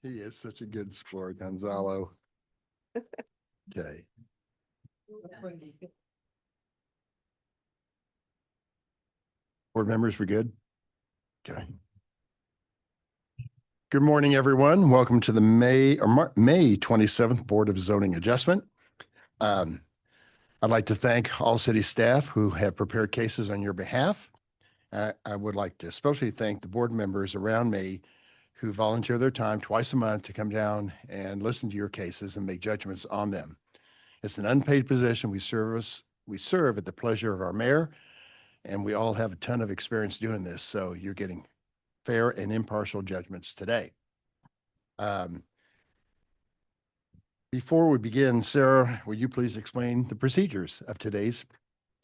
He is such a good sport, Gonzalo. Okay. Board members, we're good? Okay. Good morning, everyone. Welcome to the May 27th Board of Zoning Adjustment. I'd like to thank all city staff who have prepared cases on your behalf. I would like to especially thank the board members around me who volunteer their time twice a month to come down and listen to your cases and make judgments on them. It's an unpaid position. We serve at the pleasure of our mayor, and we all have a ton of experience doing this. So you're getting fair and impartial judgments today. Before we begin, Sarah, will you please explain the procedures of today's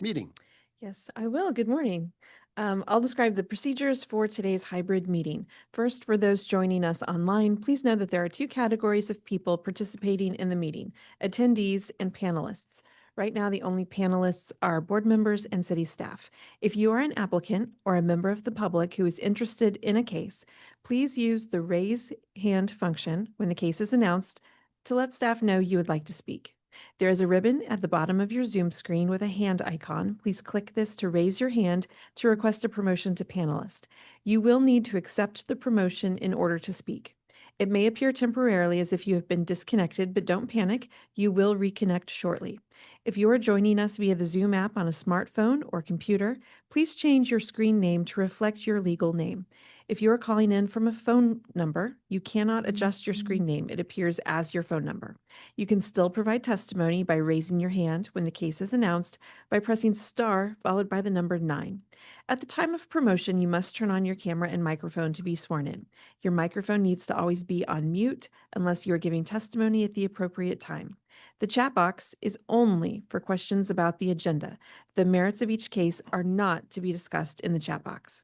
meeting? Yes, I will. Good morning. I'll describe the procedures for today's hybrid meeting. First, for those joining us online, please know that there are two categories of people participating in the meeting: attendees and panelists. Right now, the only panelists are board members and city staff. If you are an applicant or a member of the public who is interested in a case, please use the raise hand function when the case is announced to let staff know you would like to speak. There is a ribbon at the bottom of your Zoom screen with a hand icon. Please click this to raise your hand to request a promotion to panelist. You will need to accept the promotion in order to speak. It may appear temporarily as if you have been disconnected, but don't panic. You will reconnect shortly. If you are joining us via the Zoom app on a smartphone or computer, please change your screen name to reflect your legal name. If you are calling in from a phone number, you cannot adjust your screen name. It appears as your phone number. You can still provide testimony by raising your hand when the case is announced by pressing star followed by the number 9. At the time of promotion, you must turn on your camera and microphone to be sworn in. Your microphone needs to always be on mute unless you are giving testimony at the appropriate time. The chat box is only for questions about the agenda. The merits of each case are not to be discussed in the chat box.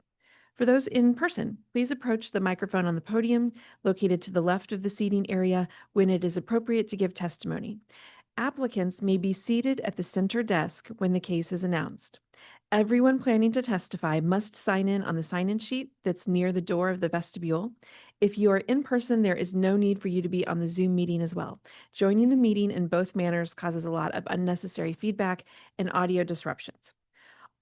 For those in person, please approach the microphone on the podium located to the left of the seating area when it is appropriate to give testimony. Applicants may be seated at the center desk when the case is announced. Everyone planning to testify must sign in on the sign-in sheet that's near the door of the vestibule. If you are in person, there is no need for you to be on the Zoom meeting as well. Joining the meeting in both manners causes a lot of unnecessary feedback and audio disruptions.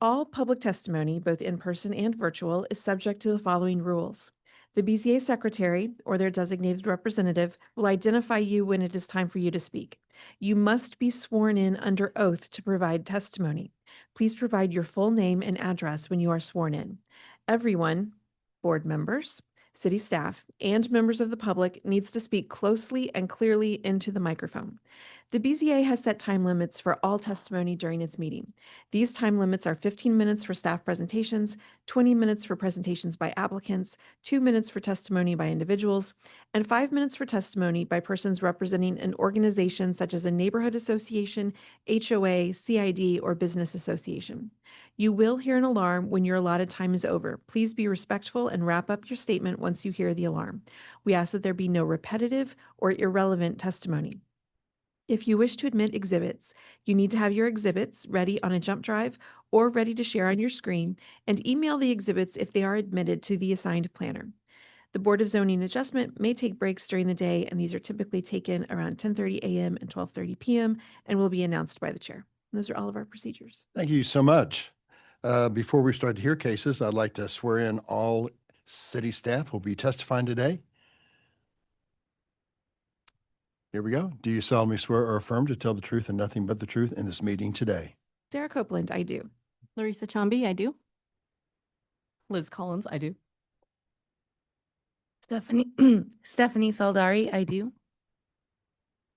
All public testimony, both in person and virtual, is subject to the following rules. The BZA secretary or their designated representative will identify you when it is time for you to speak. You must be sworn in under oath to provide testimony. Please provide your full name and address when you are sworn in. Everyone, board members, city staff, and members of the public needs to speak closely and clearly into the microphone. The BZA has set time limits for all testimony during its meeting. These time limits are 15 minutes for staff presentations, 20 minutes for presentations by applicants, 2 minutes for testimony by individuals, and 5 minutes for testimony by persons representing an organization such as a neighborhood association, HOA, CID, or business association. You will hear an alarm when your allotted time is over. Please be respectful and wrap up your statement once you hear the alarm. We ask that there be no repetitive or irrelevant testimony. If you wish to admit exhibits, you need to have your exhibits ready on a jump drive or ready to share on your screen, and email the exhibits if they are admitted to the assigned planner. The Board of Zoning Adjustment may take breaks during the day, and these are typically taken around 10:30 a.m. and 12:30 p.m. and will be announced by the chair. Those are all of our procedures. Thank you so much. Before we start to hear cases, I'd like to swear in all city staff who will be testifying today. Here we go. Do you solemnly swear or affirm to tell the truth and nothing but the truth in this meeting today? Sarah Copeland, I do. Larissa Chambi, I do. Liz Collins, I do. Stephanie Saldari, I do.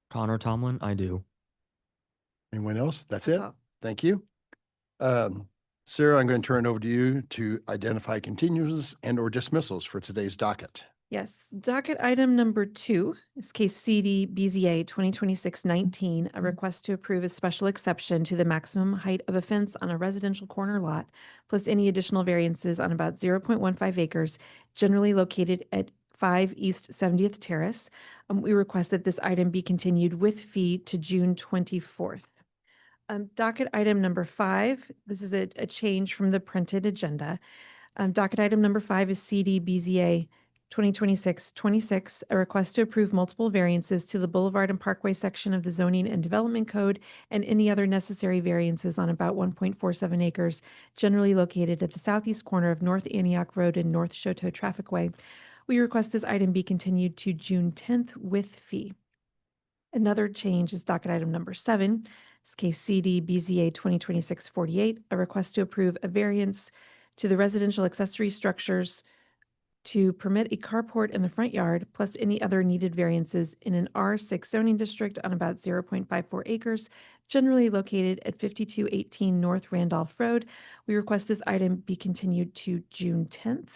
Connor Tomlin, I do. Anyone else? That's That's it. all. Thank you. Sarah, I'm going to turn it over to you to identify continuances and or dismissals for today's docket. Yes, docket item number 2 is case CD BZA 2026-19, a request to approve a special exception to the maximum height of a fence on a residential corner lot, plus any additional variances on about 0.15 acres, generally located at 5 East 70th Terrace. We request that this item be continued with fee to June 24th. Docket item number 5, this is a change from the printed agenda. Docket item number 5 is CD BZA 2026-26, a request to approve multiple variances to the Boulevard and Parkway section of the Zoning and Development Code and any other necessary variances on about 1.47 acres, generally located at the southeast corner of North Antioch Road and North Shoto Traffic Way. We request this item be continued to June 10th with fee. Another change is docket item number 7. It's case CD BZA 2026-48, a request to approve a variance to the residential accessory structures to permit a carport in the front yard, plus any other needed variances in an R6 zoning district on about 0.54 acres, generally located at 5218 North Randolph Road. We request this item be continued to June 10th.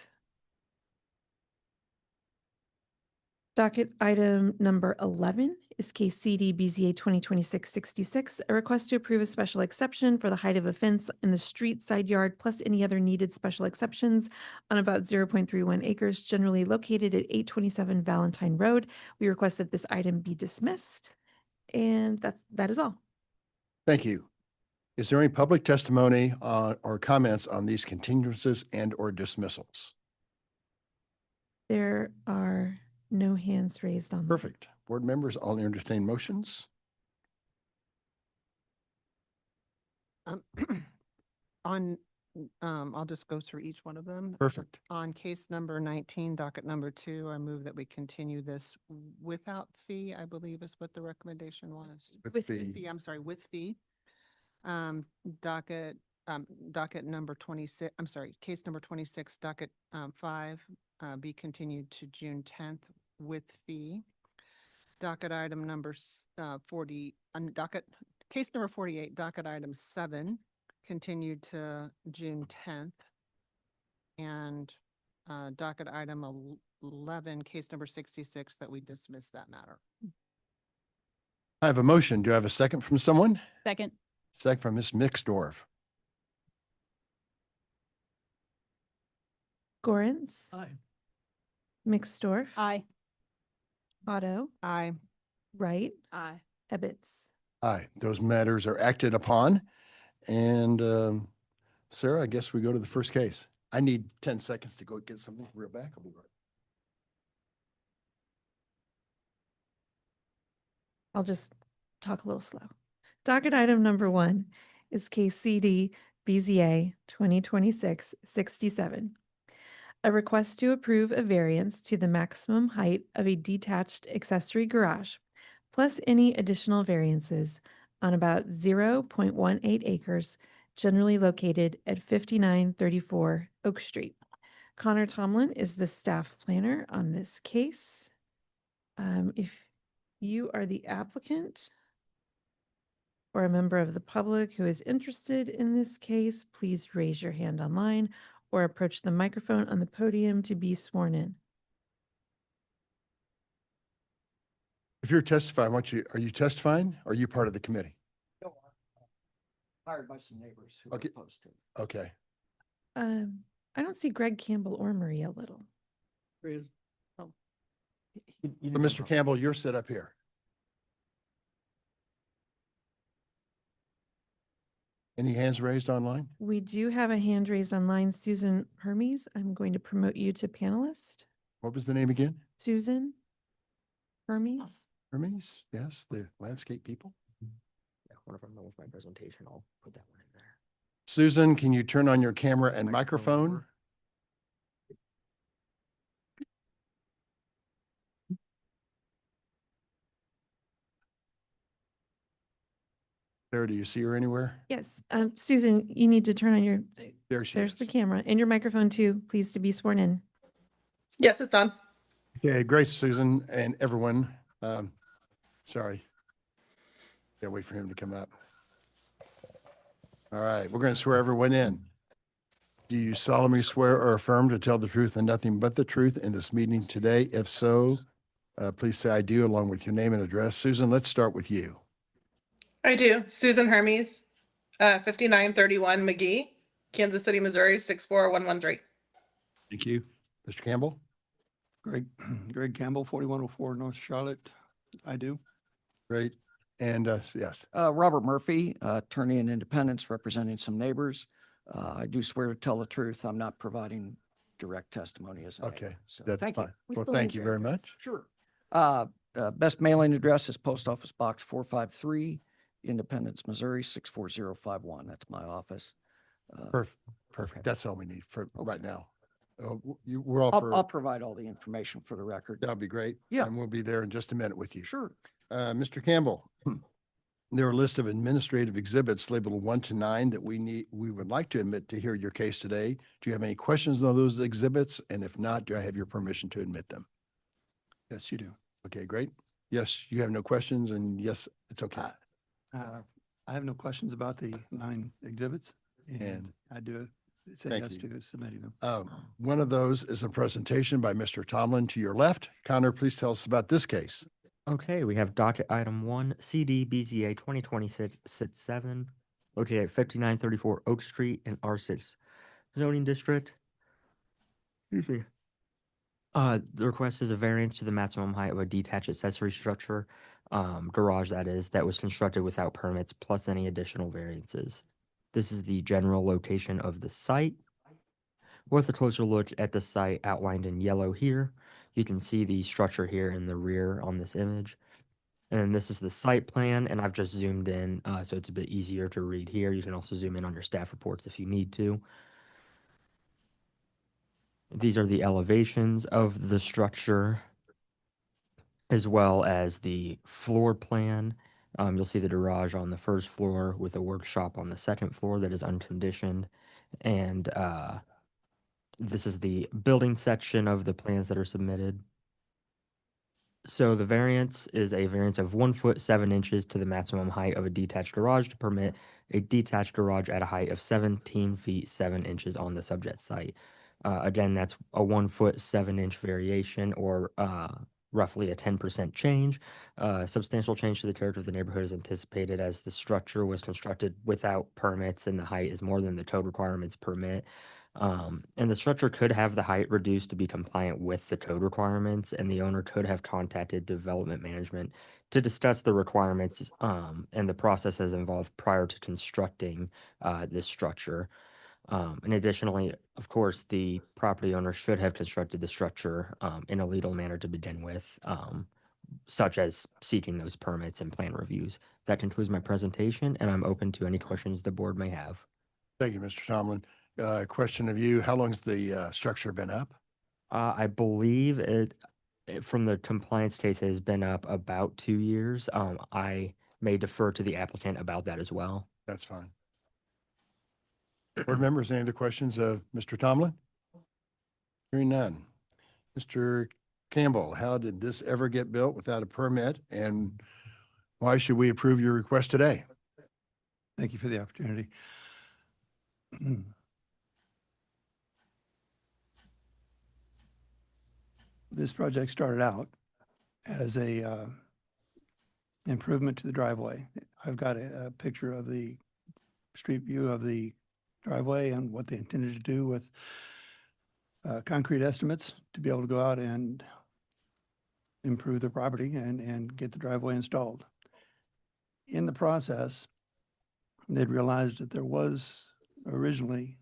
Docket item number 11 is case CD BZA 2026-66, a request to approve a special exception for the height of a fence in the street side yard plus any other needed special exceptions on about 0.31 acres, generally located at 827 Valentine Road. We request that this item be dismissed. And that is all. Thank you. Is there any public testimony or comments on these continuances and or dismissals? There are no hands raised on. Perfect. Board members, all entertain motions? I'll just go through each one of them. Perfect. On case number 19, docket number 2, I move that we continue this without fee, I believe is what the recommendation was. With fee. I'm sorry, with fee. Docket number 26, I'm sorry, case number 26, docket 5, be continued to June 10th with fee. Docket item number 40, case number 48, docket item 7, continued to June 10th. And docket item 11, case number 66, that we dismiss that matter. I have a motion. Do I have a second from someone? Second. Second from Ms. Mixdorf. Gorens, Aye. Mixdorf, Aye. Otto, Aye. Wright, Aye. Ebbets. Aye, those matters are acted upon. And Sarah, I guess we go to the first case. I need 10 seconds to go get something real back. I'll be right. I'll just talk a little slow. Docket item number 1 is case CD BZA 2026-67. A request to approve a variance to the maximum height of a detached accessory garage, plus any additional variances on about 0.18 acres, generally located at 5934 Oak Street. Connor Tomlin is the staff planner on this case. If you are the applicant or a member of the public who is interested in this case, please raise your hand online or approach the microphone on the podium to be sworn in. If you're testifying, are you testifying? Or are you part of the committee? No, hired by some neighbors who Okay. opposed to it. Okay. I don't see Greg Campbell or Maria Little. So Mr. Campbell, you're set up here. Any hands raised online? We do have a hand raised online. Susan Hermes, I'm going to promote you to panelist. What was the name again? Susan Hermes. Hermes? Yes, the landscape people. Yeah, whenever I'm done with my presentation, I'll put that one in there. Susan, can you turn on your camera and microphone? Sarah, do you see her anywhere? Yes, Susan, you need to turn on your, There she there's is. the camera and your microphone too, please to be sworn in. Yes, it's on. Okay, great, Susan and everyone. Sorry. Gotta wait for him to come up. All right, we're going to swear everyone in. Do you solemnly swear or affirm to tell the truth and nothing but the truth in this meeting today? If so, please say I do along with your name and address. Susan, let's start with you. I do. Susan Hermes, 5931 McGee, Kansas City, Missouri, 64113. Thank you. Mr. Campbell? Greg Campbell, 4104 North Charlotte. I do. Great. And yes, Robert Murphy, attorney in Independence, representing some neighbors. I do swear to tell the truth. I'm not providing direct testimony as a neighbor. Okay, So that's thank you. fine. We Well, still thank need you your very address. much. Sure. Best mailing address is Post Office Box 453, Independence, Missouri 64051. That's my office. Perfect, perfect. Okay. That's all we need for Okay. right now. We're all I'll for, provide all the information for the record. that'll be great. Yeah. And we'll be there in just a minute with you. Sure. Mr. Campbell, there are a list of administrative exhibits labeled 1 to 9 that we would like to admit to hear your case today. Do you have any questions on those exhibits? And if not, do I have your permission to admit them? Yes, you do. Okay, great. Yes, you have no questions, and yes, it's okay. I have no questions about the 9 exhibits, and And- I do say Thank yes you. to submitting them. One of those is a presentation by Mr. Tomlin to your left. Connor, please tell us about this case. Okay, we have docket item 1, CD BZA 2026-7, located at 5934 Oak Street in R6 zoning district. Excuse me. The request is a variance to the maximum height of a detached accessory structure, garage that was constructed without permits, plus any additional variances. This is the general location of the site. With a closer look at the site outlined in yellow here, you can see the structure here in the rear on this image. And this is the site plan, and I've just zoomed in, so it's a bit easier to read here. You can also zoom in on your staff reports if you need to. These are the elevations of the structure, as well as the floor plan. You'll see the garage on the first floor with a workshop on the second floor that is unconditioned. And this is the building section of the plans that are submitted. So the variance is a variance of 1 foot 7 inches to the maximum height of a detached garage to permit a detached garage at a height of 17 feet 7 inches on the subject site. Again, that's a 1 foot 7 inch variation, or roughly a 10% change. Substantial change to the character of the neighborhood is anticipated as the structure was constructed without permits and the height is more than the code requirements permit. And the structure could have the height reduced to be compliant with the code requirements, and the owner could have contacted development management to discuss the requirements and the processes involved prior to constructing this structure. And additionally, of course, the property owner should have constructed the structure in a legal manner to begin with, such as seeking those permits and plan reviews. That concludes my presentation, and I'm open to any questions the board may have. Thank you, Mr. Tomlin. Question of you, how long's the structure been up? I believe from the compliance case, it has been up about 2 years. I may defer to the applicant about that as well. That's fine. Board members, any other questions of Mr. Tomlin? Hearing none. Mr. Campbell, how did this ever get built without a permit, and why should we approve your request today? Thank you for the opportunity. This project started out as a improvement to the driveway. I've got a picture of the street view of the driveway and what they intended to do with concrete estimates to be able to go out and improve the property and get the driveway installed. In the process, they'd realized that there was originally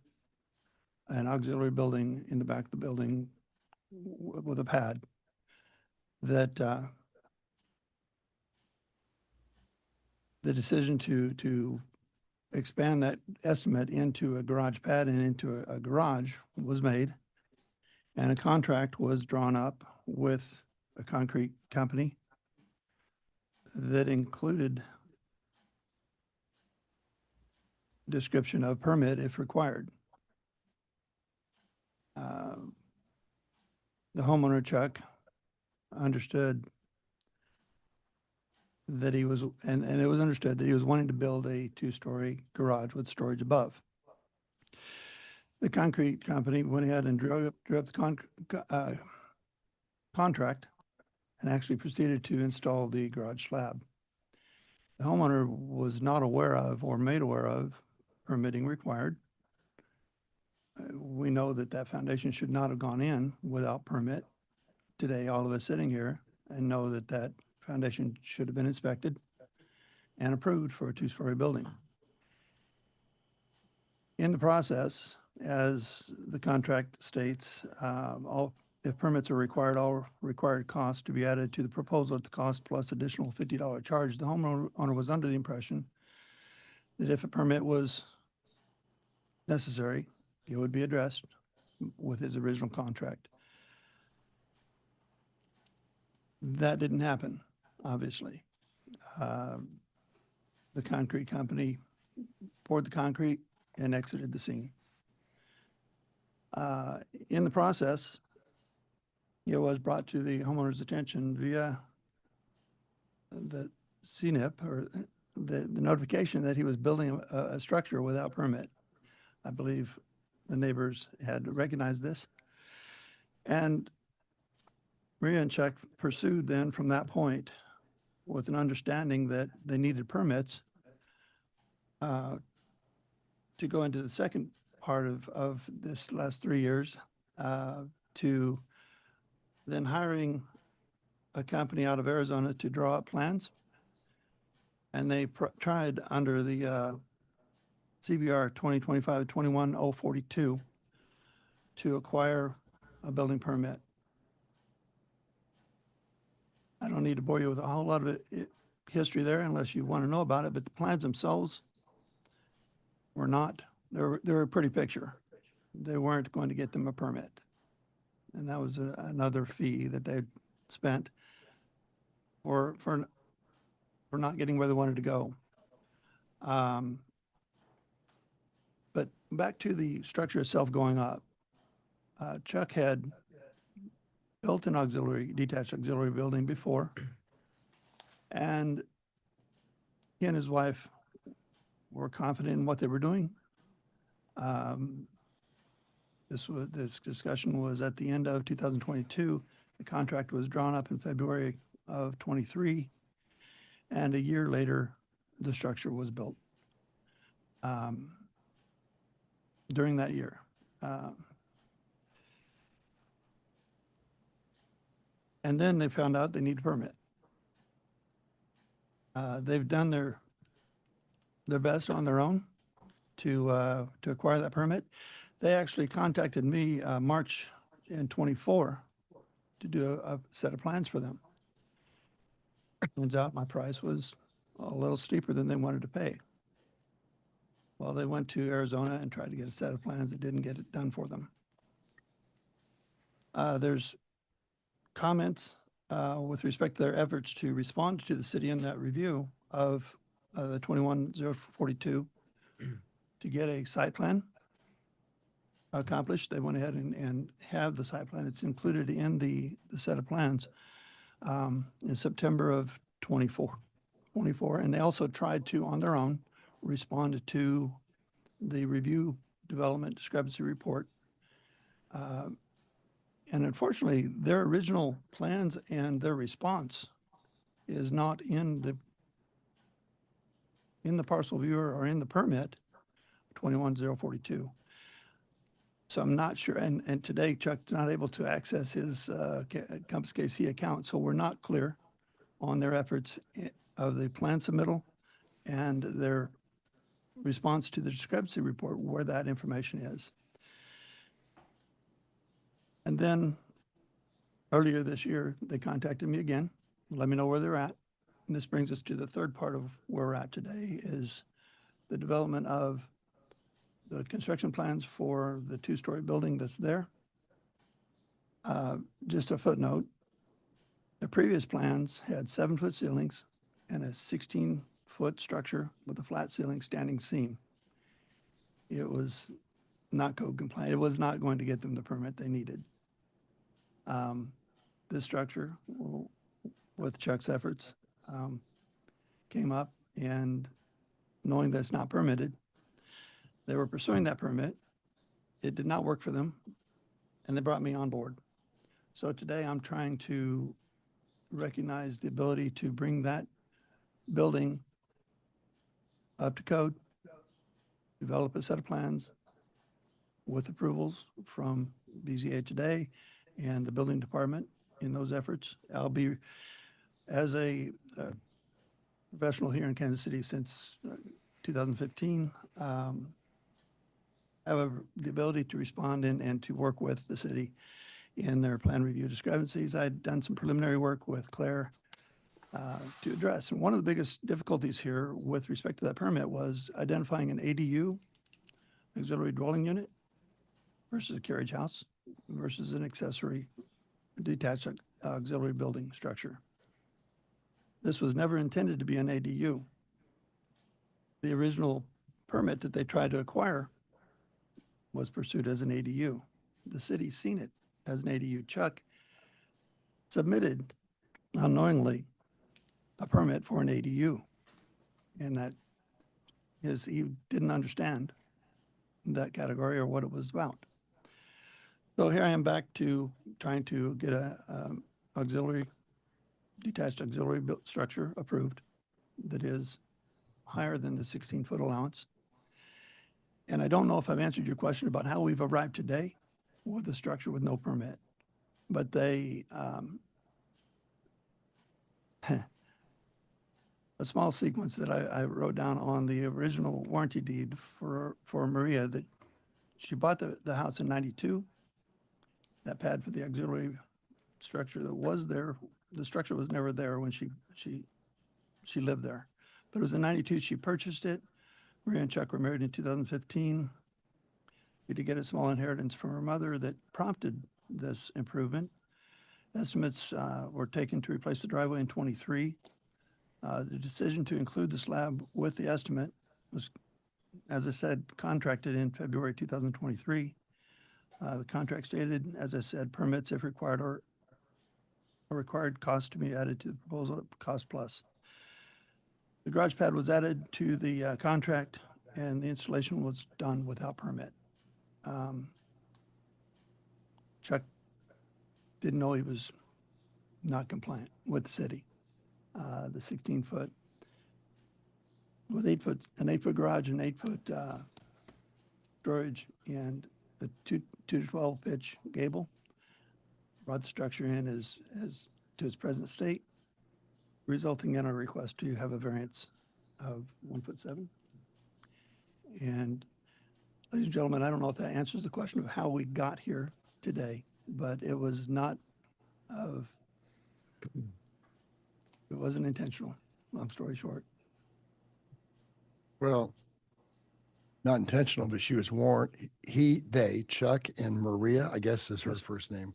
an auxiliary building in the back of the building with a pad that the decision to expand that estimate into a garage pad and into a garage was made, and a contract was drawn up with a concrete company that included description of permit if required. The homeowner, Chuck, understood that he was, and it was understood that he was wanting to build a 2-story garage with storage above. The concrete company went ahead and drew up the contract and actually proceeded to install the garage slab. The homeowner was not aware of or made aware of permitting required. We know that that foundation should not have gone in without permit. Today, all of us sitting here and know that that foundation should have been inspected and approved for a 2-story building. In the process, as the contract states, if permits are required, all required costs to be added to the proposal at the cost plus additional $50 charge. The homeowner was under the impression that if a permit was necessary, it would be addressed with his original contract. That didn't happen, obviously. The concrete company poured the concrete and exited the scene. In the process, it was brought to the homeowner's attention via the CNIP or the notification that he was building a structure without permit. I believe the neighbors had recognized this. And Maria and Chuck pursued then from that point with an understanding that they needed permits to go into the second part of this last 3 years to then hiring a company out of Arizona to draw up plans. And they tried under the CBR 2025-21-042 to acquire a building permit. I don't need to bore you with a whole lot of history there unless you want to know about it, but the plans themselves were not, they were a pretty picture. They weren't going to get them a permit. And that was another fee that they spent for not getting where they wanted to go. But back to the structure itself going up, Chuck had built an detached auxiliary building before, and he and his wife were confident in what they were doing. This discussion was at the end of 2022. The contract was drawn up in February of 23, and a year later, the structure was built. During that year. And then they found out they need a permit. They've done their best on their own to acquire that permit. They actually contacted me March in 24 to do a set of plans for them. Turns out my price was a little steeper than they wanted to pay. Well, they went to Arizona and tried to get a set of plans that didn't get it done for them. There's comments with respect to their efforts to respond to the city in that review of the 21042 to get a site plan accomplished. They went ahead and have the site plan. It's included in the set of plans in September of 24. And they also tried to, on their own, respond to the review development discrepancy report. And unfortunately, their original plans and their response is not in the parcel viewer or in the permit 21042. So I'm not sure, and today Chuck's not able to access his Compass KC account, so we're not clear on their efforts of the plan submittal and their response to the discrepancy report, where that information is. And then earlier this year, they contacted me again, let me know where they're at. And this brings us to the third part of where we're at today is the development of the construction plans for the two-story building that's there. Just a footnote, the previous plans had 7-foot ceilings and a 16-foot structure with a flat ceiling standing seam. It was not code compliant. It was not going to get them the permit they needed. This structure, with Chuck's efforts, came up, and knowing that it's not permitted, they were pursuing that permit. It did not work for them, and they brought me on board. So today I'm trying to recognize the ability to bring that building up to code, develop a set of plans with approvals from BZA today and the building department in those efforts. I'll be, as a professional here in Kansas City since 2015, the ability to respond and to work with the city in their plan review discrepancies. I'd done some preliminary work with Claire to address. And one of the biggest difficulties here with respect to that permit was identifying an ADU, auxiliary dwelling unit, versus a carriage house versus an accessory detached auxiliary building structure. This was never intended to be an ADU. The original permit that they tried to acquire was pursued as an ADU. The city's seen it as an ADU. Chuck submitted unknowingly a permit for an ADU, and that is, he didn't understand that category or what it was about. So here I am back to trying to get a detached auxiliary built structure approved that is higher than the 16-foot allowance. And I don't know if I've answered your question about how we've arrived today with a structure with no permit, but they, a small sequence that I wrote down on the original warranty deed for Maria, that she bought the house in 92. That pad for the auxiliary structure that was there, the structure was never there when she lived there. But it was in 92 she purchased it. Maria and Chuck were married in 2015. She did get a small inheritance from her mother that prompted this improvement. Estimates were taken to replace the driveway in 23. The decision to include the slab with the estimate was, as I said, contracted in February 2023. The contract stated, as I said, permits if required or required costs to be added to the proposal at cost plus. The garage pad was added to the contract and the installation was done without permit. Chuck didn't know he was not compliant with the city. The 16-foot, with an 8-foot garage and 8-foot storage and the 2 to 12 pitch gable brought the structure in as to its present state, resulting in a request to have a variance of 1'7". And ladies and gentlemen, I don't know if that answers the question of how we got here today, but it was not it wasn't intentional, long story short. Well, not intentional, but she was warned. They, Chuck and Maria, I guess is her Yes. first name,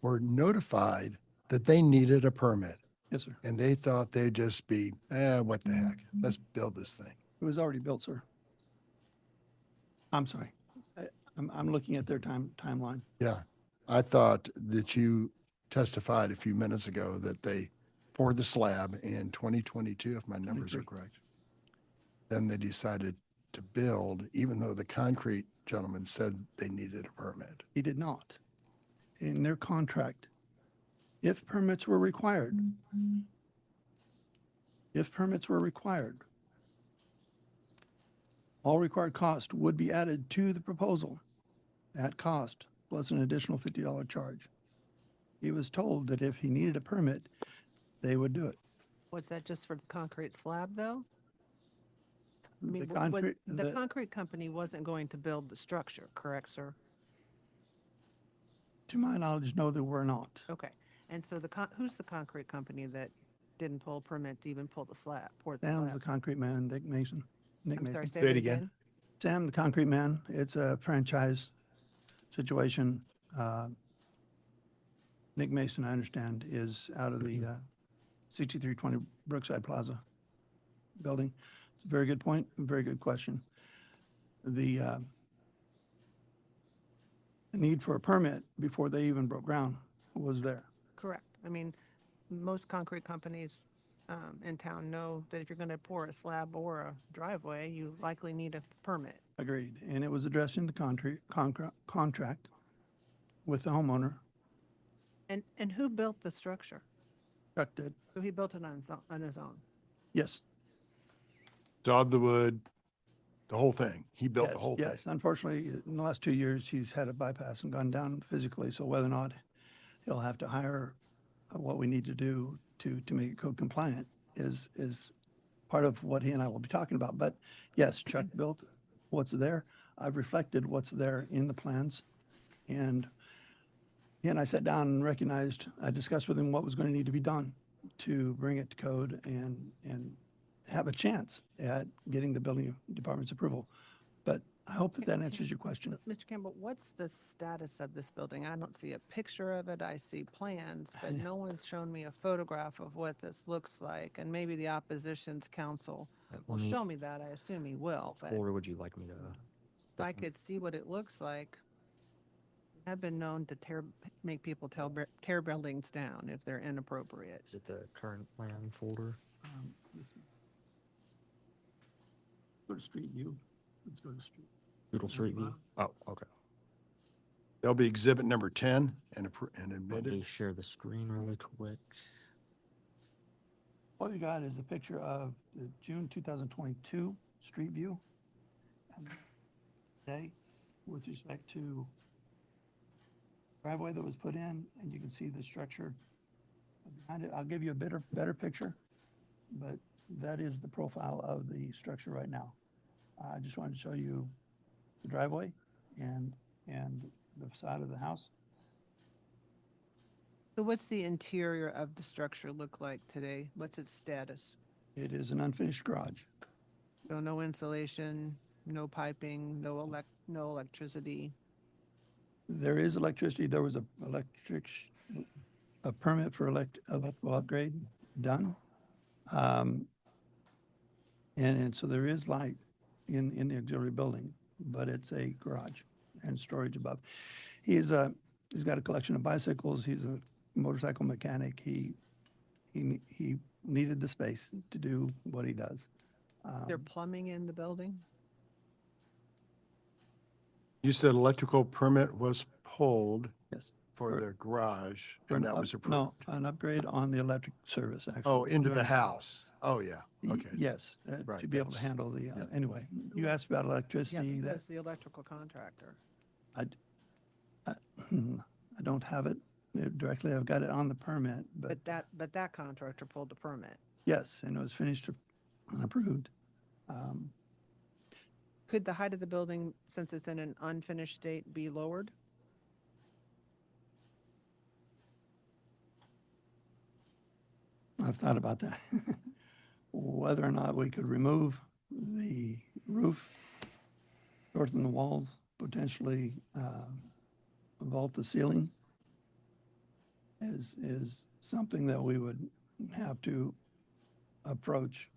were notified that they needed a permit. Yes, sir. And they thought they'd just be, what the heck? Let's build this thing. It was already built, sir. I'm sorry. I'm looking at their timeline. Yeah. I thought that you testified a few minutes ago that they poured the slab in 2022, if my numbers are 23. correct. Then they decided to build, even though the concrete gentleman said they needed a permit. He did not. In their contract, if permits were required, all required cost would be added to the proposal at cost plus an additional $50 charge. He was told that if he needed a permit, they would do it. Was that just for the concrete slab, though? I The mean, concrete, the concrete company wasn't going to build the structure, correct, sir? to my knowledge, no, they were not. Okay. And so who's the concrete company that didn't pull a permit to even pull the slab, pour the Sam's the slab? concrete man, Nick Mason. I'm sorry, say Say it that again. again? Sam, the concrete man, it's a franchise situation. Nick Mason, I understand, is out of the 6320 Brookside Plaza building. It's a very good point, a very good question. The need for a permit before they even broke ground was there. Correct. I mean, most concrete companies in town know that if you're going to pour a slab or a driveway, you likely need a permit. Agreed. And it was addressed in the contract with the homeowner. And who built the structure? Chuck did. So he built it on his own. Yes. Sawed the wood, the whole thing. He built the Yes, whole thing. yes. Unfortunately, in the last 2 years, he's had a bypass and gone down physically. So whether or not he'll have to hire what we need to do to make it code compliant is part of what he and I will be talking about. But yes, Chuck built what's there. I've reflected what's there in the plans. And again, I sat down and recognized, I discussed with him what was going to need to be done to bring it to code and have a chance at getting the building department's approval. But I hope that answers your question. Mr. Campbell, what's the status of this building? I don't see a picture of it. I see plans, but no one's shown me a photograph of what this looks like. And maybe the opposition's counsel will show me that. I assume he will, but Or would you like me to? if I could see what it looks like. I've been known to make people tear buildings down if they're inappropriate. Is it the current plan folder? Go to street view. Let's go to street. Google Street View? Oh, okay. There'll be exhibit number 10 and Let me admitted. share the screen really quick. What we got is a picture of the June 2022 street view. And today, with respect to driveway that was put in, and you can see the structure behind it. I'll give you a better picture, but that is the profile of the structure right now. I just wanted to show you the driveway and the side of the house. So what's the interior of the structure look like today? What's its status? It is an unfinished garage. So no insulation, no piping, no electricity. There is electricity. There was a permit for electrical upgrade done. And so there is light in the auxiliary building, but it's a garage and storage above. He's got a collection of bicycles. He's a motorcycle mechanic. He needed the space to do what he does. Is there plumbing in the building? You said electrical permit was pulled Yes. for the garage For and an that was approved. No, an upgrade on the electric service, actually. Oh, into the house. Oh, yeah. Y- Okay. Yes, Right, to be able to that's- handle the, yeah. anyway, you asked about electricity, that, That's the electrical contractor. I don't have it directly, I've got it on the permit, but But that contractor pulled the permit. yes, and it was finished and approved. Could the height of the building, since it's in an unfinished state, be lowered? I've thought about that. Whether or not we could remove the roof, shorten the walls, potentially vault the ceiling is something that we would have to approach.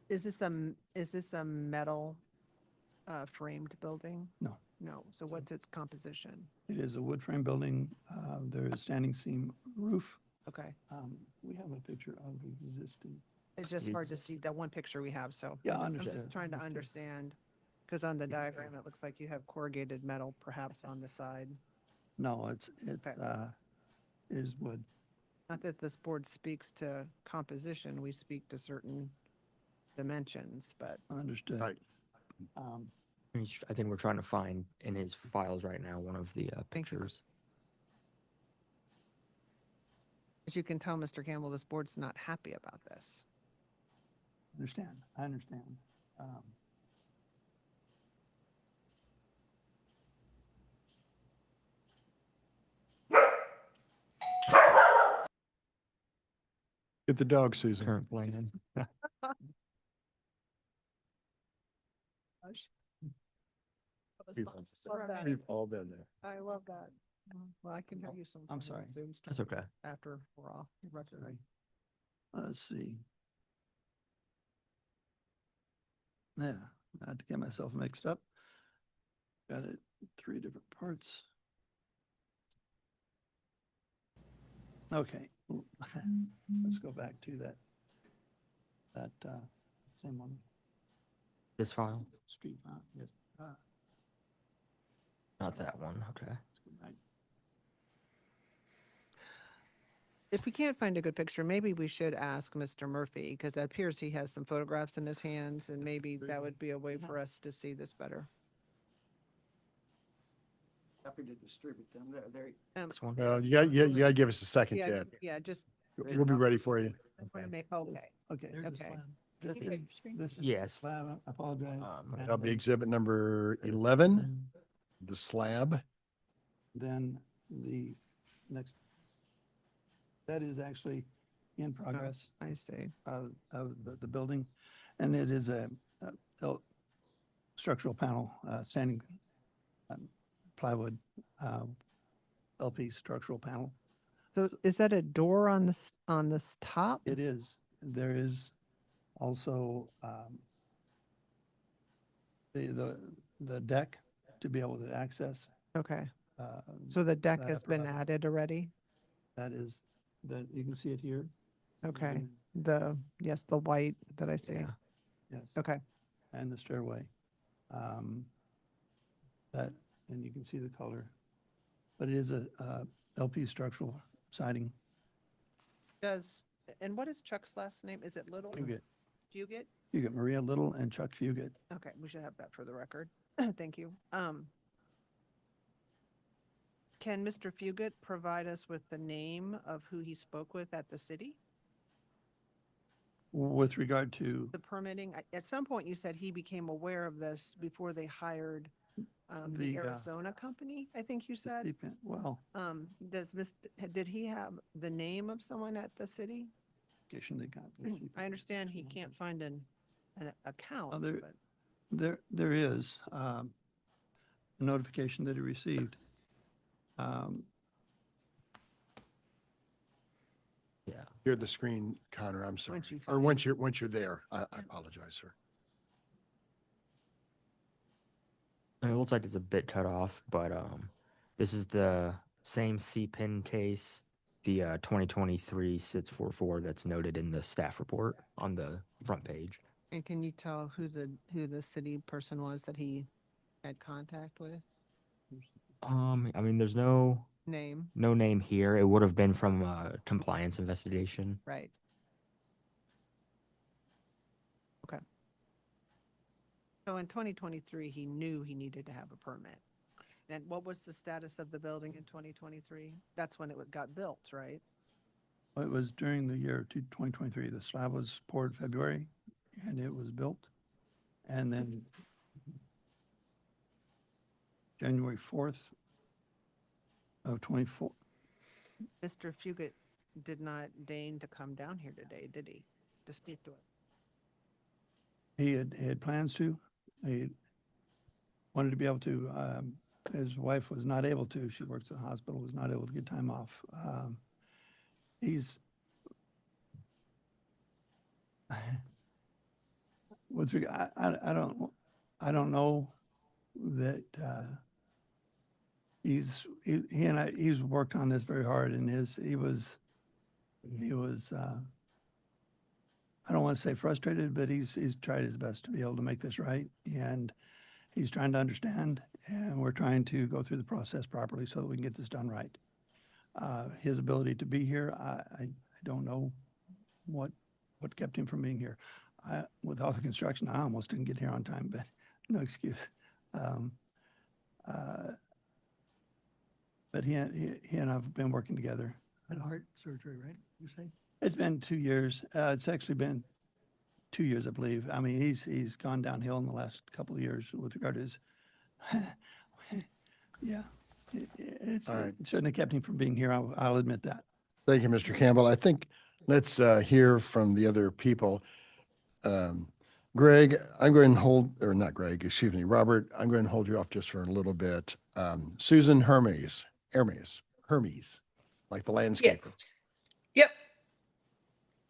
Is this a metal framed building? No. No. So what's its composition? It is a wood frame building. There is standing seam roof. Okay. We have a picture of the existing. It's just hard to see that one picture we have, so. Yeah, I I'm just understand. trying to understand, because on the diagram, it looks like you have corrugated metal perhaps on the side. No, it Okay. is wood. Not that this board speaks to composition, we speak to certain dimensions, but Understood. Right. I think we're trying to find in his files right now one of the Thank you. pictures. as you can tell, Mr. Campbell, this board's not happy about this. I understand. Get the dog, Susan. Current plan. We've all been there. I love that. Well, I can hear you some. I'm sorry. That's okay. After we're off. Sorry. Let's see. Yeah, not to get myself mixed up. Got it, 3 different parts. Okay, let's go back to that same one, This file? street, yes. Not that one. Okay. Let's go back. If we can't find a good picture, maybe we should ask Mr. Murphy, because it appears he has some photographs in his hands, and maybe that would be a way for us to see this better. Happy to distribute them. This one? Well, you gotta give us a second, Yeah, Dad. yeah, just We'll be ready for you. wanna make, okay. Okay. Okay. This Okay. is Yes. slab, I apologize. That'll be exhibit number 11, the slab. Then the next, that is actually in progress I see. of the building. And it is a structural panel, standing plywood, LP structural panel. So is that a door on this top? It is. There is also the deck to be able to access. Okay. uh, So the deck that has upper been level. added already? That is, that you can see it here. Okay. Mhm. Yes, the white that I see. Yeah. Yes. Okay. And the stairway. That, and you can see the color. But it is a LP structural siding. And what is Chuck's last name? Is it Little? Fugit. Fugit? Fugit, Maria Little and Chuck Fugit. Okay, we should have that for the record. Thank you. Can Mr. Fugit provide us with the name of who he spoke with at the city? With regard to The permitting, at some point you said he became aware of this before they hired the The, Arizona company, I think you the said. steep- well, Did he have the name of someone at the city? application they got. the steep- I understand he can't find an account, there- but There is a notification that he received. Yeah. Hear the screen, Connor, I'm sorry. Once you Or find- once you're there, I apologize, sir. And it looks like it's a bit cut off, but this is the same C-pin case, the 2023 644 that's noted in the staff report on the front page. And can you tell who the city person was that he had contact with? I mean, there's no Name, name here. It would have been from a compliance investigation. right? Okay. So in 2023, he knew he needed to have a permit. And what was the status of the building in 2023? That's when it got built, right? It was during the year 2023. The slab was poured February and it was built. And then January 4th of 24, Mr. Fugit did not deign to come down here today, did he? To speak to it? he had plans to. He wanted to be able to, his wife was not able to. She works at the hospital, was not able to get time off. He's, with regard, I don't know that he and I, he's worked on this very hard, and he was I don't want to say frustrated, but he's tried his best to be able to make this right, and he's trying to understand, and we're trying to go through the process properly so that we can get this done right. His ability to be here, I don't know what kept him from being here. With all the construction, I almost didn't get here on time, but no excuse. But he and I have been working together. Had heart surgery, right? You say? It's been 2 years. It's actually been 2 years, I believe. I mean, he's gone downhill in the last couple of years with regard to his, yeah. It All right. shouldn't have kept him from being here. I'll admit that. Thank you, Mr. Campbell. I think let's hear from the other people. Greg, I'm going to hold, or not Greg, excuse me, Robert, I'm going to hold you off just for a little bit. Susan Hermes, like the landscaper. Yes. Yep.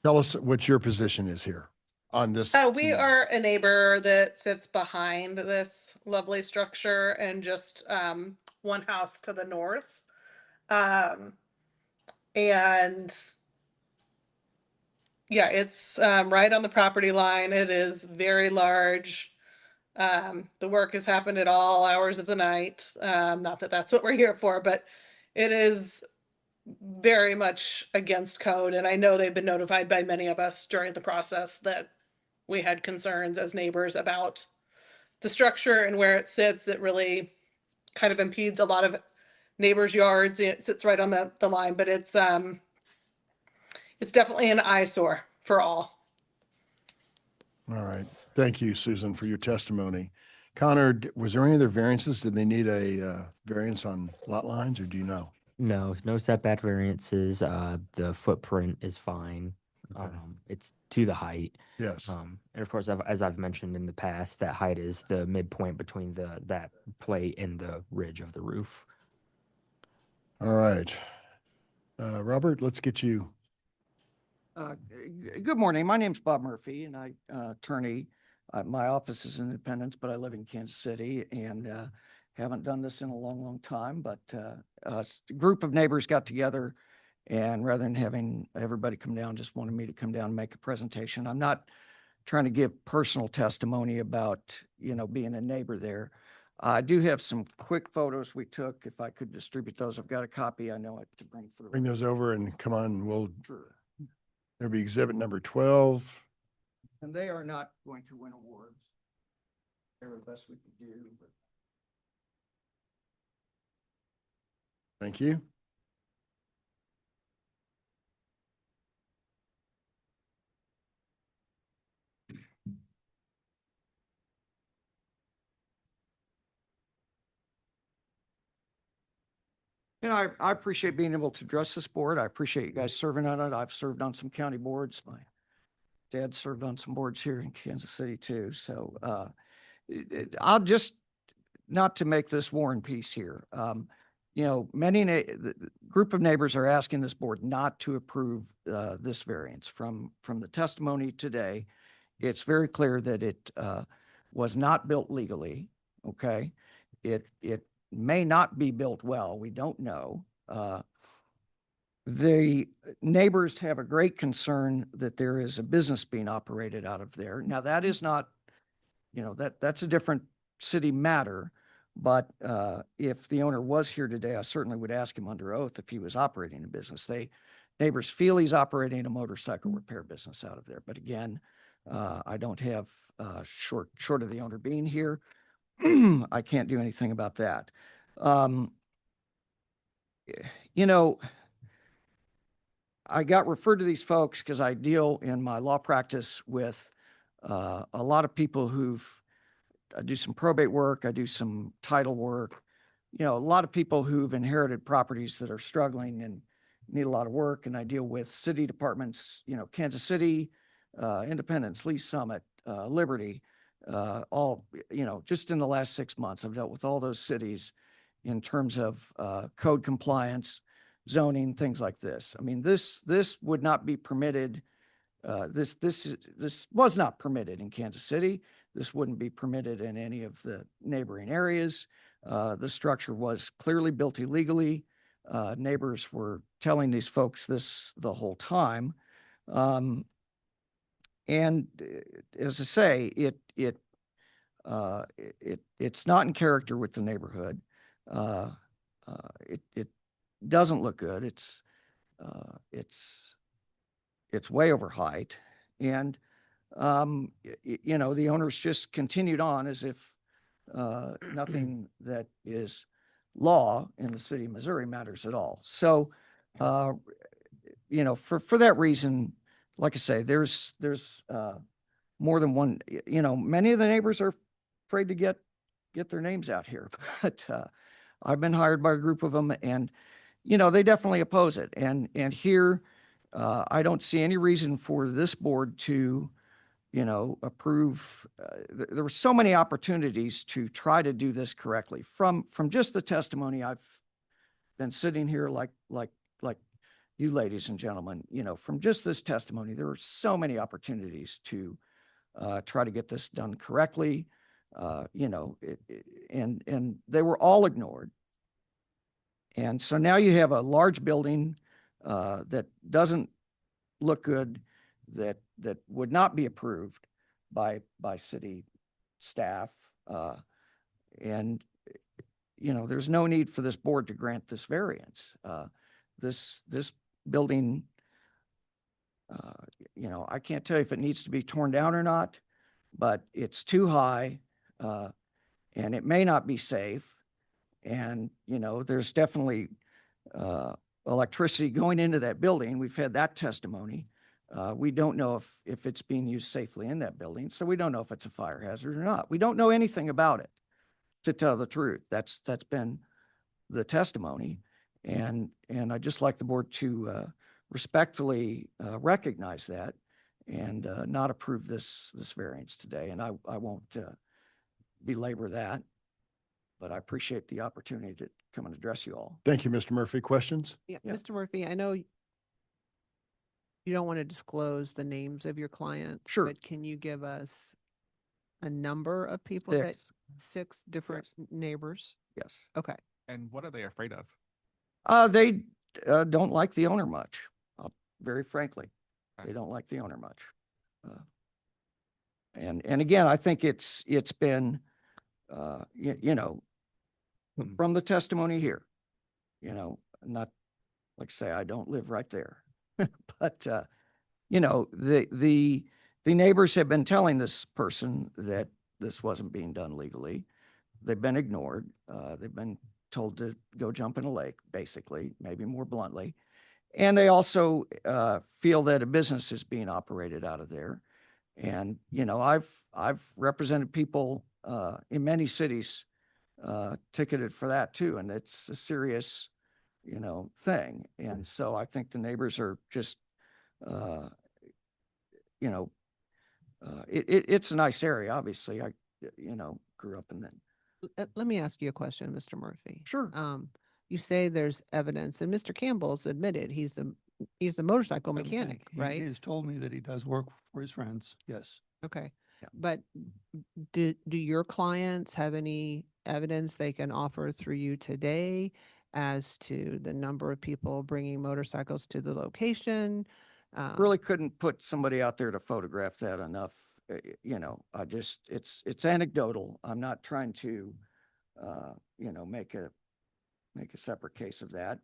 Tell us what your position is here on this. We are a neighbor that sits behind this lovely structure and just one house to the north. And yeah, it's right on the property line. It is very large. The work has happened at all hours of the night. Not that that's what we're here for, but it is very much against code. And I know they've been notified by many of us during the process that we had concerns as neighbors about the structure and where it sits. It really kind of impedes a lot of neighbors' yards. It sits right on the line, but it's definitely an eyesore for all. All right. Thank you, Susan, for your testimony. Connor, was there any other variances? Did they need a variance on lot lines, or do you know? No, no setback variances. The footprint is fine. Okay. It's to the height. Yes. And of course, as I've mentioned in the past, that height is the midpoint between that plate and the ridge of the roof. All right. Robert, let's get you. Good morning. My name's Bob Murphy and I attorney. My office is in Independence, but I live in Kansas City and haven't done this in a long, long time. But a group of neighbors got together and rather than having everybody come down, just wanted me to come down and make a presentation. I'm not trying to give personal testimony about, being a neighbor there. I do have some quick photos we took. If I could distribute those, I've got a copy. I know it to bring through. Bring those over and come on. Sure. There'll be exhibit number 12. And they are not going to win awards. They're the best we could do, but Thank you. I appreciate being able to address this board. I appreciate you guys serving on it. I've served on some county boards. My dad served on some boards here in Kansas City too. So I'll just, not to make this war and peace here. The group of neighbors are asking this board not to approve this variance. From the testimony today, it's very clear that it was not built legally. Okay, it may not be built well. We don't know. The neighbors have a great concern that there is a business being operated out of there. Now that is not, that's a different city matter. But if the owner was here today, I certainly would ask him under oath if he was operating a business. Neighbors feel he's operating a motorcycle repair business out of there. But again, I don't have, short of the owner being here, I can't do anything about that. I got referred to these folks because I deal in my law practice with a lot of people I do some probate work, I do some title work, a lot of people who've inherited properties that are struggling and need a lot of work. And I deal with city departments, Kansas City, Independence, Lee Summit, Liberty, all, just in the last 6 months, I've dealt with all those cities in terms of code compliance, zoning, things like this. I mean, this would not be permitted. This was not permitted in Kansas City. This wouldn't be permitted in any of the neighboring areas. The structure was clearly built illegally. Neighbors were telling these folks this the whole time. And as I say, it's not in character with the neighborhood. It doesn't look good. It's way over height. And the owners just continued on as if nothing that is law in the city of Missouri matters at all. So, for that reason, like I say, there's more than one, many of the neighbors are afraid to get their names out here, but I've been hired by a group of them and, they definitely oppose it. And here, I don't see any reason for this board to, approve. There were so many opportunities to try to do this correctly. From just the testimony, I've been sitting here like you ladies and gentlemen, from just this testimony, there were so many opportunities to try to get this done correctly, and they were all ignored. And so now you have a large building that doesn't look good, that would not be approved by city staff. And, there's no need for this board to grant this variance. This building, I can't tell you if it needs to be torn down or not, but it's too high and it may not be safe. And, there's definitely electricity going into that building. We've had that testimony. We don't know if it's being used safely in that building, so we don't know if it's a fire hazard or not. We don't know anything about it, to tell the truth. That's been the testimony. And I'd just like the board to respectfully recognize that and not approve this variance today. And I won't belabor that, but I appreciate the opportunity to come and address you all. Thank you, Mr. Murphy. Questions? Yeah, Yeah. Mr. Murphy, I know you don't want to disclose the names of your clients. Sure. But can you give us a number of people that, 6 different neighbors? Yes. Okay. And what are they afraid of? They don't like the owner much, very frankly. Okay. They don't like the owner much. And again, I think it's been, you know, from the testimony here, you know, not like say, I don't live right there, but, you know, the neighbors have been telling this person that this wasn't being done legally. They've been ignored. They've been told to go jump in a lake, basically, maybe more bluntly. And they also feel that a business is being operated out of there. And, you know, I've represented people in many cities ticketed for that too. And it's a serious, you know, thing. And so I think the neighbors are just, you know, it's a nice area, obviously. I, you know, grew up in that. Let me ask you a question, Mr. Murphy. Sure. You say there's evidence, and Mr. Campbell's admitted he's a motorcycle mechanic, right? He has told me that he does work for his friends. Yes. Okay. Yeah. But do your clients have any evidence they can offer through you today as to the number of people bringing motorcycles to the location? Really couldn't put somebody out there to photograph that enough. You know, I just, it's anecdotal. I'm not trying to, you know, make a separate case of that.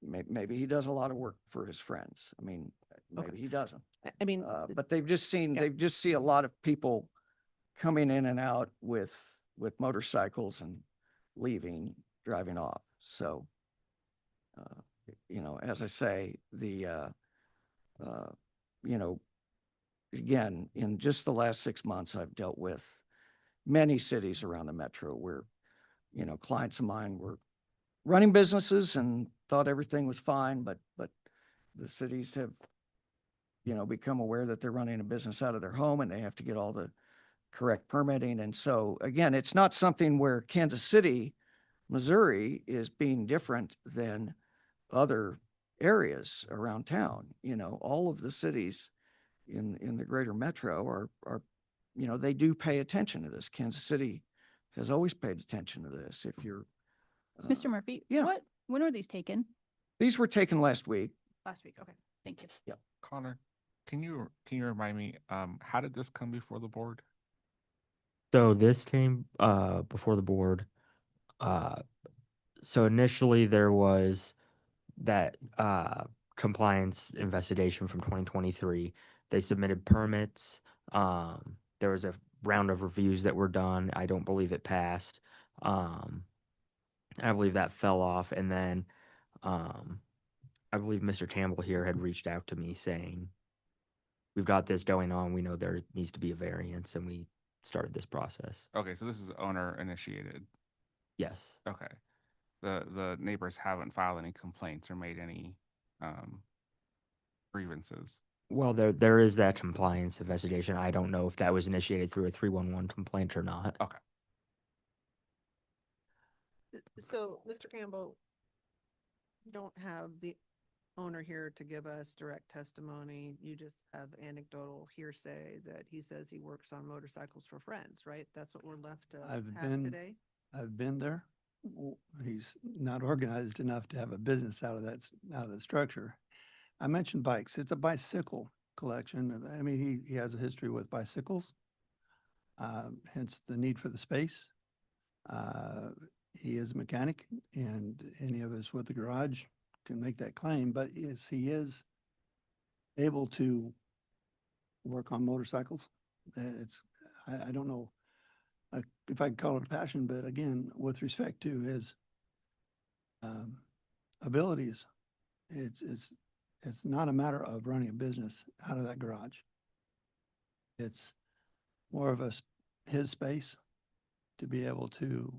Maybe he does a lot of work for his friends. I mean, maybe Okay. he doesn't. I mean, But they've just seen, Yeah. they just see a lot of people coming in and out with motorcycles and leaving, driving off. So, you know, as I say, you know, again, in just the last 6 months, I've dealt with many cities around the metro where, you know, clients of mine were running businesses and thought everything was fine, but the cities have, you know, become aware that they're running a business out of their home and they have to get all the correct permitting. And so again, it's not something where Kansas City, Missouri is being different than other areas around town. You know, all of the cities in the greater metro are, you know, they do pay attention to this. Kansas City has always paid attention to this. If you're, Mr. Murphy, yeah. when were these taken? these were taken last week. Last week. Okay, thank you. Connor, can you remind me, how did this come before the board? So this came before the board. So initially there was that compliance investigation from 2023. They submitted permits. There was a round of reviews that were done. I don't believe it passed. I believe that fell off. And then I believe Mr. Campbell here had reached out to me saying, we've got this going on. We know there needs to be a variance, and we started this process. Okay, so this is owner initiated. Yes. Okay. The neighbors haven't filed any complaints or made any grievances. Well, there is that compliance investigation. I don't know if that was initiated through a 311 complaint or not. Okay. so Mr. Campbell, you don't have the owner here to give us direct testimony. You just have anecdotal hearsay that he says he works on motorcycles for friends, right? That's what we're left to I've have been- today? I've been there. He's not organized enough to have a business out of the structure. I mentioned bikes. It's a bicycle collection. I mean, he has a history with bicycles. Hence the need for the space. He is a mechanic, and any of us with a garage can make that claim, but yes, he is able to work on motorcycles. I don't know if I can call it a passion, but again, with respect to his abilities, it's It's not a matter of running a business out of that garage. It's more of his space to be able to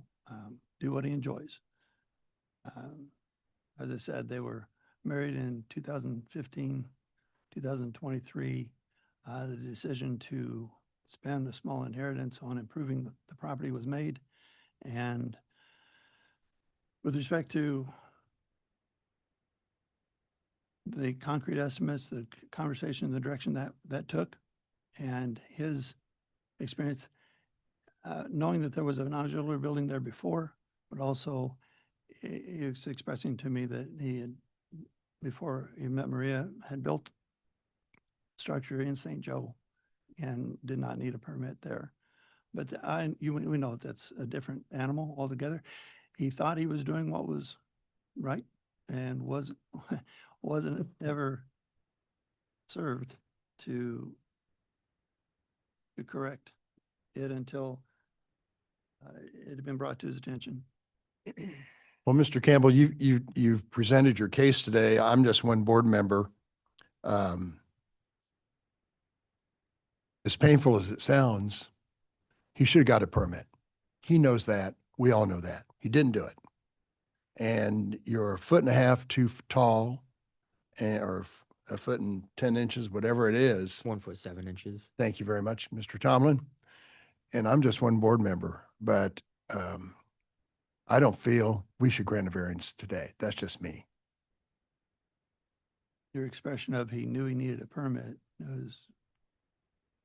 do what he enjoys. As I said, they were married in 2015, 2023. The decision to spend a small inheritance on improving the property was made. And with respect to the concrete estimates, the conversation, the direction that took, and his experience, knowing that there was an auxiliary building there before, but also he was expressing to me that he had, before he met Maria, had built structure in St. Joe and did not need a permit there. But we know that's a different animal altogether. He thought he was doing what was right and wasn't ever served to correct it until it had been brought to his attention. Well, Mr. Campbell, you've presented your case today. I'm just one board member. As painful as it sounds, he should have got a permit. He knows that. We all know that. He didn't do it. And you're 1.5 feet too tall, or 1 inches, whatever it is. 1 foot 7 inches. Thank you very much, Mr. Tomlin. And I'm just one board member, but I don't feel we should grant a variance today. That's just me. Your expression of he knew he needed a permit is,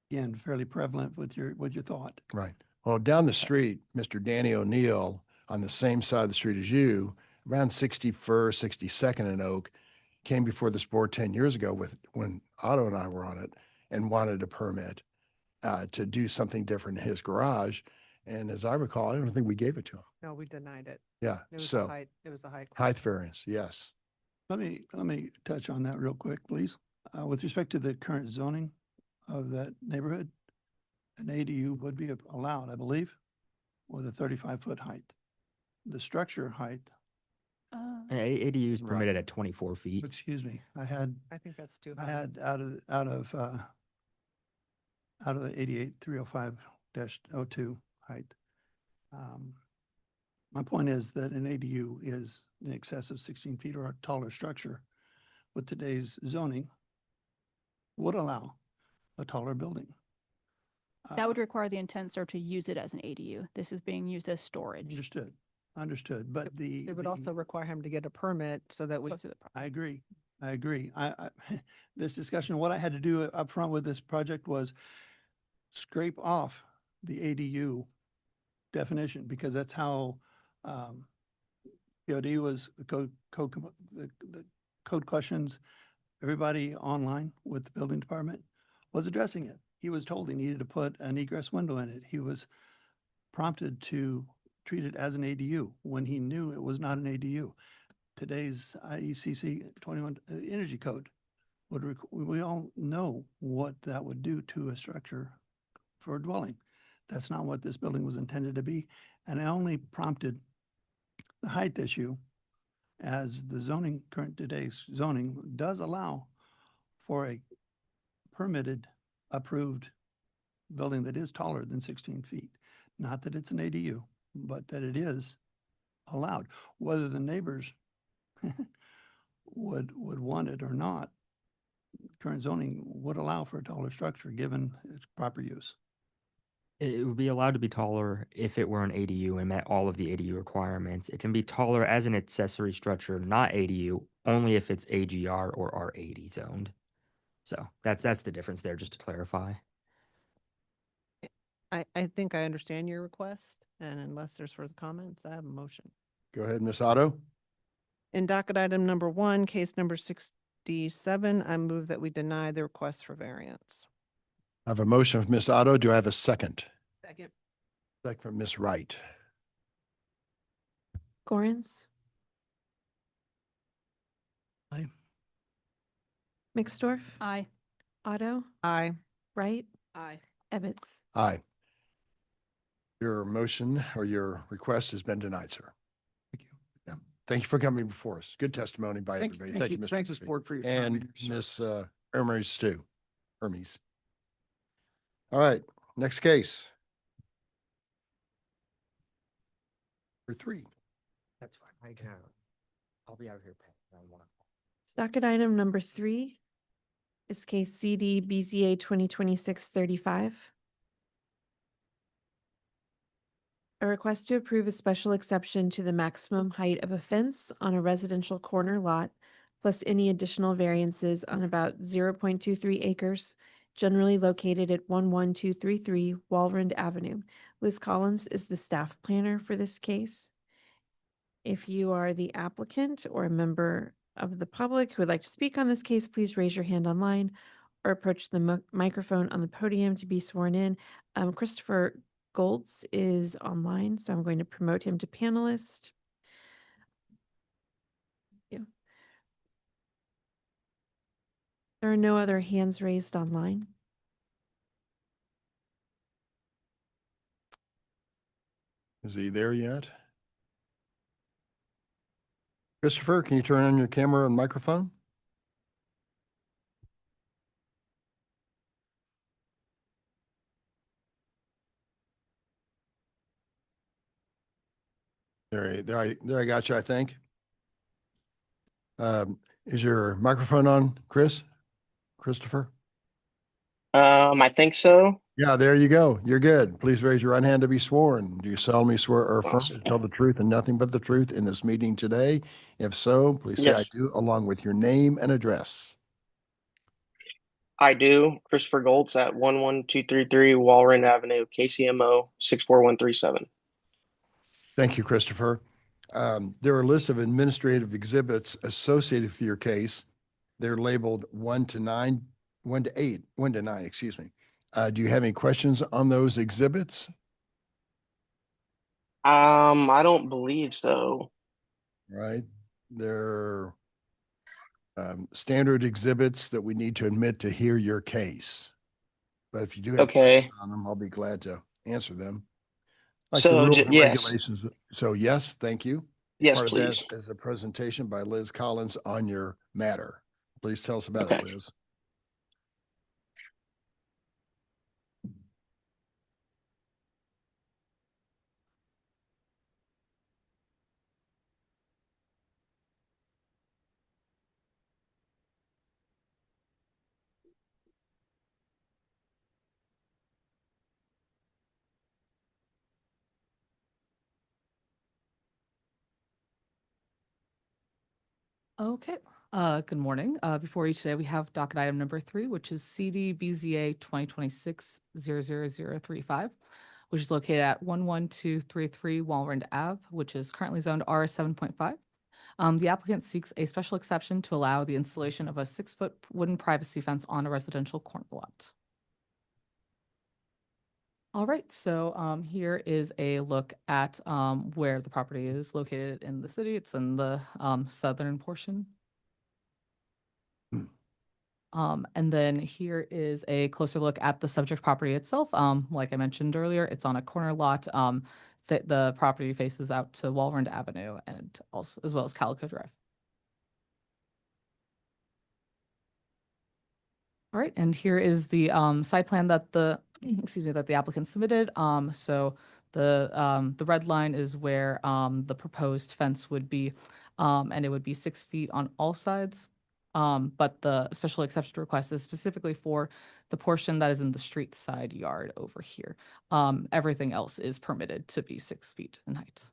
again, fairly prevalent with your thought. Right. Well, down the street, Mr. Danny O'Neill, on the same side of the street as you, around 61st, 62nd and Oak, came before this board 10 years ago when Otto and I were on it, and wanted a permit to do something different in his garage. And as I recall, I don't think we gave it to him. No, we denied it. Yeah. It was So it was a height. height variance, yes. Let me touch on that real quick, please. With respect to the current zoning of that neighborhood, an ADU would be allowed, I believe, with a 35-foot height. The structure height, ADU is Right. permitted at 24 feet. excuse me, I think that's too I high. had out of the 88-305-02 height. My point is that an ADU is in excess of 16 feet or a taller structure with today's zoning would allow a taller building. That would require the intent, sir, to use it as an ADU. This is being used as storage. Understood. But It would also require him to get a permit so that we, Go through the process. I agree. I this discussion, what I had to do up front with this project was scrape off the ADU definition, because that's how POD was, the code questions, everybody online with the building department was addressing it. He was told he needed to put an egress window in it. He was prompted to treat it as an ADU when he knew it was not an ADU. Today's IECC 21 Energy Code we all know what that would do to a structure for a dwelling. That's not what this building was intended to be. And it only prompted the height issue, as the zoning, today's zoning does allow for a permitted, approved building that is taller than 16 feet. Not that it's an ADU, but that it is allowed. Whether the neighbors would want it or not, current zoning would allow for a taller structure given its proper use. It would be allowed to be taller if it were an ADU and met all of the ADU requirements. It can be taller as an accessory structure, not ADU, only if it's AGR or R80 zoned. So that's the difference there, just to clarify. I think I understand your request, and unless there's further comments, I have a motion. Go ahead, Ms. Otto. In docket item number 1, case number 67, I move that we deny the request for variance. I have a motion of Ms. Otto. Do I have a second? Second. Second from Ms. Wright. Gorens, Aye. Mixdorf, Aye. Otto, Aye. Wright, Aye. Ebbets. Aye. Your motion or your request has been denied, sir. Thank you. Yeah. Thank you for coming before us. Good testimony by everybody. Thank you, Mr. Thanks, this Murphy. board, for your time And your Ms. service. Hermes too. Hermes. All right, next case. Number 3. That's fine. I can, I'll be out here. around 1 o'clock. Docket item number 3 is case CD BZA 2026-35. A request to approve a special exception to the maximum height of a fence on a residential corner lot, plus any additional variances on about 0.23 acres, generally located at 11233 Walrand Avenue. Liz Collins is the staff planner for this case. If you are the applicant or a member of the public who would like to speak on this case, please raise your hand online or approach the microphone on the podium to be sworn in. Christopher Goltz is online, so I'm going to promote him to panelist. Yeah. There are no other hands raised online. Is he there yet? Christopher, can you turn on your camera and microphone? There I got you, I think. Is your microphone on, Christopher? I think so. Yeah, there you go. You're good. Please raise your right hand to be sworn. Do you solemnly swear or affirm Awesome. to tell the truth and nothing but the truth in this meeting today? If so, please say I Yes. do, along with your name and address. I do. Christopher Goltz at 11233 Walrand Avenue, KCMO 64137. Thank you, Christopher. There are lists of administrative exhibits associated with your case. They're labeled 1 to 9, 1 to 8, 1 to 9, excuse me. Do you have any questions on those exhibits? I don't believe so. Right? They're standard exhibits that we need to admit to hear your case. But if you do have Okay. questions on them, I'll be glad to answer them. Like the So, rules and yes. regulations. So yes, thank you. Yes, Part please. of that is a presentation by Liz Collins on your matter. Please tell us about Okay. it, Liz. Okay. Good morning. Before you today, we have docket item number 3, which is CD BZA 2026-00035, which is located at 11233 Walrand Ave, which is currently zoned R7.5. The applicant seeks a special exception to allow the installation of a 6-foot wooden privacy fence on a residential corner lot. All right, so here is a look at where the property is located in the city. It's in the southern portion. And then here is a closer look at the subject property itself. Like I mentioned earlier, it's on a corner lot. The property faces out to Walrand Avenue and also as well as Calico Drive. All right, and here is the site plan that the that the applicant submitted. So the red line is where the proposed fence would be, and it would be 6 feet on all sides. But the special exception request is specifically for the portion that is in the street side yard over here. Everything else is permitted to be 6 feet in height.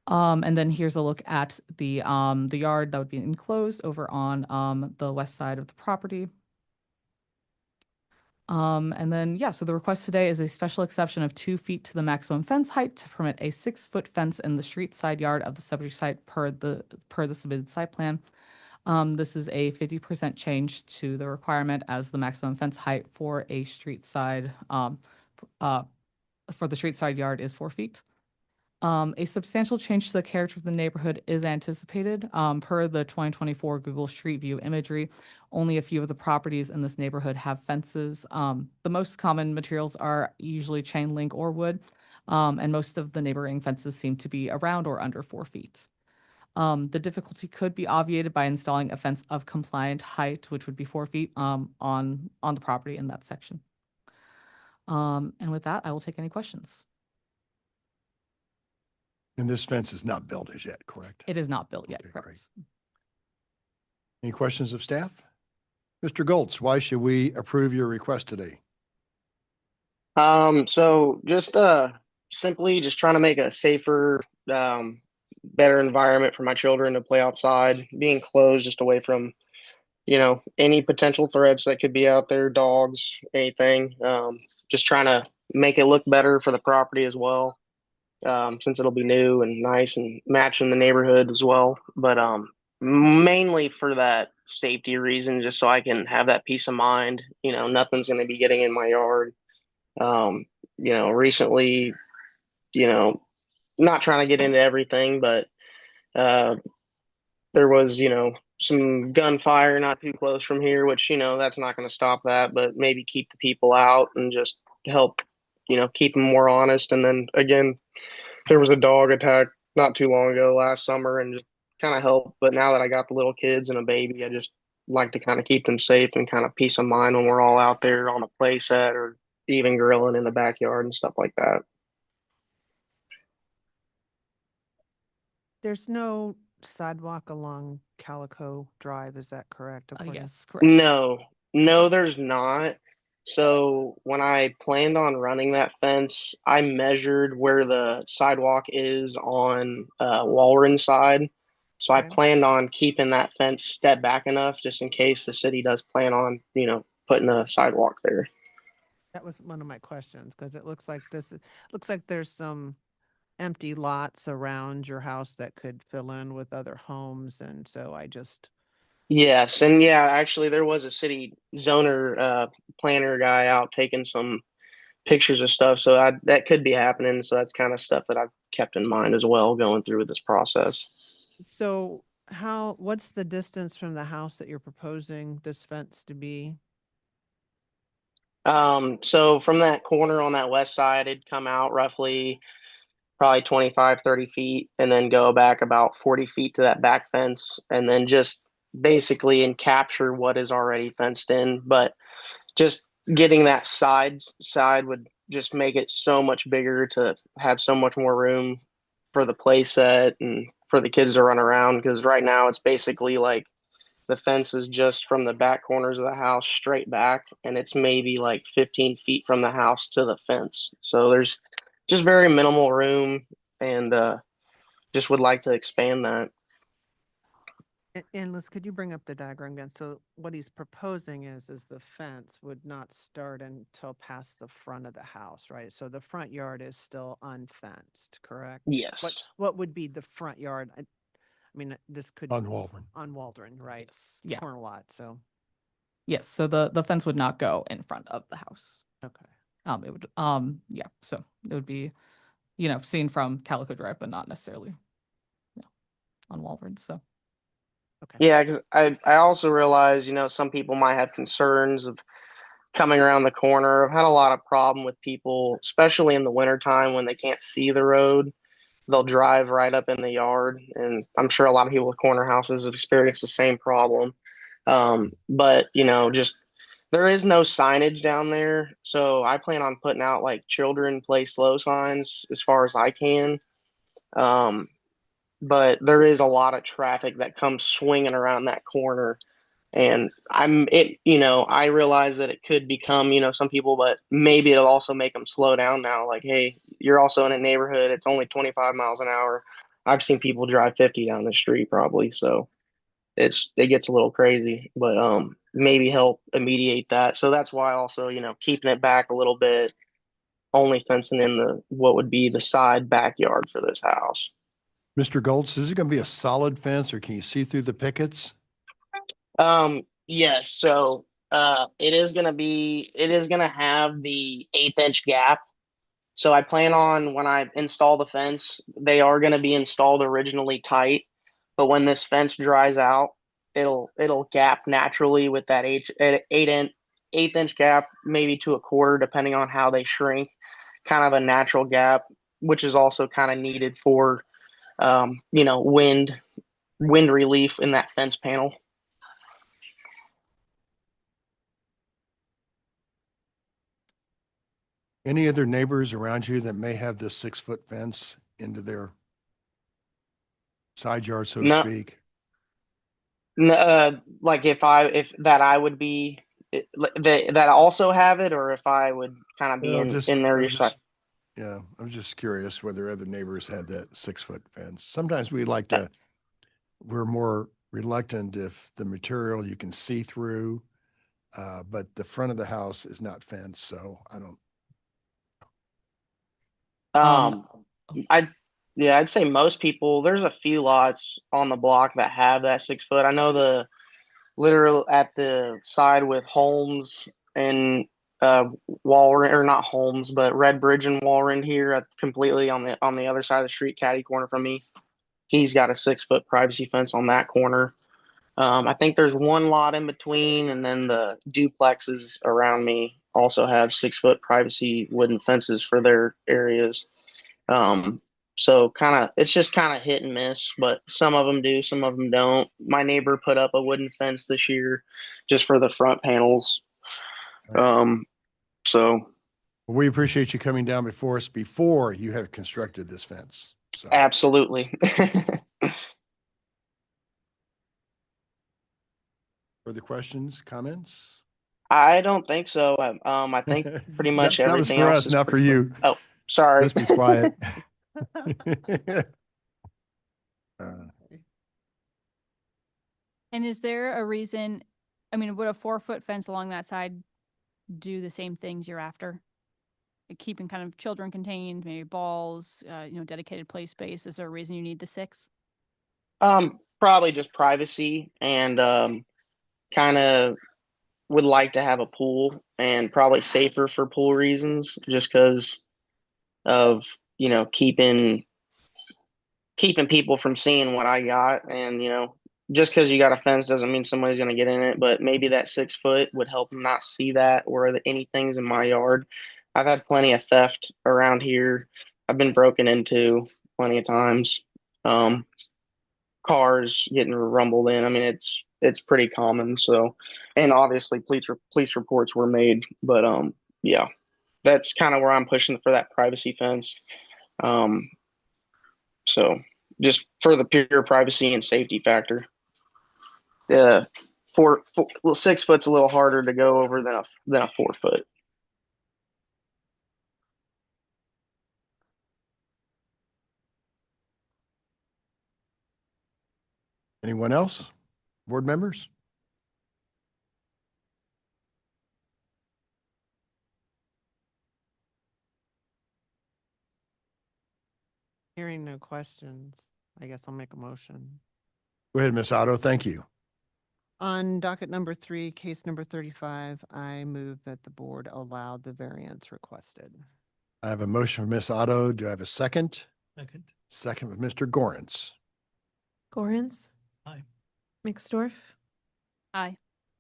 And then here's a look at the yard that would be enclosed over on the west side of the property. And then, yeah, so the request today is a special exception of 2 feet to the maximum fence height to permit a 6-foot fence in the street side yard of the subject site per the submitted site plan. This is a 50% change to the requirement as the maximum fence height for a street side for the street side yard is 4 feet. A substantial change to the character of the neighborhood is anticipated. Per the 2024 Google Street View imagery, only a few of the properties in this neighborhood have fences. The most common materials are usually chain link or wood. And most of the neighboring fences seem to be around or under 4 feet. The difficulty could be obviated by installing a fence of compliant height, which would be 4 feet, on the property in that section. And with that, I will take any questions. And this fence is not built as yet, correct? It is not built yet, Okay, correct? great. Any questions of staff? Mr. Goltz, why should we approve your request today? So just simply just trying to make a safer, better environment for my children to play outside, being closed just away from, any potential threats that could be out there, dogs, anything. Just trying to make it look better for the property as well. Since it'll be new and nice and matching the neighborhood as well. But mainly for that safety reason, just so I can have that peace of mind. Nothing's going to be getting in my yard. Recently, not trying to get into everything, but there was, some gunfire not too close from here, which, that's not going to stop that, but maybe keep the people out and just help, keep them more honest. And then again, there was a dog attack not too long ago last summer and just kind of helped. But now that I got the little kids and a baby, I just like to kind of keep them safe and kind of peace of mind when we're all out there on a play set or even grilling in the backyard and stuff like that. There's no sidewalk along Calico Drive, is that correct? Yes, correct. No, there's not. So when I planned on running that fence, I measured where the sidewalk is on Walren side. So I Okay. planned on keeping that fence step back enough just in case the city does plan on, putting a sidewalk there. That was one of my questions, because it looks like there's some empty lots around your house that could fill in with other homes. And so I just, Yes, and yeah, actually there was a city zoner planner guy out taking some pictures of stuff, so that could be happening. So that's kind of stuff that I've kept in mind as well going through with this process. so what's the distance from the house that you're proposing this fence to be? So from that corner on that west side, it'd come out roughly probably 25, 30 feet, and then go back about 40 feet to that back fence, and then just basically and capture what is already fenced in. But just getting that side would just make it so much bigger to have so much more room for the play set and for the kids to run around. Because right now it's basically like the fence is just from the back corners of the house straight back, and it's maybe like 15 feet from the house to the fence. So there's just very minimal room, and just would like to expand that. And Liz, could you bring up the diagram again? So what he's proposing is the fence would not start until past the front of the house, right? So the front yard is still unfenced, correct? Yes. What would be the front yard? I mean, this could On Walden. on Waldron, right? Yes. It's a Yeah. corner lot, so Yes, so the fence would not go in front of the house. okay. It would, yeah, so it would be, seen from Calico Drive, but not necessarily, on Walford, so. Okay. Yeah, 'cause I also realize, some people might have concerns of coming around the corner. I've had a lot of problem with people, especially in the wintertime when they can't see the road. They'll drive right up in the yard, and I'm sure a lot of people with corner houses have experienced the same problem. But just there is no signage down there, so I plan on putting out like children play slow signs as far as I can. Um, but there is a lot of traffic that comes swinging around that corner, and I realize that it could become, some people, but maybe it'll also make them slow down now. Like, hey, you're also in a neighborhood, it's only 25 miles an hour. I've seen people drive 50 down the street probably, so it gets a little crazy, but maybe help mediate that. So that's why also, keeping it back a little bit, only fencing in what would be the side backyard for this house. Mr. Goltz, is it going to be a solid fence or can you see through the pickets? Yes. So it is gonna have the 1/8 inch gap. So I plan on, when I install the fence, they are gonna be installed originally tight, but when this fence dries out, it'll gap naturally with that 1/8 inch gap, maybe to 1/4, depending on how they shrink. Kind of a natural gap. which is also kind of needed for, wind relief in that fence panel. Any other neighbors around you that may have this 6-foot fence into their side yard, so to No, speak? like if I would be that also have it, or if I would kind of be Well, in there I'm your side. yeah, I'm just curious whether other neighbors had that 6-foot fence. Sometimes we're more reluctant if the material you can see through, but the front of the house is not fenced, so I don't. Um, oh, I'd say most people. There's a few lots on the block that have that 6 foot. I know the literal at the side with Holmes and Walren, or not Holmes, but Red Bridge and Walren here, completely on the other side of the street, catty corner from me. He's got a 6 foot privacy fence on that corner. I think there's one lot in between, and then the duplexes around me also have 6 foot privacy wooden fences for their areas. So it's just kind of hit and miss, but some of them do, some of them don't. My neighbor put up a wooden fence this year just for the front panels. So We appreciate you coming down before us before you have constructed this fence. So absolutely. further questions, comments? I don't think so. I think pretty much That was everything for else us, is not for you. Oh, sorry. Just be quiet. And is there a reason, I mean, would a 4-foot fence along that side do the same things you're after? Like keeping kind of children contained, maybe balls, dedicated play space. Is there a reason you need the 6? Probably just privacy, and kind of would like to have a pool, and probably safer for pool reasons, just because of keeping people from seeing what I got. And just because you got a fence doesn't mean somebody's going to get in it, but maybe that 6 foot would help them not see that, or anything's in my yard. I've had plenty of theft around here. I've been broken into plenty of times. Cars getting rumbled in. I mean, it's pretty common. So, and obviously police reports were made, but yeah, that's kind of where I'm pushing for that privacy fence. So just for the pure privacy and safety factor. 6 foot's a little harder to go over than a 4 foot. Anyone else? Board members? Hearing no questions, I guess I'll make a motion. Go ahead, Ms. Otto. Thank you. On docket number 3, case number 35, I move that the board allow the variance requested. I have a motion for Ms. Otto. Do I have a second? Second. Second with Mr. Gorens. Gorens? Aye. McStorf? Aye.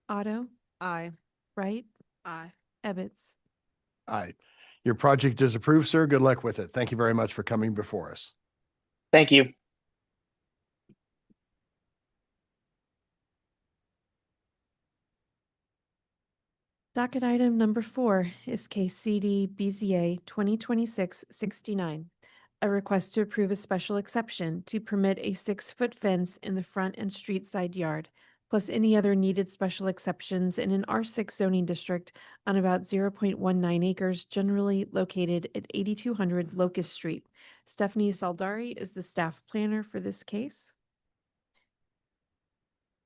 Otto? Aye. Wright? Aye. Ebbets? Aye. Your project is approved, sir. Good luck with it. Thank you very much for coming before us. Thank you. Docket item number 4 is case CD BZA 2026-69. A request to approve a special exception to permit a 6-foot fence in the front and street side yard, plus any other needed special exceptions in an R6 zoning district on about 0.19 acres generally located at 8200 Locust Street. Stephanie Saldari is the staff planner for this case.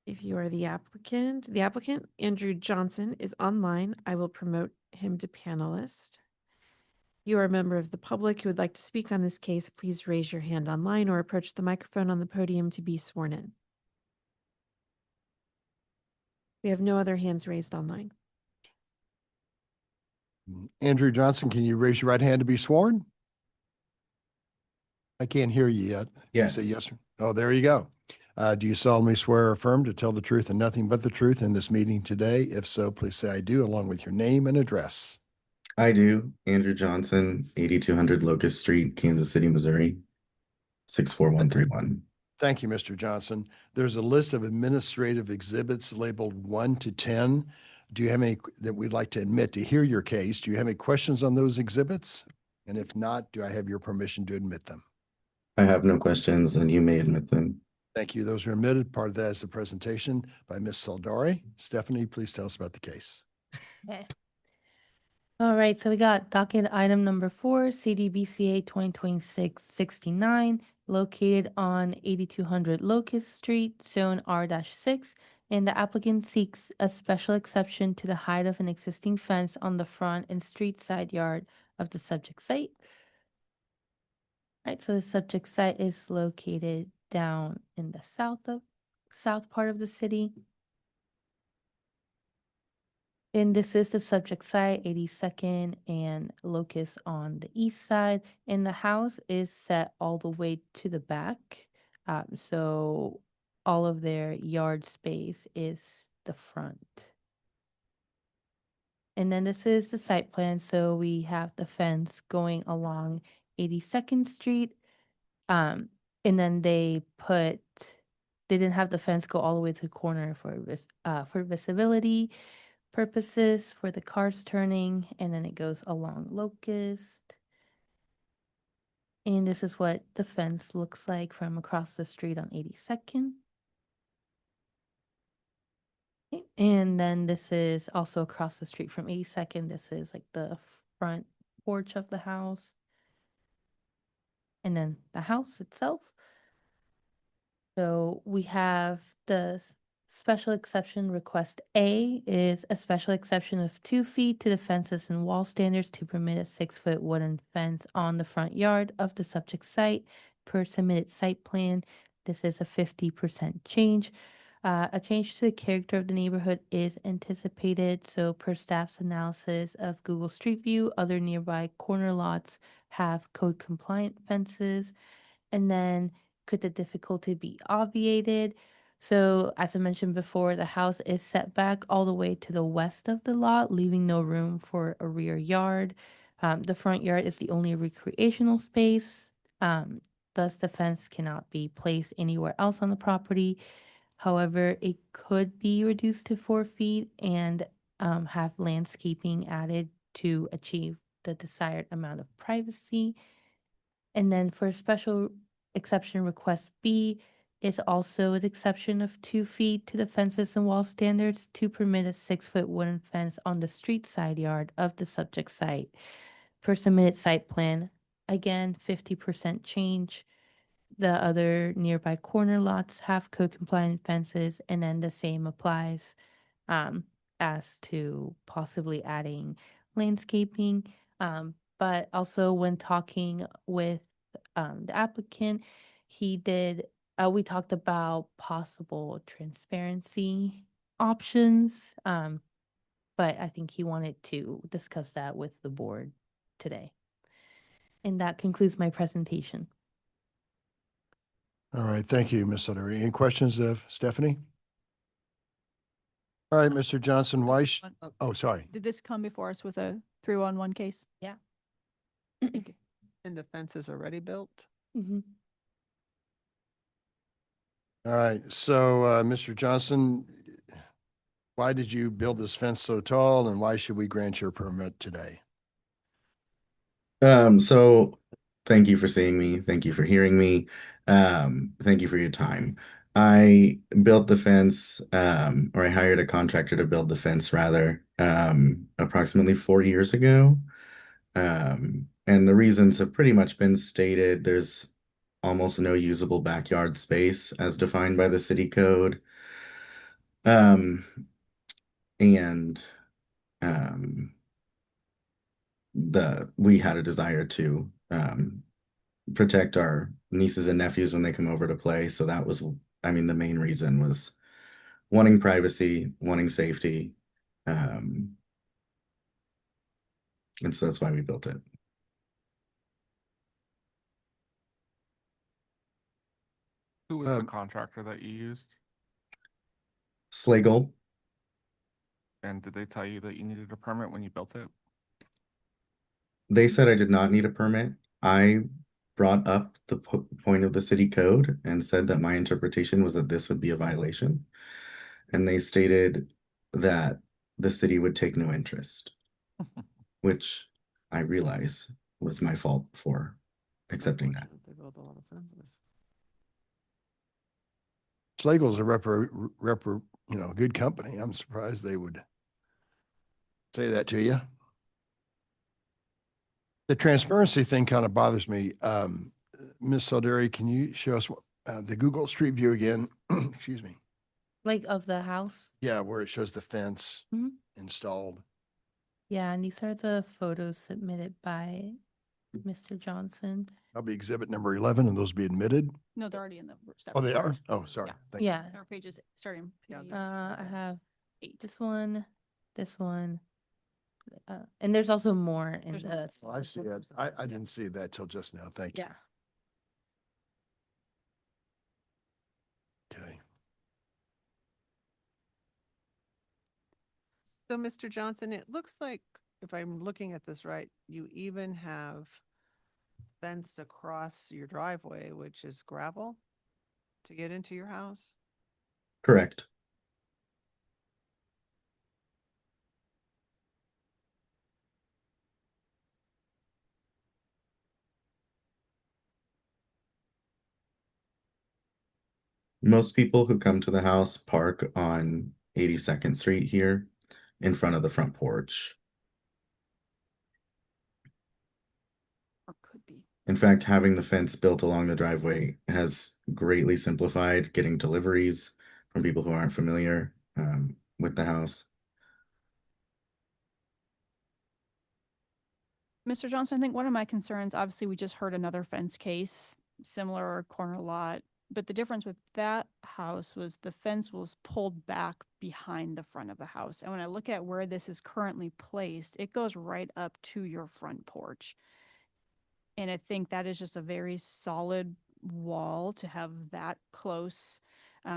If you are the applicant, Andrew Johnson, is online. I will promote him to panelist. If you are a member of the public who would like to speak on this case, please raise your hand online or approach the microphone on the podium to be sworn in. We have no other hands raised online. Andrew Johnson, can you raise your right hand to be sworn? I can't hear you yet. Yes. You say yes. Oh, there you go. Do you solemnly swear or affirm to tell the truth and nothing but the truth in this meeting today? If so, please say I do, along with your name and address. I do. Andrew Johnson, 8200 Locust Street, Kansas City, Missouri, 64131. Thank you, Mr. Johnson. There's a list of administrative exhibits labeled 1 to 10. Do you have any that we'd like to admit to hear your case? Do you have any questions on those exhibits? And if not, do I have your permission to admit them? I have no questions, and you may admit them. Thank you. Those are admitted. Part of that is the presentation by Ms. Saldari. Stephanie, please tell us about the case. Okay. All right, so we got docket item number 4, CDBCA 2026-69, located on 8200 Locust Street, zone R-6, and the applicant seeks a special exception to the height of an existing fence on the front and street side yard of the subject site. All right, so the subject site is located down in the south part of the city. And this is the subject site, 82nd and Locust on the east side. And the house is set all the way to the back. So all of their yard space is the front. And then this is the site plan. So we have the fence going along 82nd Street. And then they didn't have the fence go all the way to the corner for visibility purposes for the cars turning, and then it goes along Locust. And this is what the fence looks like from across the street on 82nd. And then this is also across the street from 82nd. This is like the front porch of the house. And then the house itself. So we have the special exception request A is a special exception of 2 feet to the fences and wall standards to permit a 6-foot wooden fence on the front yard of the subject site per submitted site plan. This is a 50% change. A change to the character of the neighborhood is anticipated. So per staff's analysis of Google Street View, other nearby corner lots have code compliant fences. And then could the difficulty be obviated? So, as I mentioned before, the house is set back all the way to the west of the lot, leaving no room for a rear yard. The front yard is the only recreational space. Thus, the fence cannot be placed anywhere else on the property. However, it could be reduced to 4 feet and have landscaping added to achieve the desired amount of privacy. And then for special exception request B is also an exception of 2 feet to the fences and wall standards to permit a 6-foot wooden fence on the street side yard of the subject site. Per submitted site plan, again, 50% change. The other nearby corner lots have code compliant fences, and then the same applies as to possibly adding landscaping. But also when talking with the applicant, we talked about possible transparency options. But I think he wanted to discuss that with the board today. And that concludes my presentation. All right, thank you, Ms. Sudbury. Any questions of Stephanie? All right, Mr. Johnson, oh, sorry. Did this come before us with a 3-1-1 case? Yeah. And the fence is already built? Mm-hmm. All right, so Mr. Johnson, why did you build this fence so tall and why should we grant your permit today? So thank you for seeing me. Thank you for hearing me. Thank you for your time. I built the fence, or I hired a contractor to build the fence rather, approximately 4 years ago. And the reasons have pretty much been stated. There's almost no usable backyard space as defined by the city code. And we had a desire to protect our nieces and nephews when they come over to play. So that was, the main reason was wanting privacy, wanting safety. And so that's why we built it. Who was the contractor that you used? Slagle. And did they tell you that you needed a permit when you built it? They said I did not need a permit. I brought up the point of the city code and said that my interpretation was that this would be a violation. And they stated that the city would take no interest, which I realize was my fault for accepting that. They built a lot of fences. Schlegel's a good company. I'm surprised they would say that to you. The transparency thing kind of bothers me. Ms. Salderi, can you show us the Google Street View again? Excuse me. Like of the house? Yeah, where it shows the fence Mhm. installed. Yeah, and these are the photos submitted by Mr. Johnson. That'll be exhibit number 11, and those be admitted. No, they're already in the. Oh, they are? Oh, sorry. Yeah. Thank you. Yeah, Our pages starting. Yeah. I have this one, and there's also more in There's the. more. Oh, I see it. I didn't see that till just now. Thank you. Yeah. Okay. So, Mr. Johnson, it looks like, if I'm looking at this right, you even have fence across your driveway, which is gravel, to get into your house? Correct. Most people who come to the house park on 82nd Street here in front of the front porch. Or could be. In fact, having the fence built along the driveway has greatly simplified getting deliveries from people who aren't familiar with the house. Mr. Johnson, I think one of my concerns, obviously, we just heard another fence case, similar corner lot. But the difference with that house was the fence was pulled back behind the front of the house. And when I look at where this is currently placed, it goes right up to your front porch. And I think that is just a very solid wall to have that close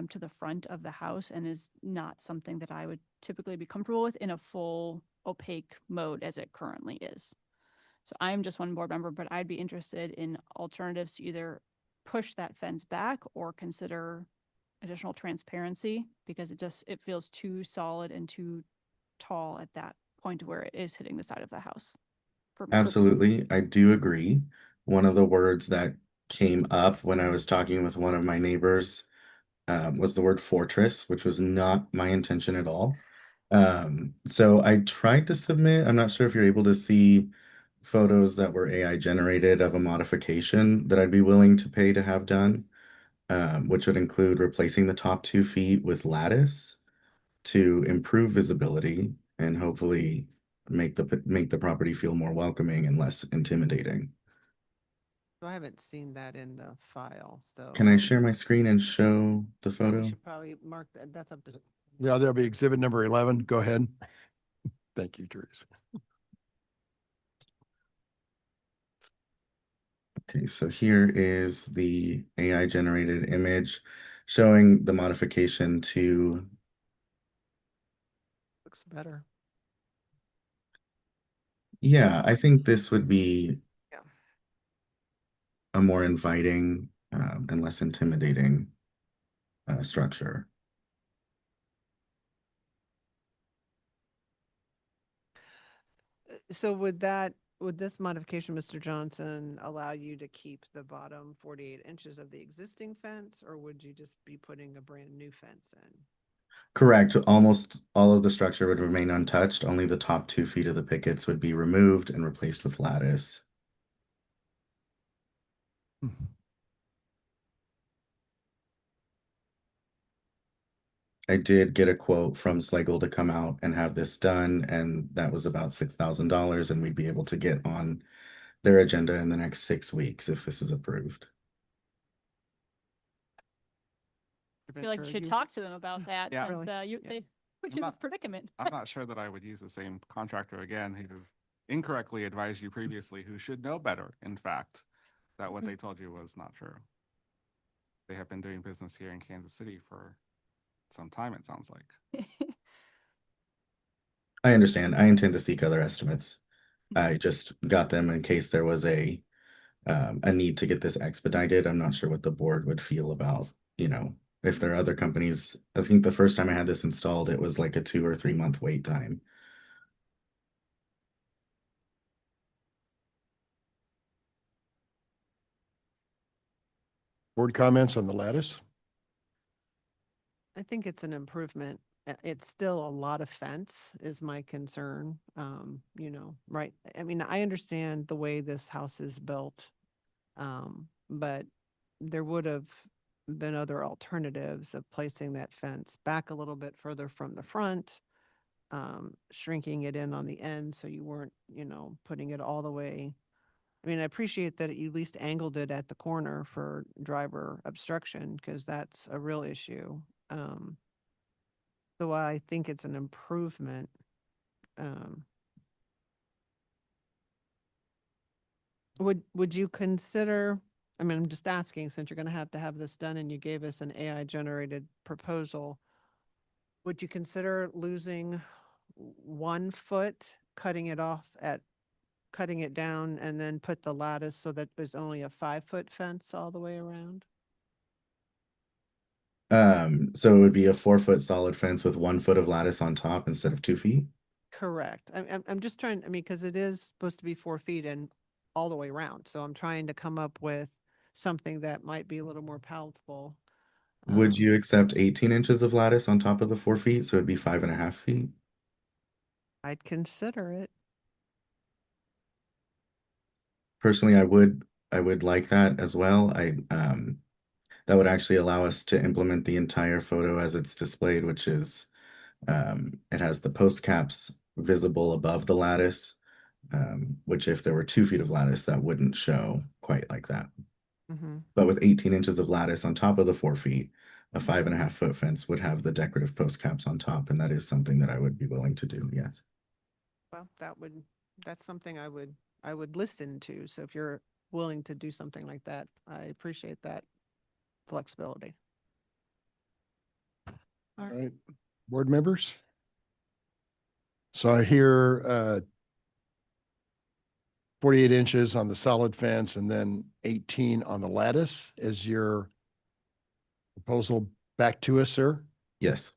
to the front of the house, and is not something that I would typically be comfortable with in a full opaque mode as it currently is. So I'm just one board member, but I'd be interested in alternatives to either push that fence back or consider additional transparency, because it feels too solid and too tall at that point where it is hitting the side of the house. for me. Absolutely, I do agree. One of the words that came up when I was talking with one of my neighbors was the word fortress, which was not my intention at all. So I tried to submit, I'm not sure if you're able to see photos that were AI generated of a modification that I'd be willing to pay to have done, which would include replacing the top 2 feet with lattice to improve visibility and hopefully make the property feel more welcoming and less intimidating. So I haven't seen that in the file, so. Can I share my screen and show the Yeah, photo? we should probably mark that, that's up to. Yeah, there'll be exhibit number 11. Go ahead. Thank you, Teresa. Okay, so here is the AI generated image showing the modification to. Looks better. Yeah, I think this would be Yeah. a more inviting and less intimidating structure. So would this modification, Mr. Johnson, allow you to keep the bottom 48 inches of the existing fence, or would you just be putting a brand new fence in? Correct. Almost all of the structure would remain untouched. Only the top 2 feet of the pickets would be removed and replaced with lattice. I did get a quote from Slagle to come out and have this done, and that was about $6,000, and we'd be able to get on their agenda in the next 6 weeks if this is approved. I feel like you should talk to them about that. Yeah. And, Really? they put I'm you in not- this predicament. I'm not sure that I would use the same contractor again who incorrectly advised you previously, who should know better, in fact, that what they told you was not true. They have been doing business here in Kansas City for some time, it sounds like. I understand. I intend to seek other estimates. I just got them in case there was a need to get this expedited. I'm not sure what the board would feel about, if there are other companies. I think the first time I had this installed, it was like a 2 or 3 month wait time. Board comments on the lattice? I think it's an improvement. It's still a lot of fence is my concern. Right. I mean, I understand the way this house is built. But there would have been other alternatives of placing that fence back a little bit further from the front, shrinking it in on the end so you weren't, putting it all the way. I mean, I appreciate that you at least angled it at the corner for driver obstruction because that's a real issue. So I think it's an improvement. Would you consider, I mean, I'm just asking, since you're going to have this done and you gave us an AI generated proposal, would you consider losing 1 foot, cutting it down and then put the lattice so that there's only a 5-foot fence all the way around? So it would be a 4-foot solid fence with 1 foot of lattice on top instead of 2 feet. Correct. I'm just trying, I mean, because it is supposed to be 4 feet and all the way around. So I'm trying to come up with something that might be a little more palatable. Would you accept 18 inches of lattice on top of the 4 feet? So it'd be 5.5 feet. I'd consider it. Personally, I would like that as well. That would actually allow us to implement the entire photo as it's displayed, which is it has the post caps visible above the lattice, which if there were 2 feet of lattice, that wouldn't show quite like that. But with 18 inches of lattice on top of the 4 feet, a 5.5-foot fence would have the decorative post caps on top, and that is something that I would be willing to do. Yes. Well, that's something I would listen to. So if you're willing to do something like that, I appreciate that flexibility. All right, board members? So I hear 48 inches on the solid fence and then 18 on the lattice. Is your proposal back to us, sir? Yes.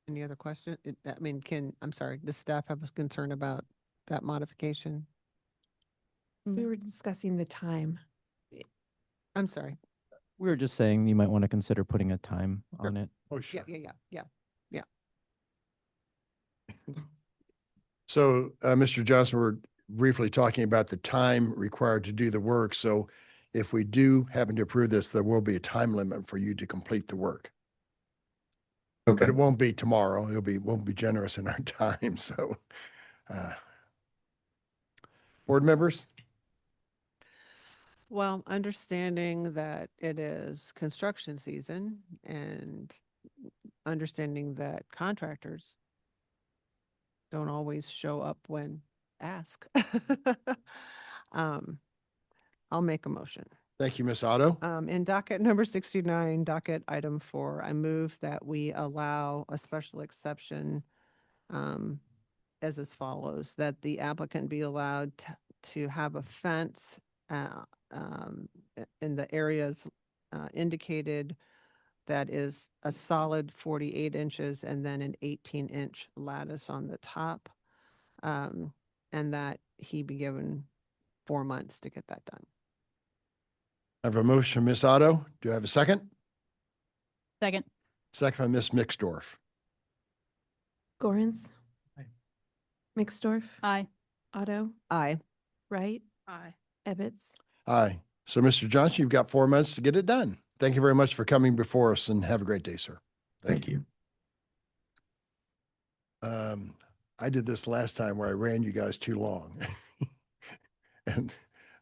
Any other question? I'm sorry, does staff have a concern about that modification? We were discussing the time. I'm sorry. We were just saying you might want to consider putting a time on it. Oh, sure. Yeah. So, Mr. Johnson, we're briefly talking about the time required to do the work. So if we do happen to approve this, there will be a time limit for you to complete the work. Okay. But it won't be tomorrow. We'll be generous in our time. So, board members? Well, understanding that it is construction season and understanding that contractors don't always show up when asked. I'll make a motion. Thank you, Ms. Otto. In docket number 69, docket item 4, I move that we allow a special exception as follows, that the applicant be allowed to have a fence in the areas indicated that is a solid 48 inches and then an 18-inch lattice on the top, and that he be given 4 months to get that done. I have a motion from Ms. Otto. Do I have a second? Second. Second from Ms. Mixdorf. Gorens? Aye. Mixdorf? Aye. Otto? Aye. Wright? Aye. Ebbets? Aye. So, Mr. Johnson, you've got 4 months to get it done. Thank you very much for coming before us and have a great day, sir. Thank you. I did this last time where I ran you guys too long. And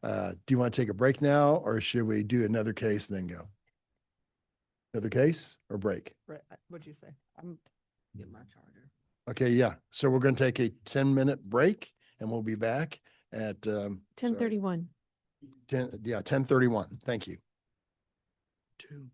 do you want to take a break now or should we do another case and then go? Another case or break? Right. What'd you say? I'm get my charger. Okay, yeah. So we're going to take a 10-minute break and we'll be back at 10:31. 10:31. Thank you. 2.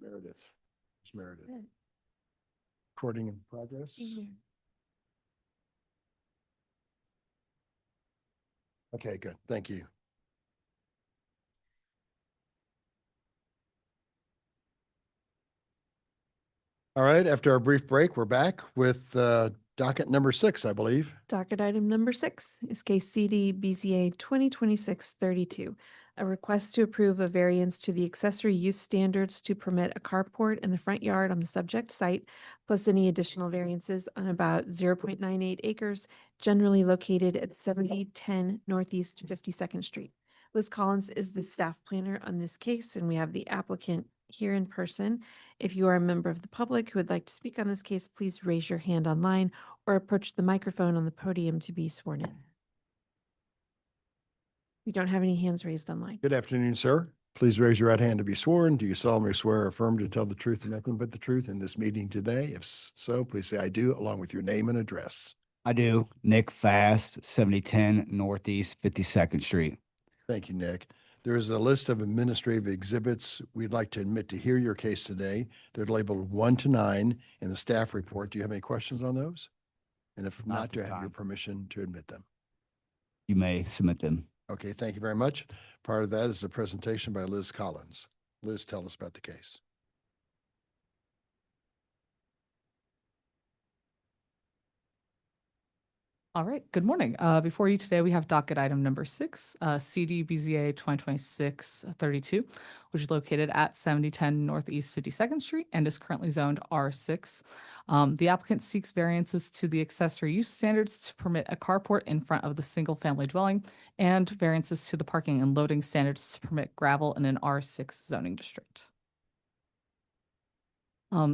Meredith. It's Meredith. Recording in progress. Okay, good. Thank you. All right, after our brief break, we're back with docket number 6, I believe. Docket item number 6 is case CD BZA 2026-32, a request to approve a variance to the accessory use standards to permit a carport in the front yard on the subject site, plus any additional variances on about 0.98 acres, generally located at 7010 Northeast 52nd Street. Liz Collins is the staff planner on this case, and we have the applicant here in person. If you are a member of the public who would like to speak on this case, please raise your hand online or approach the microphone on the podium to be sworn in. We don't have any hands raised online. Good afternoon, sir. Please raise your right hand to be sworn. Do you solemnly swear or affirm to tell the truth and nothing but the truth in this meeting today? If so, please say I do, along with your name and address. I do. Nick Fast, 7010 Northeast 52nd Street. Thank you, Nick. There is a list of administrative exhibits we'd like to admit to hear your case today. They're labeled 1 to 9 in the staff report. Do you have any questions on those? And if Not not, do I this have your time. permission to admit them? You may submit them. Okay, thank you very much. Part of that is a presentation by Liz Collins. Liz, tell us about the case. All right, good morning. Before you today, we have docket item number 6, CD BZA 2026-32, which is located at 7010 Northeast 52nd Street and is currently zoned R6. The applicant seeks variances to the accessory use standards to permit a carport in front of the single-family dwelling and variances to the parking and loading standards to permit gravel in an R6 zoning district.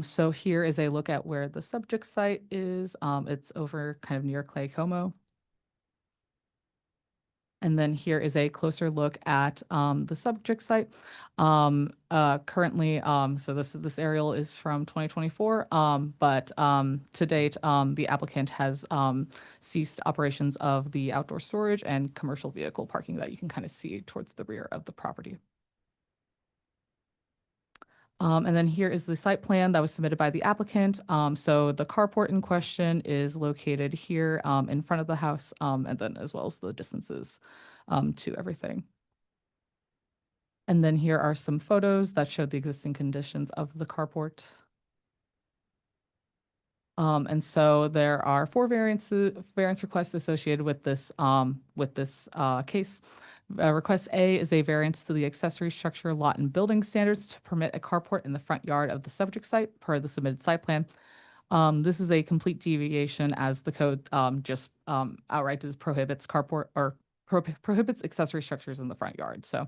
So here is a look at where the subject site is. It's over kind of near Clay Como. And then here is a closer look at the subject site. Currently, so this aerial is from 2024, but to date, the applicant has ceased operations of the outdoor storage and commercial vehicle parking that you can kind of see towards the rear of the property. And then here is the site plan that was submitted by the applicant. So the carport in question is located here in front of the house, and then as well as the distances to everything. And then here are some photos that show the existing conditions of the carport. And so there are 4 variance requests associated with this case. Request A is a variance to the accessory structure, lot, and building standards to permit a carport in the front yard of the subject site per the submitted site plan. This is a complete deviation as the code just outright prohibits carport or prohibits accessory structures in the front yard. So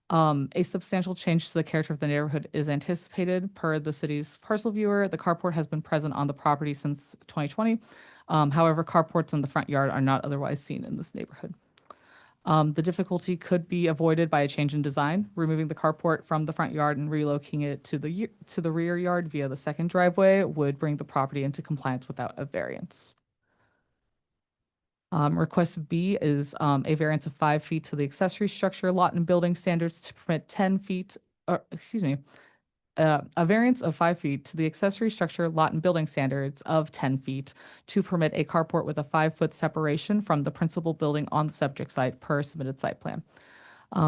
a substantial change to the character of the neighborhood is anticipated per the city's parcel viewer. The carport has been present on the property since 2020. However, carports in the front yard are not otherwise seen in this neighborhood. The difficulty could be avoided by a change in design, removing the carport from the front yard and relocating it to the rear yard via the second driveway would bring the property into compliance without a variance. Request B is a variance of 5 feet to the accessory structure, lot, and building standards to permit 10 feet, a variance of 5 feet to the accessory structure, lot, and building standards of 10 feet to permit a carport with a 5-foot separation from the principal building on the subject site per submitted site plan.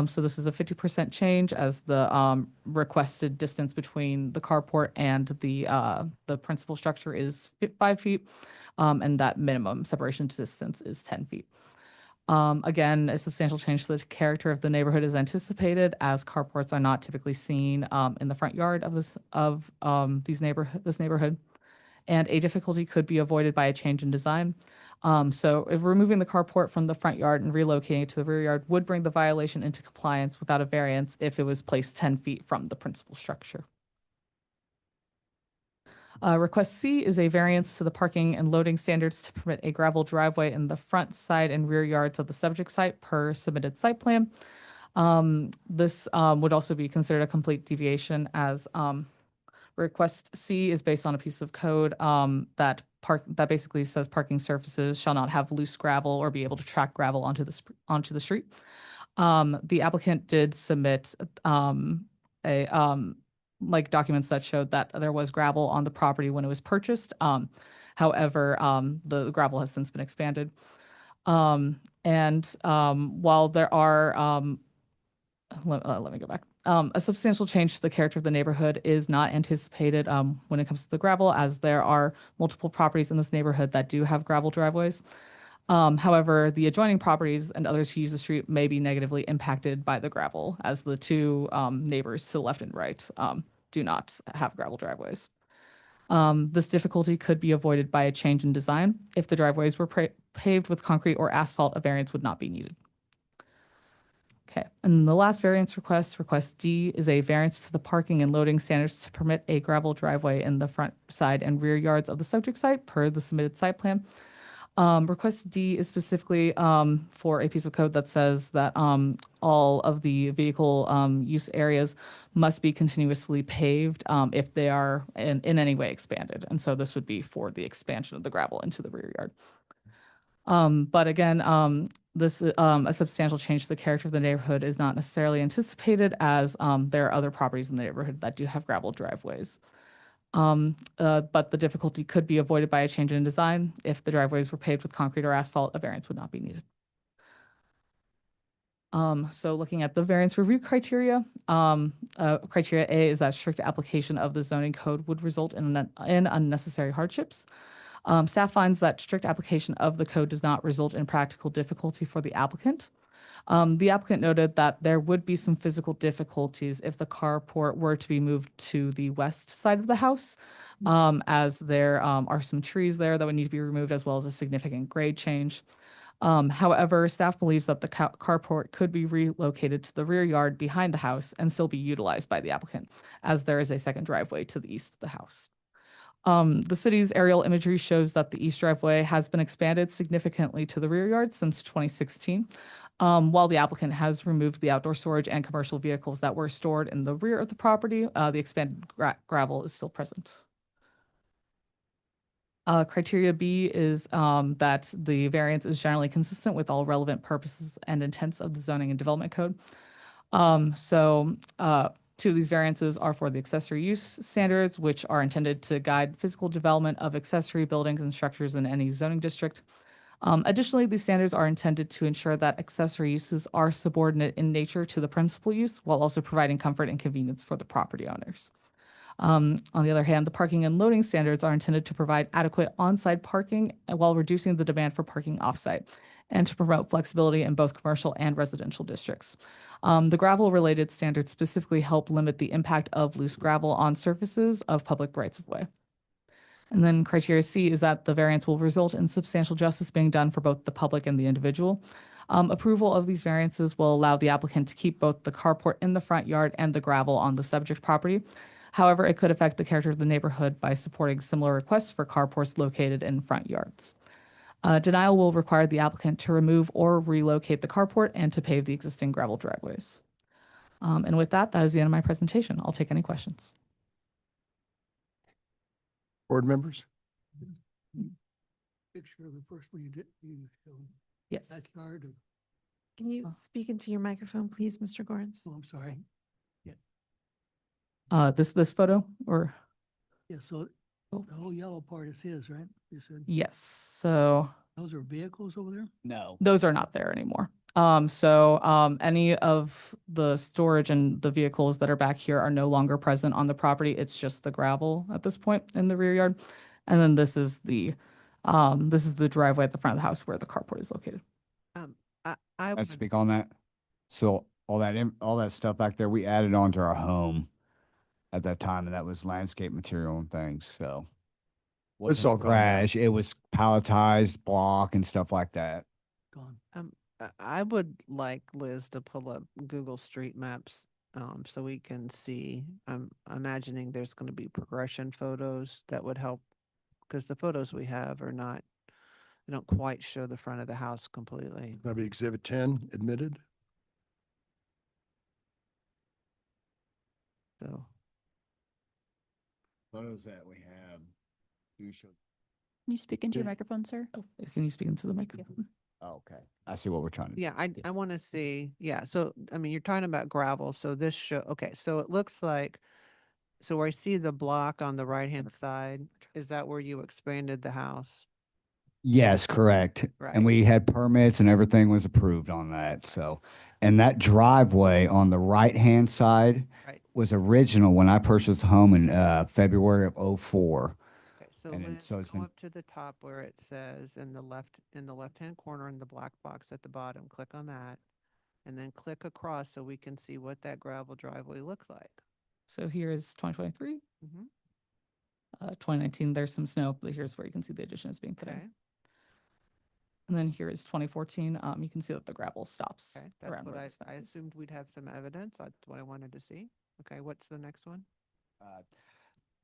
So this is a 50% change as the requested distance between the carport and the principal structure is 5 feet, and that minimum separation distance is 10 feet. Again, a substantial change to the character of the neighborhood is anticipated as carports are not typically seen in the front yard of this neighborhood, and a difficulty could be avoided by a change in design. So if removing the carport from the front yard and relocating it to the rear yard would bring the violation into compliance without a variance if it was placed 10 feet from the principal structure. Request C is a variance to the parking and loading standards to permit a gravel driveway in the front, side, and rear yards of the subject site per submitted site plan. This would also be considered a complete deviation as request C is based on a piece of code that basically says parking surfaces shall not have loose gravel or be able to track gravel onto the street. The applicant did submit a like documents that showed that there was gravel on the property when it was purchased. However, the gravel has since been expanded. While there are let me go back. A substantial change to the character of the neighborhood is not anticipated when it comes to the gravel, as there are multiple properties in this neighborhood that do have gravel driveways. However, the adjoining properties and others who use the street may be negatively impacted by the gravel, as the two neighbors to the left and right do not have gravel driveways. This difficulty could be avoided by a change in design. If the driveways were paved with concrete or asphalt, a variance would not be needed. Okay, and the last variance request D, is a variance to the parking and loading standards to permit a gravel driveway in the front, side, and rear yards of the subject site per the submitted site plan. Request D is specifically for a piece of code that says that all of the vehicle use areas must be continuously paved if they are in any way expanded. And so this would be for the expansion of the gravel into the rear yard. But again, this a substantial change to the character of the neighborhood is not necessarily anticipated, as there are other properties in the neighborhood that do have gravel driveways. But the difficulty could be avoided by a change in design. If the driveways were paved with concrete or asphalt, a variance would not be needed. So looking at the variance review criteria, criteria A is that strict application of the zoning code would result in unnecessary hardships. Staff finds that strict application of the code does not result in practical difficulty for the applicant. The applicant noted that there would be some physical difficulties if the carport were to be moved to the west side of the house, as there are some trees there that would need to be removed, as well as a significant grade change. However, staff believes that the carport could be relocated to the rear yard behind the house and still be utilized by the applicant, as there is a second driveway to the east of the house. The city's aerial imagery shows that the east driveway has been expanded significantly to the rear yard since 2016, while the applicant has removed the outdoor storage and commercial vehicles that were stored in the rear of the property. The expanded gravel is still present. Criteria B is that the variance is generally consistent with all relevant purposes and intents of the zoning and development code. Two of these variances are for the accessory use standards, which are intended to guide physical development of accessory buildings and structures in any zoning district. Additionally, these standards are intended to ensure that accessory uses are subordinate in nature to the principal use, while also providing comfort and convenience for the property owners. On the other hand, the parking and loading standards are intended to provide adequate on-site parking while reducing the demand for parking off-site, and to promote flexibility in both commercial and residential districts. The gravel-related standards specifically help limit the impact of loose gravel on surfaces of public rights-of-way. And then criteria C is that the variance will result in substantial justice being done for both the public and the individual. Approval of these variances will allow the applicant to keep both the carport in the front yard and the gravel on the subject property. However, it could affect the character of the neighborhood by supporting similar requests for carports located in front yards. Denial will require the applicant to remove or relocate the carport and to pave the existing gravel driveways. And with that, that is the end of my presentation. I'll take any questions. Board members? Picture of the first one you showed. Yes. Backyard of, Can you speak into your microphone, please, Mr. Gorns? oh, I'm sorry. This photo, or? Yeah, so the whole yellow part is his, right? You said Yes. So those are vehicles over there? No. those are not there anymore. Any of the storage and the vehicles that are back here are no longer present on the property. It's just the gravel at this point in the rear yard. And then this is the driveway at the front of the house where the carport is located. I Let's would, speak on that. So all that stuff back there, we added onto our home at that time, and that was landscape material and things. So It's all gone now. trash. It was palletized block and stuff like that. Gone. I would like Liz to pull up Google Street Maps, so we can see. I'm imagining there's going to be progression photos that would help, because the photos we have are not, they don't quite show the front of the house completely. That'd be Exhibit 10 admitted. So Photos that we have do show. Can you speak into your Yeah. microphone, sir? Oh, can you speak into the microphone? Okay. I see what we're trying to do. Yeah, I want to see, yeah, so, I mean, you're talking about gravel, so this okay, so it looks like, so where I see the block on the right-hand side, is that where you expanded the house? Yes, correct. Right. And we had permits and everything was approved on that. So, and that driveway on the right-hand side Right. was original when I purchased the home in February of '04. Okay, so And then, Liz, so it's go been, up to the top where it says in the left-hand corner in the black box at the bottom, click on that. And then click across so we can see what that gravel driveway looked like. So here's 2023. Mhm. 2019, there's some snow, but here's where you can see the addition is being put in. Okay, And then here is 2014. You can see that the gravel stops okay, that's around what where I this fence is. assumed we'd have some evidence. That's what I wanted to see. Okay, what's the next one?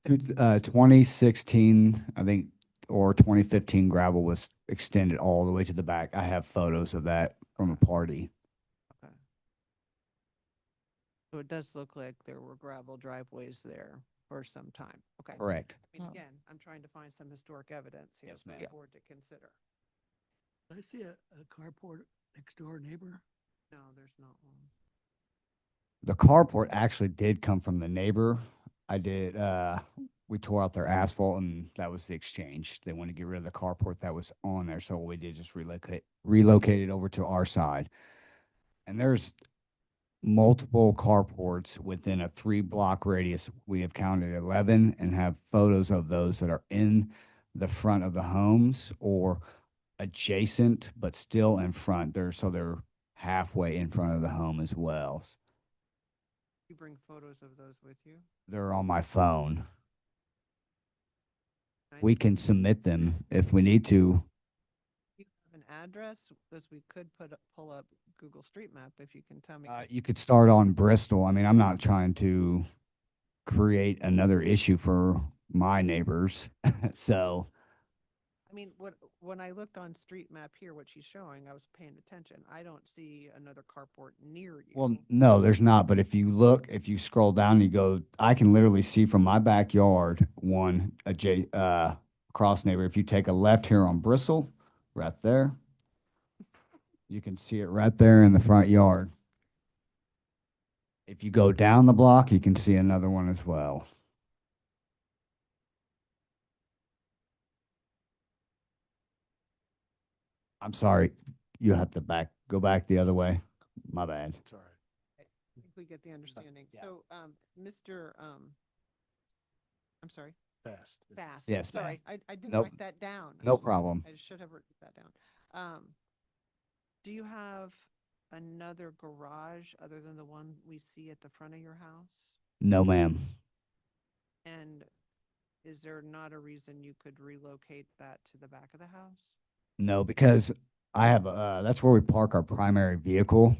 2016, I think, or 2015 gravel was extended all the way to the back. I have photos of that from a party. Okay. So it does look like there were gravel driveways there for some time. Okay. Correct. I mean, Oh. again, I'm trying to find some historic evidence here Yes, for ma'am. the board to consider. I see a carport next door neighbor. No, there's not one. The carport actually did come from the neighbor. I did, we tore out their asphalt and that was the exchange. They wanted to get rid of the carport that was on there, so we did just relocate it over to our side. And there's multiple carports within a 3-block radius. We have counted 11 and have photos of those that are in the front of the homes or adjacent, but still in front. So they're halfway in front of the home as well. You bring photos of those with you? They're on my phone. Nice. We can submit them if we need to. You have an address, because we could pull up Google Street Map if you can tell me. You could start on Bristol. I mean, I'm not trying to create another issue for my neighbors. So, I mean, when I looked on Street Map here, what she's showing, I was paying attention. I don't see another carport near you. well, no, there's not. But if you scroll down, you go, I can literally see from my backyard cross neighbor. If you take a left here on Bristol, right there, you can see it right there in the front yard. If you go down the block, you can see another one as well. I'm sorry, you have to go back the other way. My bad. It's all right. I think we get the understanding. Yeah. So, Mr. I'm sorry, Fast. Fast. Yes, Sorry, I didn't Nope. write that down. No problem. I should have written that down. Do you have another garage other than the one we see at the front of your house? No, ma'am. And is there not a reason you could relocate that to the back of the house? No, because I have that's where we park our primary vehicle.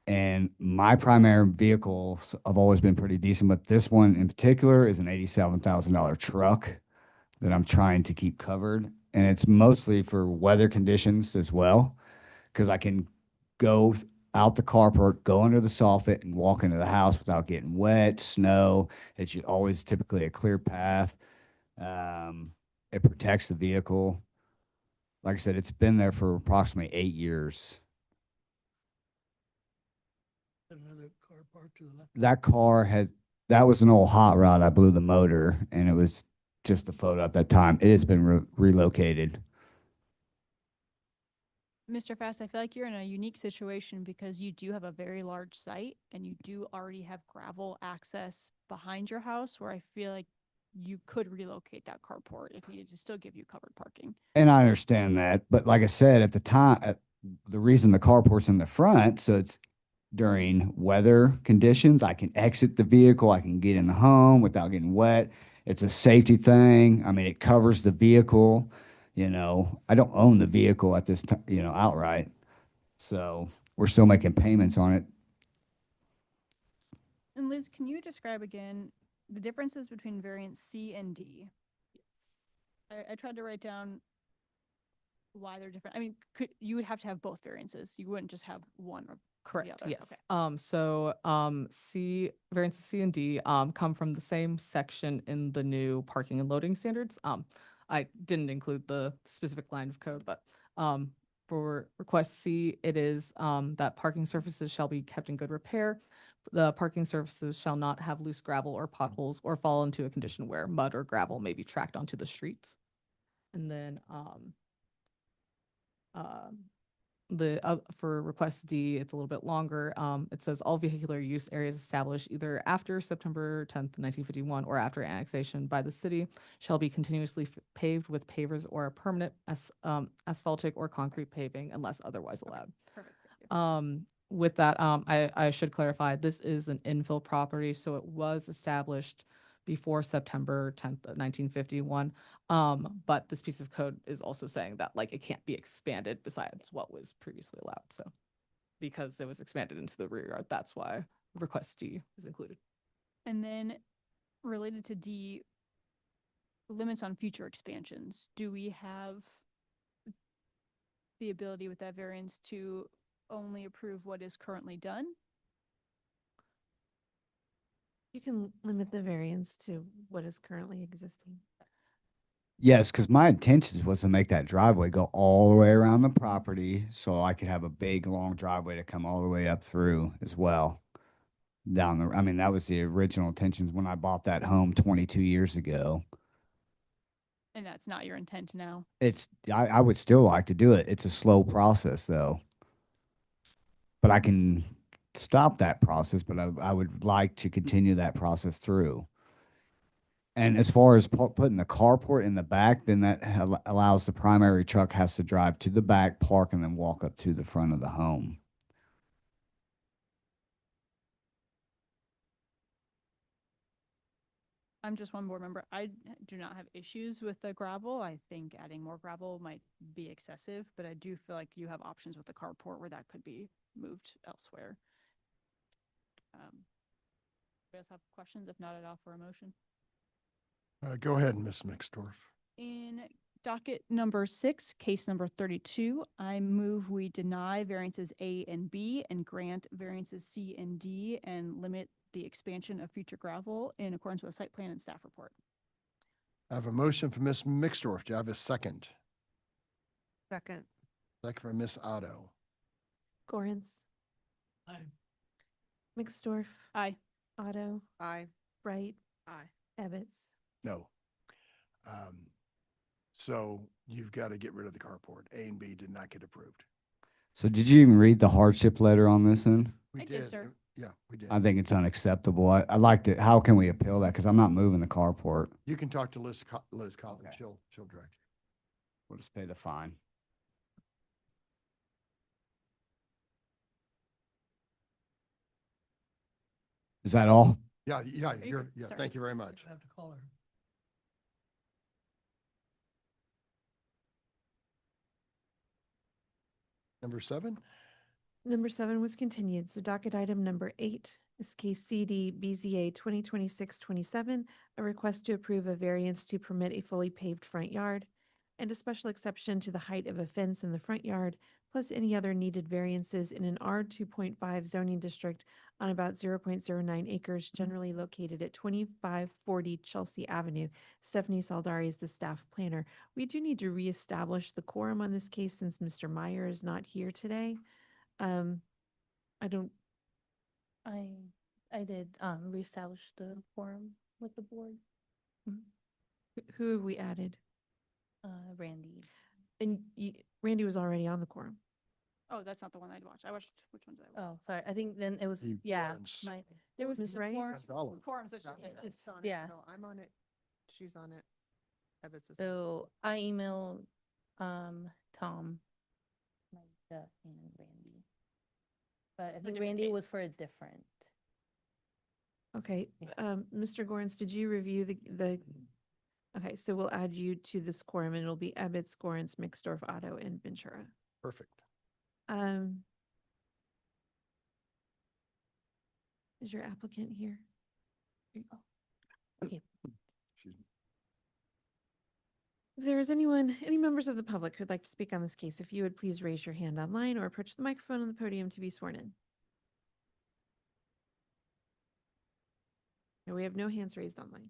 And my primary vehicles have always been pretty decent, but this one in particular is an $87,000 truck that I'm trying to keep covered. And it's mostly for weather conditions as well, because I can go out the carport, go under the soffit and walk into the house without getting wet, snow. It's always typically a clear path. It protects the vehicle. Like I said, it's been there for approximately 8 years. Another car parked to the left. That was an old hot rod. I blew the motor and it was just the photo at that time. It has been relocated. Mr. Fast, I feel like you're in a unique situation because you do have a very large site and you do already have gravel access behind your house, where I feel like you could relocate that carport if needed to still give you covered parking. And I understand that, but like I said, at the time, the reason the carport's in the front, so it's during weather conditions, I can exit the vehicle, I can get in the home without getting wet. It's a safety thing. I mean, it covers the vehicle. I don't own the vehicle at this time, outright. So we're still making payments on it. And Liz, can you describe again the differences between variants C and D? I tried to write down why they're different. I mean, you would have to have both variances. You wouldn't just have one or Correct. the other. Yes. Okay. So variances C and D come from the same section in the new parking and loading standards. I didn't include the specific line of code, but For request C, it is that parking surfaces shall be kept in good repair. The parking surfaces shall not have loose gravel or potholes or fall into a condition where mud or gravel may be tracked onto the streets. And then for request D, it's a little bit longer. It says all vehicular use areas established either after September 10th, 1951 or after annexation by the city shall be continuously paved with pavers or a permanent asphaltic or concrete paving unless otherwise allowed. Perfect. Thank you. With that, I should clarify, this is an infill property, so it was established before September 10th, 1951. But this piece of code is also saying that like it can't be expanded besides what was previously allowed. So because it was expanded into the rear yard, that's why request D is included. And then related to D, limits on future expansions. Do we have the ability with that variance to only approve what is currently done? You can limit the variance to what is currently existing. Yes, because my intentions was to make that driveway go all the way around the property so I could have a big, long driveway to come all the way up through as well. I mean, that was the original intentions when I bought that home 22 years ago. And that's not your intent now? I would still like to do it. It's a slow process though. But I can stop that process, but I would like to continue that process through. And as far as putting the carport in the back, then that allows the primary truck has to drive to the back, park, and then walk up to the front of the home. I'm just one board member. I do not have issues with the gravel. I think adding more gravel might be excessive, but I do feel like you have options with the carport where that could be moved elsewhere. You guys have questions? If not, I'd offer a motion. Go ahead, Ms. Mixdorf. In docket number 6, case number 32, I move we deny variances A and B and grant variances C and D and limit the expansion of future gravel in accordance with the site plan and staff report. I have a motion for Ms. Mixdorf. Do I have a second? Second. Second for Ms. Otto. Gorence. Aye. Mixdorf. Aye. Otto. Aye. Bright. Aye. Ebbets. No. So you've got to get rid of the carport. A and B did not get approved. So did you even read the hardship letter on this then? We I did, sir. Yeah, we did. I think it's unacceptable. I like to, how can we appeal that? Because I'm not moving the carport. You can talk to Liz Collins. Okay. She'll direct you. We'll just pay the fine. Is that all? Yeah, Sorry. thank you very much. I have to call her. Number 7? Number 7 was continued, so docket item number 8 is case CD BZA 2026-27, a request to approve a variance to permit a fully paved front yard and a special exception to the height of a fence in the front yard, plus any other needed variances in an R 2.5 zoning district on about 0.09 acres, generally located at 2540 Chelsea Avenue. Stephanie Saldari is the staff planner. We do need to reestablish the quorum on this case since Mr. Meyer is not here today. I don't, I did reestablish the quorum with the board. who have we added? Randy. And Randy was already on the quorum. Oh, that's not the one I'd watched. I watched, which one did I watch? Oh, sorry. I think then it was, The yeah, Lawrence. there was Ms. the Wright? quorum. Quorum, so It's on it. Yeah. No, I'm on it. She's on it. Ebbets is. So I emailed Tom, Micah, and Randy. But I think different Randy case. was for a different. Okay, Yeah. Mr. Gorens, did you review the, okay, so we'll add you to this quorum and it'll be Ebbets, Gorens, Mixdorf, Otto, and Ventura. Perfect. Is your applicant here? Okay. She's If there is anyone, any members of the public who'd like to speak on this case, if you would please raise your hand online or approach the microphone on the podium to be sworn in. No, we have no hands raised online.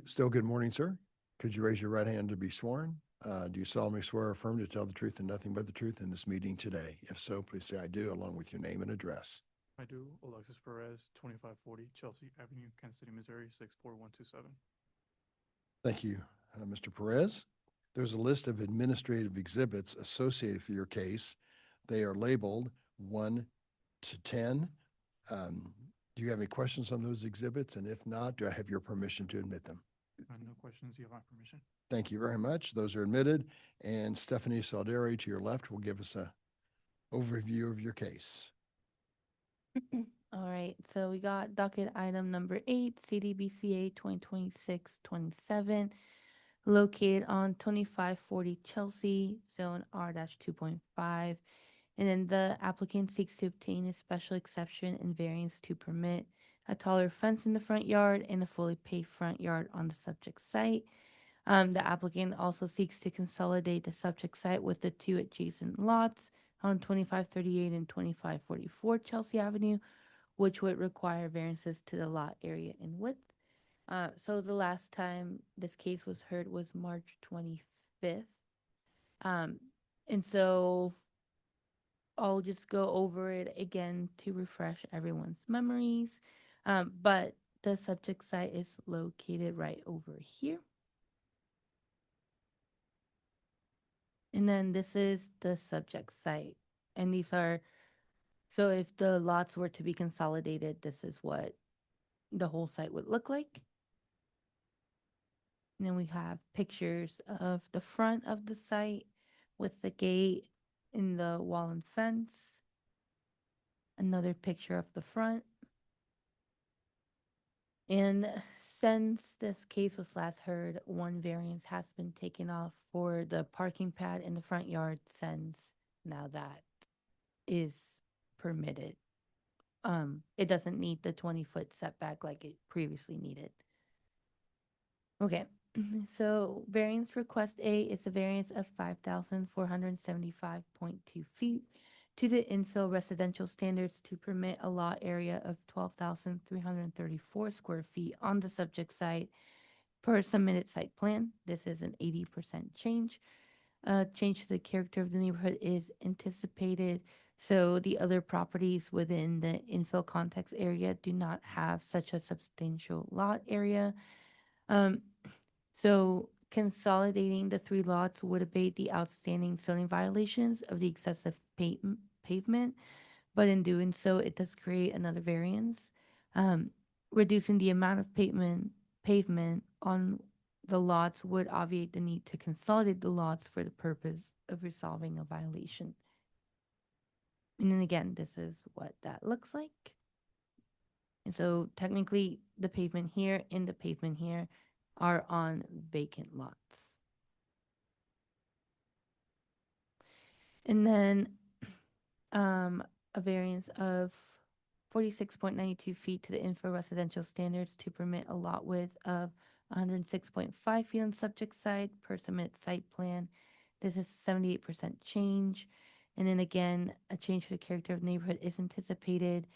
Still good morning, sir. Could you raise your right hand to be sworn? Do you solemnly swear or affirm to tell the truth and nothing but the truth in this meeting today? If so, please say I do, along with your name and address. I do. Alexis Perez, 2540 Chelsea Avenue, Kansas City, Missouri, 64127. Thank you, Mr. Perez. There's a list of administrative exhibits associated with your case. They are labeled 1 to 10. Do you have any questions on those exhibits? And if not, do I have your permission to admit them? No questions. You have my permission. Thank you very much. Those are admitted. And Stephanie Salderi to your left will give us a overview of your case. All right, so we got docket item number 8, CDBCA 2026-27, located on 2540 Chelsea, zone R-2.5. And then the applicant seeks to obtain a special exception and variance to permit a taller fence in the front yard and a fully paved front yard on the subject site. The applicant also seeks to consolidate the subject site with the two adjacent lots on 2538 and 2544 Chelsea Avenue, which would require variances to the lot area and width. So the last time this case was heard was March 25th. And so I'll just go over it again to refresh everyone's memories. But the subject site is located right over here. And then this is the subject site. And these are, so if the lots were to be consolidated, this is what the whole site would look like. And then we have pictures of the front of the site with the gate and the wall and fence. Another picture of the front. And since this case was last heard, one variance has been taken off for the parking pad in the front yard, since now that is permitted. It doesn't need the 20-foot setback like it previously needed. Okay, so variance request A is a variance of 5,475.2 feet to the infill residential standards to permit a lot area of 12,334 square feet on the subject site per submitted site plan. This is an 80% change. Change to the character of the neighborhood is anticipated. So the other properties within the infill context area do not have such a substantial lot area. So consolidating the 3 lots would abate the outstanding zoning violations of the excessive pavement, but in doing so, it does create another variance. Reducing the amount of pavement on the lots would obviate the need to consolidate the lots for the purpose of resolving a violation. And then again, this is what that looks like. And so technically the pavement here and the pavement here are on vacant lots. And then a variance of 46.92 feet to the infra residential standards to permit a lot width of 106.5 feet on subject side per submitted site plan. This is 78% change. And then again, a change to the character of the neighborhood is anticipated,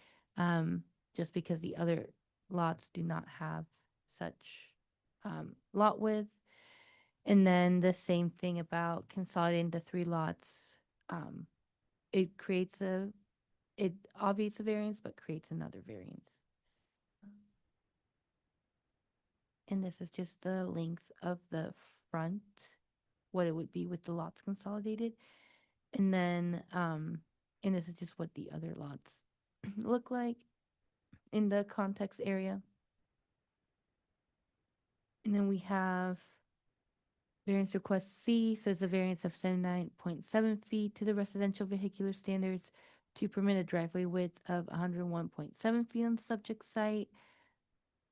just because the other lots do not have such lot width. And then the same thing about consolidating the 3 lots. It obviates a variance, but creates another variance. And this is just the length of the front, what it would be with the lots consolidated. And then, and this is just what the other lots look like in the context area. And then we have variance request C, so it's a variance of 79.7 feet to the residential vehicular standards to permit a driveway width of 101.7 feet on the subject site.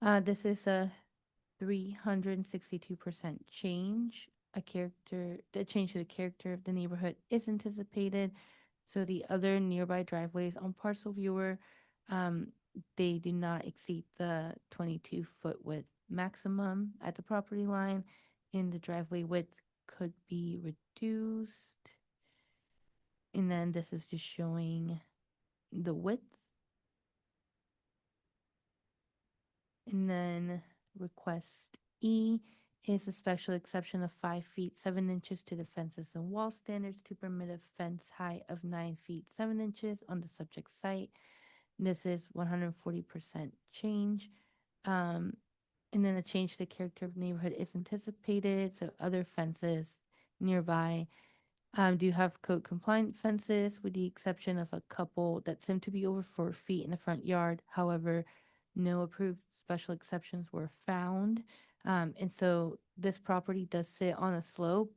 This is a 362% change. The change to the character of the neighborhood is anticipated. So the other nearby driveways on parcel viewer, they do not exceed the 22-foot width maximum at the property line, and the driveway width could be reduced. And then this is just showing the width. And then request E is a special exception of 5 feet 7 inches to the fences and wall standards to permit a fence height of 9 feet 7 inches on the subject site. This is 140% change. And then a change to the character of the neighborhood is anticipated. So other fences nearby do have code compliant fences with the exception of a couple that seem to be over 4 feet in the front yard. However, no approved special exceptions were found. And so this property does sit on a slope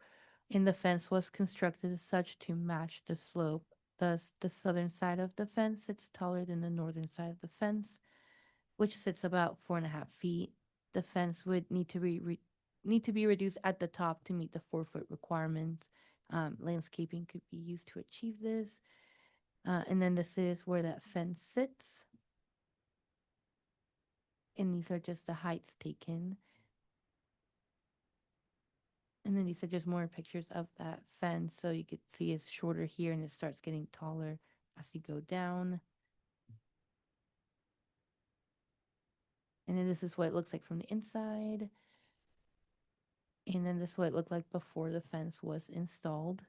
and the fence was constructed as such to match the slope. Thus, the southern side of the fence sits taller than the northern side of the fence, which sits about 4.5 feet. The fence would need to be reduced at the top to meet the 4-foot requirements. Landscaping could be used to achieve this. And then this is where that fence sits. And these are just the heights taken. And then these are just more pictures of that fence. So you could see it's shorter here and it starts getting taller as you go down. And then this is what it looks like from the inside. And then this is what it looked like before the fence was installed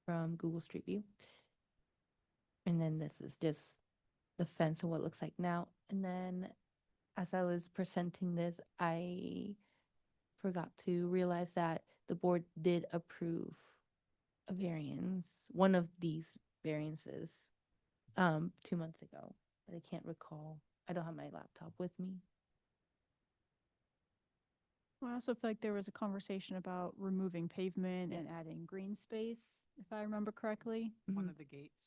from Google Street View. And then this is just the fence and what it looks like now. And then as I was presenting this, I forgot to realize that the board did approve a variance, one of these variances, 2 months ago, but I can't recall. I don't have my laptop with me. I also feel like there was a conversation about removing pavement and adding green space, if I remember correctly. One of the gates.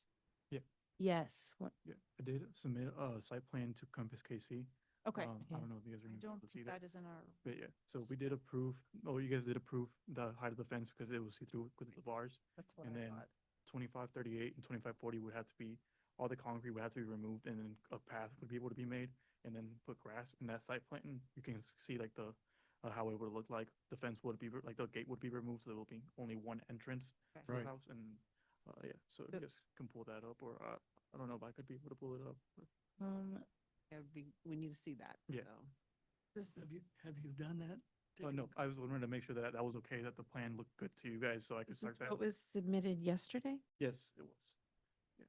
Yes. Yeah, I did submit a site plan to Compass KC. Okay. I don't know if you guys I remember don't to see think that. that is in our. But yeah, so we did approve, you guys did approve the height of the fence because it was see-through with the bars. That's what And I then thought. 2538 and 2540 would have to be, all the concrete would have to be removed and then a path would be able to be made and then put grass in that site plan. And you can see like the, how it would look like. The fence would be, like the gate would be removed, so there will be only one entrance to Right. the house. And yeah, so if you guys can pull that up or I don't know if I could be able to pull it up. But We need to see that. Yeah. So. Have you done that? no, I was wanting to make sure that that was okay, that the plan looked good to you guys, so I could Is start this that. what was submitted yesterday? Yes, it was.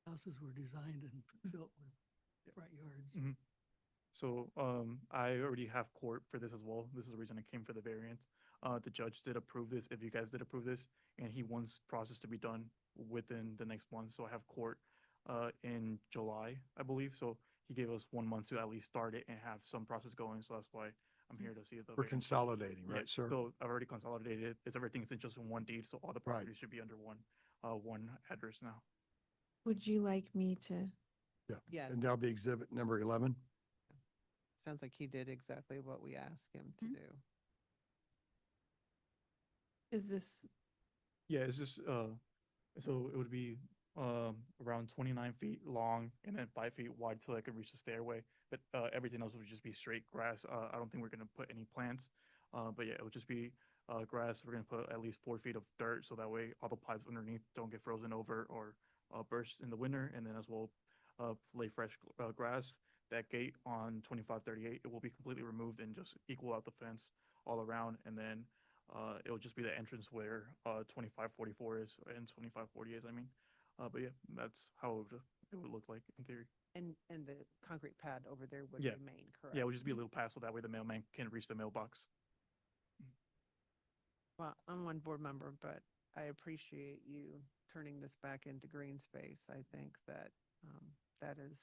Houses were designed and built with front yards. Mhm. So I already have court for this as well. This is the reason I came for the variance. The judge did approve this, if you guys did approve this, and he wants process to be done within the next month. So I have court in July, I believe. So he gave us 1 month to at least start it and have some process going. So that's why I'm here to see the We're variance. consolidating, Yeah, right, sir? So I've already consolidated it. It's everything's in just in one deed, so all the Right. properties should be under one address now. Would you like me to? Yeah. Yes. And that'll be exhibit number 11. Sounds like he did exactly what we asked him to do. Is this, Yeah, it's just so it would be around 29 feet long and then 5 feet wide till I could reach the stairway. But everything else would just be straight grass. I don't think we're gonna put any plants. But yeah, it would just be grass. We're gonna put at least 4 feet of dirt so that way all the pipes underneath don't get frozen over or burst in the winter. And then as well, lay fresh grass. That gate on 2538, it will be completely removed and just equal out the fence all around. And then it will just be the entrance where 2544 is and 2540 is, I mean. But yeah, that's how it would look like in theory. And the concrete pad over there would Yeah. remain, correct? Yeah, it would just be a little pass so that way the mailman can reach the mailbox. Well, I'm one board member, but I appreciate you turning this back into green space. I think that that is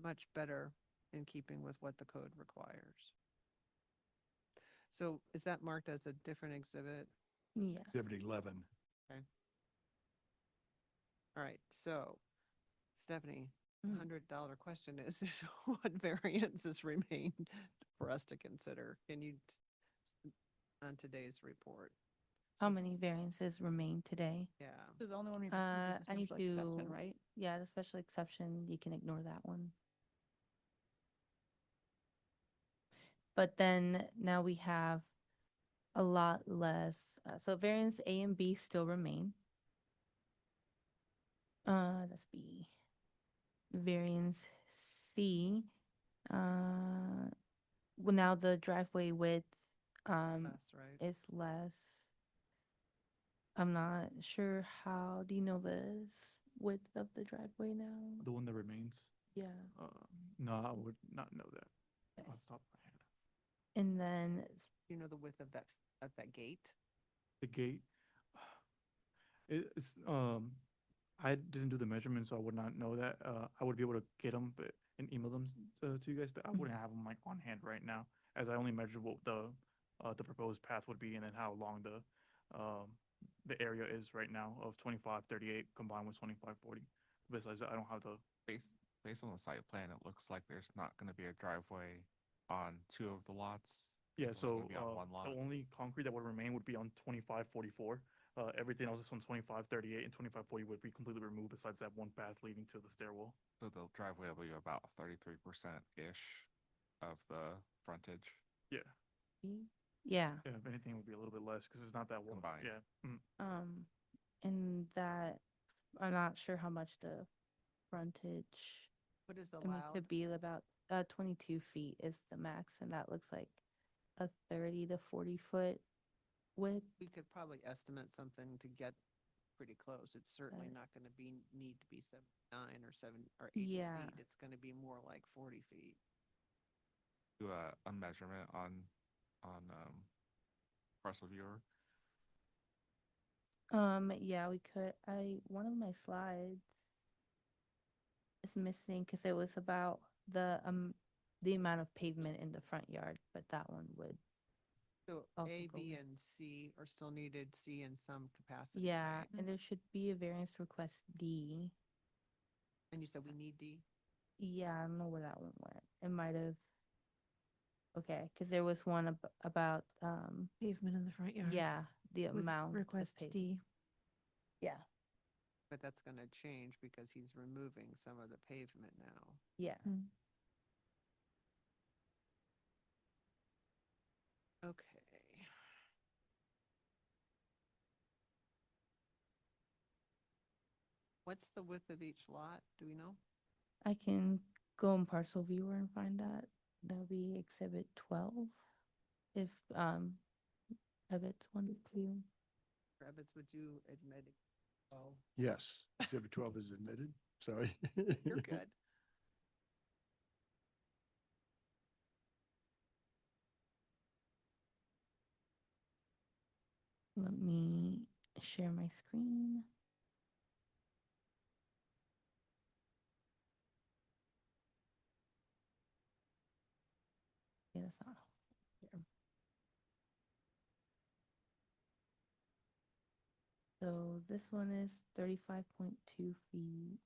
much better in keeping with what the code requires. So is that marked as a different exhibit? Yes. Exhibit 11. Okay. All right, so Stephanie, $100 question is what variances remained for us to consider? Can you, on today's report? How many variances remain today? Yeah. So the only one we've approved is the I need special exception, to, right? yeah, the special exception, you can ignore that one. But then now we have a lot less. So variance A and B still remain. Let's be variance C. well, now the driveway width, Less, right? is less. I'm not sure how, do you know the width of the driveway now? The one that remains? Yeah. No, I would not know that Okay. off the top of my head. And then, You know the width of that gate? The gate, it's, I didn't do the measurements, so I would not know that. I would be able to get them, but and email them to you guys, but I wouldn't have them like on hand right now, as I only measured what the proposed path would be, and then how long the area is right now of 2538 combined with 2540. Besides that, I don't have the Based on the site plan, it looks like there's not gonna be a driveway on two of the lots. yeah. It's only So gonna be on one lot. the only concrete that would remain would be on 2544. Everything else is on 2538, and 2540 would be completely removed besides that one path leading to the stairwell. So the driveway will be about 33%-ish of the frontage. Yeah. yeah. Yeah, if anything, it would be a little bit less because it's not that one. Combined. Yeah. Mhm. And that, I'm not sure how much the frontage, What is I mean, allowed? could be about 22 feet is the max, and that looks like a 30 to 40-foot width. We could probably estimate something to get pretty close. It's certainly not gonna need to be 79 or 80 Yeah. feet. It's gonna be more like 40 feet. Do a measurement on parcel viewer. Yeah, we could. One of my slides is missing because it was about the amount of pavement in the front yard, but that one would. So Also A, go B, with- and C are still needed, C in some capacity. Yeah, right? and there should be a variance request D. And you said we need D? Yeah, I don't know where that one went. It might have. Okay, because there was one about Pavement in the front yard. yeah, the Was amount. of request pavement. D. Yeah, But that's gonna change because he's removing some of the pavement now. yeah. Okay. What's the width of each lot? Do we know? I can go in parcel viewer and find that. That'll be exhibit 12. If exhibits 1 to 2. Rabbits, would you admit it? Oh, Yes, exhibit 12 is admitted. Sorry. you're good. Let me share my screen. Yeah, that's not here. So this one is 35.2 feet.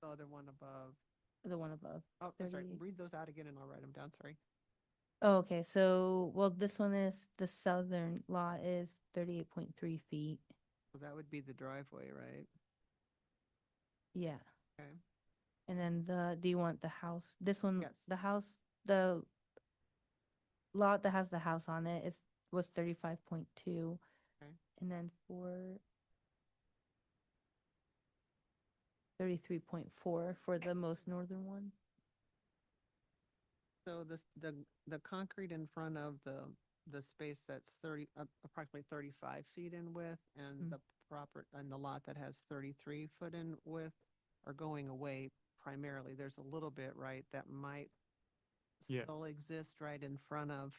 The other one above. The one above. Oh, I'm sorry. 38. Read those out again and I'll write them down. Sorry. Oh, okay. So, well, this one is the southern lot is 38.3 feet. So that would be the driveway, right? Yeah. Okay. And then do you want the house? This one, Yes. the lot that has the house on it was 35.2. Okay. And then for 33.4 for the most northern one. So the concrete in front of the space that's approximately 35 feet in width and the lot that has 33 foot in width are going away primarily. There's a little bit, right, that might still exist right in front of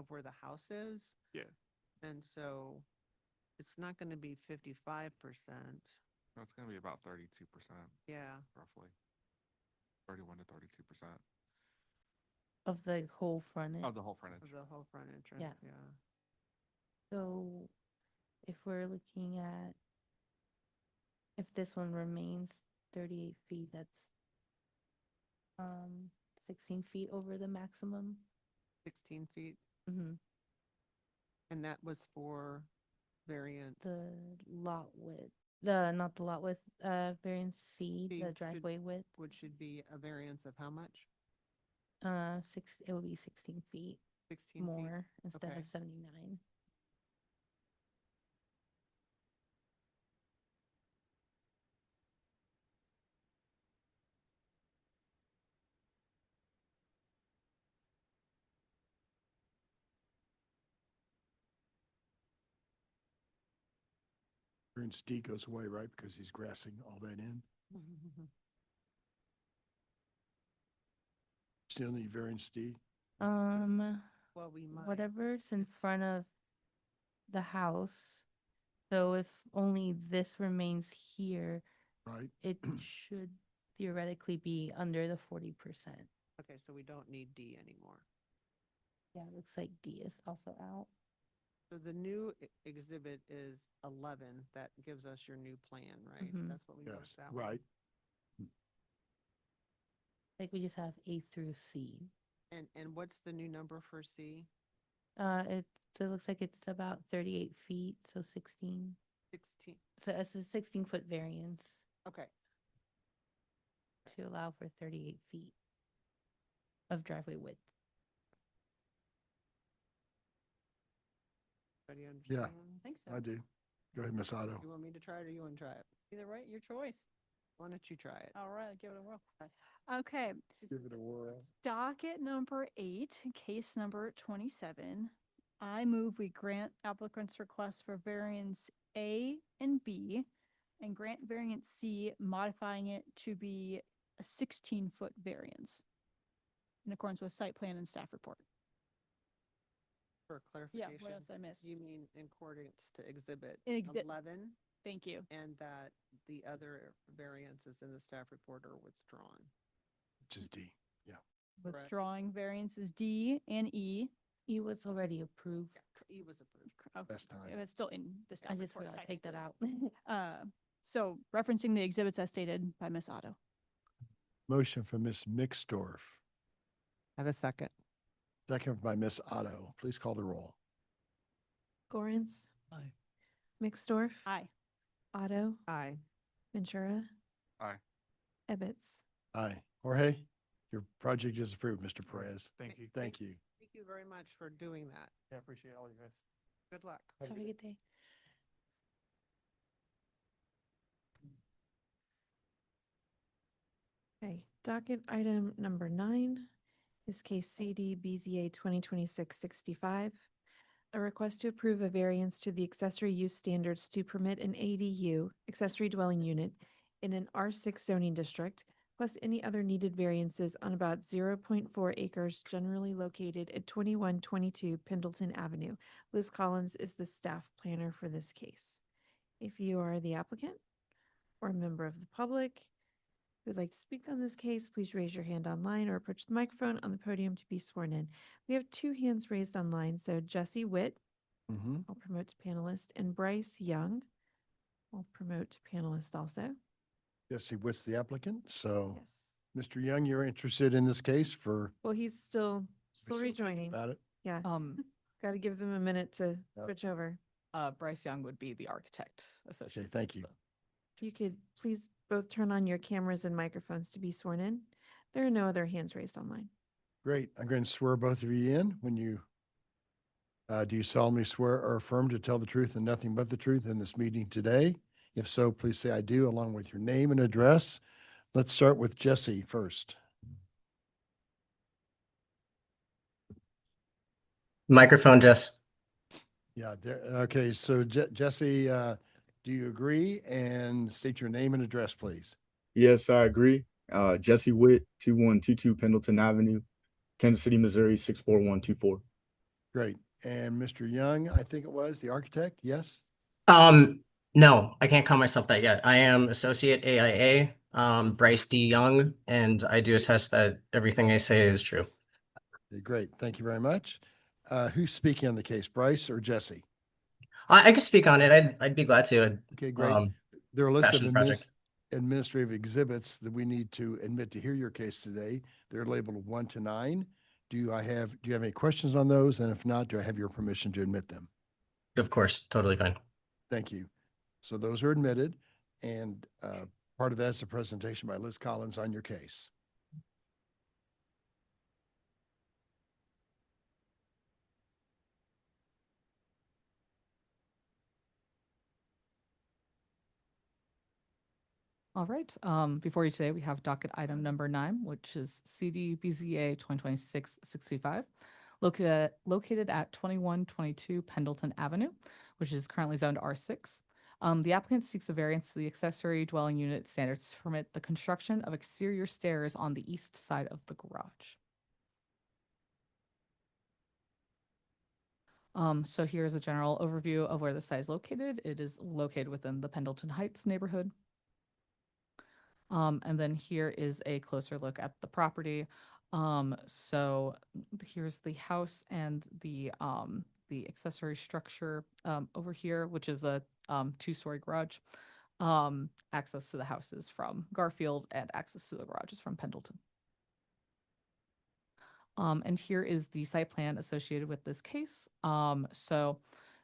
where the house is. Yeah. And so it's not going to be 55%. No, it's gonna be about 32%. Yeah. Roughly. 31 to 32%. Of the whole frontage. Of the whole frontage. Of the whole frontage, right? Yeah. Yeah. So if we're looking at, if this one remains 38 feet, that's 16 feet over the maximum. 16 feet. Mm-hmm. And that was for variance. The lot width, not the lot width, variance C, the driveway width. Which should be a variance of how much? It would be 16 feet 16 more feet. instead Okay. of 79. Variance D goes away, right? Because he's grassing all that in. Still need variance D. Well, we might. Whatever's in front of the house. So if only this remains here, Right. it should theoretically be under the 40%. Okay, so we don't need D anymore. Yeah, it looks like D is also out. So the new exhibit is 11. That gives us your new plan, right? Mhm. That's what we Yes, worked out. right. Like we just have A through C. And what's the new number for C? It looks like it's about 38 feet, so 16. 16. So it's a 16-foot variance Okay. to allow for 38 feet of driveway width. Everybody Yeah, understand? I think so. I do. Go ahead, Ms. Otto. You want me to try it or you want to try it? Either way, your choice. Why don't you try it? All right, give it a whirl. Okay, Give it a whirl. docket number 8, case number 27. I move we grant applicant's request for variance A and B and grant variance C, modifying it to be a 16-foot variance in accordance with site plan and staff report. For Yeah, clarification. what else did I miss? You mean in accordance to exhibit Exhibit- 11 Thank you. and that the other variances in the staff report are withdrawn. Which is D. Yeah. Correct. Withdrawing variances D and E. E was already approved. E was approved. Okay, Last time. it was still in the staff I just report. forgot to take that out. So referencing the exhibits as stated by Ms. Otto. Motion from Ms. Mixdorf, Have a second. second by Ms. Otto. Please call the roll. Gorence, Aye. Mixdorf, Aye. Otto, Aye. Ventura, Aye. Ebbets. Aye. Jorge, your project is approved, Mr. Perez. Thank you. Thank you. Thank you very much for doing that. Yeah, I appreciate all you guys. Good luck. Have a good day. Okay, docket item number 9 is case CD BZA 2026-65. A request to approve a variance to the accessory use standards to permit an ADU, accessory dwelling unit, in an R6 zoning district, plus any other needed variances on about 0.4 acres generally located at 2122 Pendleton Avenue. Liz Collins is the staff planner for this case. If you are the applicant or a member of the public who would like to speak on this case, please raise your hand online or approach the microphone on the podium to be sworn in. We have 2 hands raised online, so Jesse Witt, Mm-hmm. I'll promote to panelist, and Bryce Young, I'll promote to panelist also. Jesse Witt's the applicant. So, Yes. Mr. Young, you're interested in this case for? Well, he's still Still thinking rejoining. About it. Yeah, got to give them a minute to Yep. switch over. Bryce Young would be the architect associated. Okay, thank you. with If you could please both turn on your cameras and microphones to be sworn in. There are no other hands raised online. Great. I'm going to swear both of you in when you, do you solemnly swear or affirm to tell the truth and nothing but the truth in this meeting today? If so, please say I do along with your name and address. Let's start with Jesse first. Microphone, Jess. Yeah, there, okay, so Jesse, do you agree? And state your name and address, please. Yes, I agree. Jesse Witt, 2122 Pendleton Avenue, Kansas City, Missouri, 64124. Great. And Mr. Young, I think it was, the architect, yes? No, I can't call myself that yet. I am Associate AIA, Bryce D. Young, and I do attest that everything I say is true. Okay, great, thank you very much. Who's speaking on the case, Bryce or Jesse? I could speak on it. I'd be glad to. Okay, great. There are a list of passion project. administrative exhibits that we need to admit to hear your case today. They're labeled 1 to 9. Do you have any questions on those? And if not, do I have your permission to admit them? Of course, totally fine. Thank you. So those are admitted, and part of that's a presentation by Liz Collins on your case. All right. Before you today, we have docket item number 9, which is CD BZA 2026-65, located at 2122 Pendleton Avenue, which is currently zoned R6. The applicant seeks a variance to the accessory dwelling unit standards to permit the construction of exterior stairs on the east side of the garage. So here's a general overview of where the site is located. It is located within the Pendleton Heights neighborhood. And then here is a closer look at the property. So here's the house and the accessory structure over here, which is a two-story garage. Access to the house is from Garfield and access to the garage is from Pendleton. And here is the site plan associated with this case. So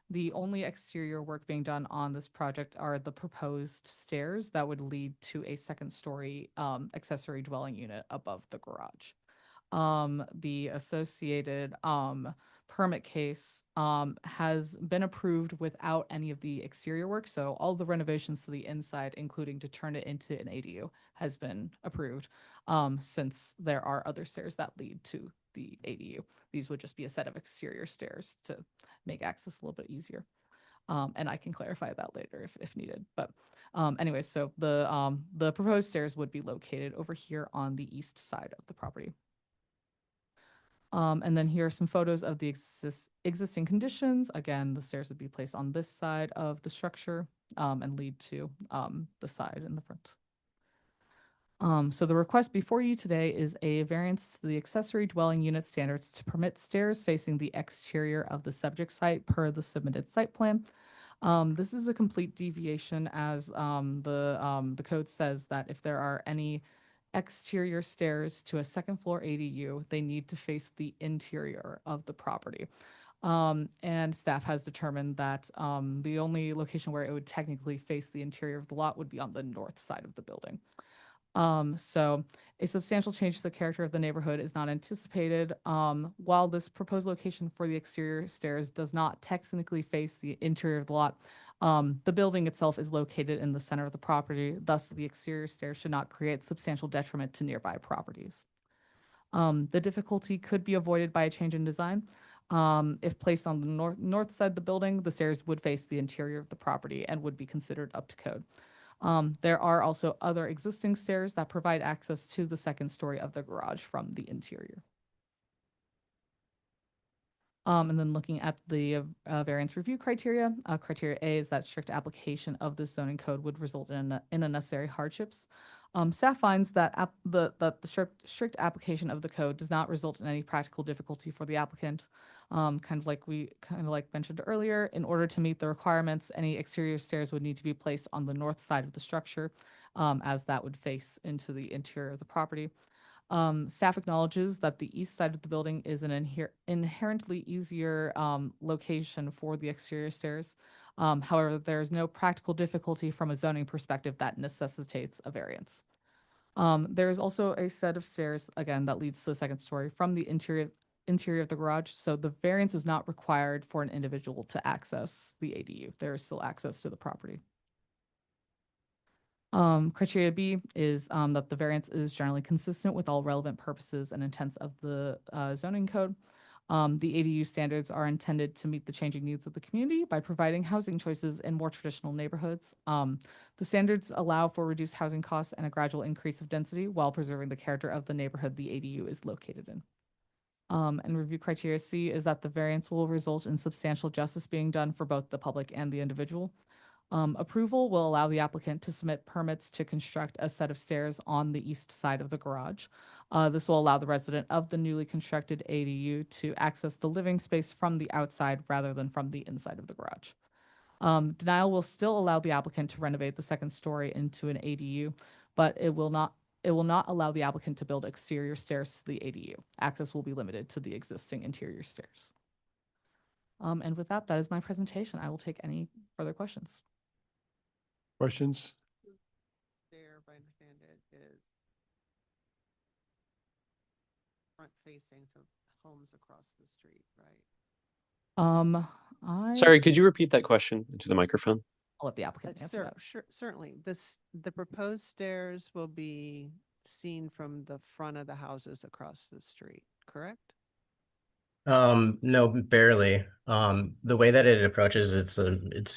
the only exterior work being done on this project are the proposed stairs that would lead to a second-story accessory dwelling unit above the garage. The associated permit case has been approved without any of the exterior work. So all the renovations to the inside, including to turn it into an ADU, has been approved since there are other stairs that lead to the ADU. These would just be a set of exterior stairs to make access a little bit easier. And I can clarify that later if needed. But anyways, so the proposed stairs would be located over here on the east side of the property. And then here are some photos of the existing conditions. Again, the stairs would be placed on this side of the structure and lead to the side in the front. So the request before you today is a variance to the accessory dwelling unit standards to permit stairs facing the exterior of the subject site per the submitted site plan. This is a complete deviation as the code says that if there are any exterior stairs to a second floor ADU, they need to face the interior of the property. And staff has determined that the only location where it would technically face the interior of the lot would be on the north side of the building. So a substantial change to the character of the neighborhood is not anticipated. While this proposed location for the exterior stairs does not technically face the interior of the lot, the building itself is located in the center of the property. Thus, the exterior stairs should not create substantial detriment to nearby properties. The difficulty could be avoided by a change in design. If placed on the north side of the building, the stairs would face the interior of the property and would be considered up to code. There are also other existing stairs that provide access to the second story of the garage from the interior. And then looking at the variance review criteria, criteria A is that strict application of this zoning code would result in unnecessary hardships. Staff finds that the strict application of the code does not result in any practical difficulty for the applicant. Kind of like mentioned earlier, in order to meet the requirements, any exterior stairs would need to be placed on the north side of the structure, as that would face into the interior of the property. Staff acknowledges that the east side of the building is an inherently easier location for the exterior stairs. However, there's no practical difficulty from a zoning perspective that necessitates a variance. There is also a set of stairs, again, that leads to the second story from the interior of the garage, so the variance is not required for an individual to access the ADU. There is still access to the property. Criteria B is that the variance is generally consistent with all relevant purposes and intents of the zoning code. The ADU standards are intended to meet the changing needs of the community by providing housing choices in more traditional neighborhoods. The standards allow for reduced housing costs and a gradual increase of density while preserving the character of the neighborhood the ADU is located in. And review criteria C is that the variance will result in substantial justice being done for both the public and the individual. Approval will allow the applicant to submit permits to construct a set of stairs on the east side of the garage. This will allow the resident of the newly constructed ADU to access the living space from the outside rather than from the inside of the garage. Denial will still allow the applicant to renovate the second story into an ADU, but it will not allow the applicant to build exterior stairs to the ADU. Access will be limited to the existing interior stairs. And with that, that is my presentation. I will take any further questions. Questions? There, if I understand it, is front facing to homes across the street, right? Sorry, could you repeat that question into the microphone? I'll let the applicant answer that. Certainly. The proposed stairs will be seen from the front of the houses across the street, correct? No, barely. The way that it approaches, it's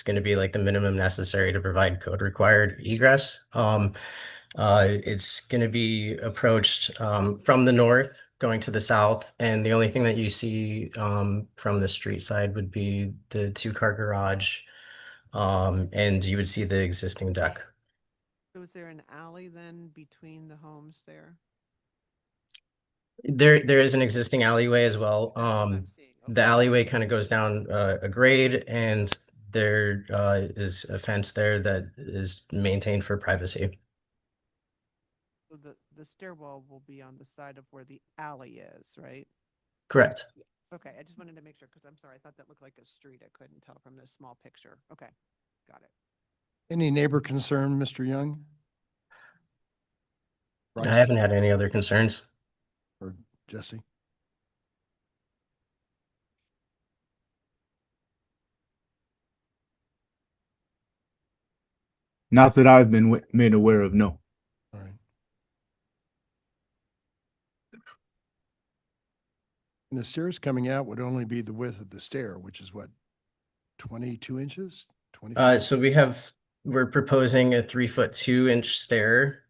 going to be like the minimum necessary to provide code required egress. It's going to be approached from the north, going to the south, and the only thing that you see from the street side would be the two-car garage, and you would see the existing deck. So is there an alley then between the homes there? There is an existing alleyway as well. The alleyway kind of goes down a grade, and there is a fence there that is maintained for privacy. So the stairwell will be on the side of where the alley is, right? Correct. Okay, I just wanted to make sure, because I'm sorry, I thought that looked like a street. I couldn't tell from this small picture. Okay, got it. Any neighbor concern, Mr. Young? I Bryce haven't had any other concerns. or Jesse? Not that I've been made aware of, no. All right. And the stairs coming out would only be the width of the stair, which is what, 22 inches? 20? So we're proposing a 3-foot 2-inch stair.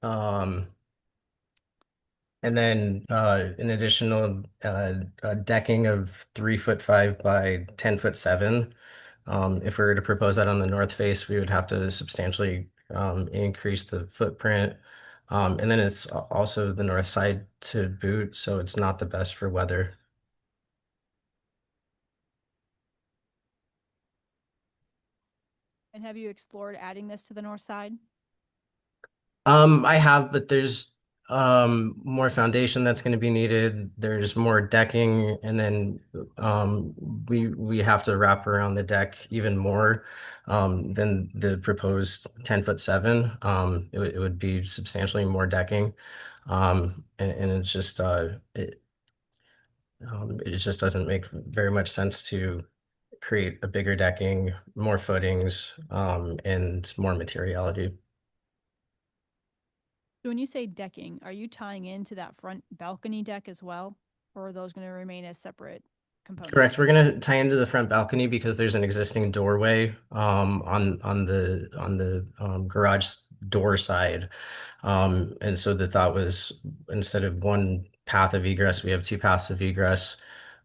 And then an additional decking of 3 foot 5 by 10 foot 7. If we were to propose that on the north face, we would have to substantially increase the footprint. And then it's also the north side to boot, so it's not the best for weather. And have you explored adding this to the north side? I have, but there's more foundation that's going to be needed. There's more decking, and then we have to wrap around the deck even more than the proposed 10 foot 7. It would be substantially more decking, and it's just it just doesn't make very much sense to create a bigger decking, more footings, and more materiality. So when you say decking, are you tying into that front balcony deck as well? Or are those going to remain as separate components? Correct. We're going to tie into the front balcony because there's an existing doorway on the garage door side. And so the thought was instead of one path of egress, we have two paths of egress.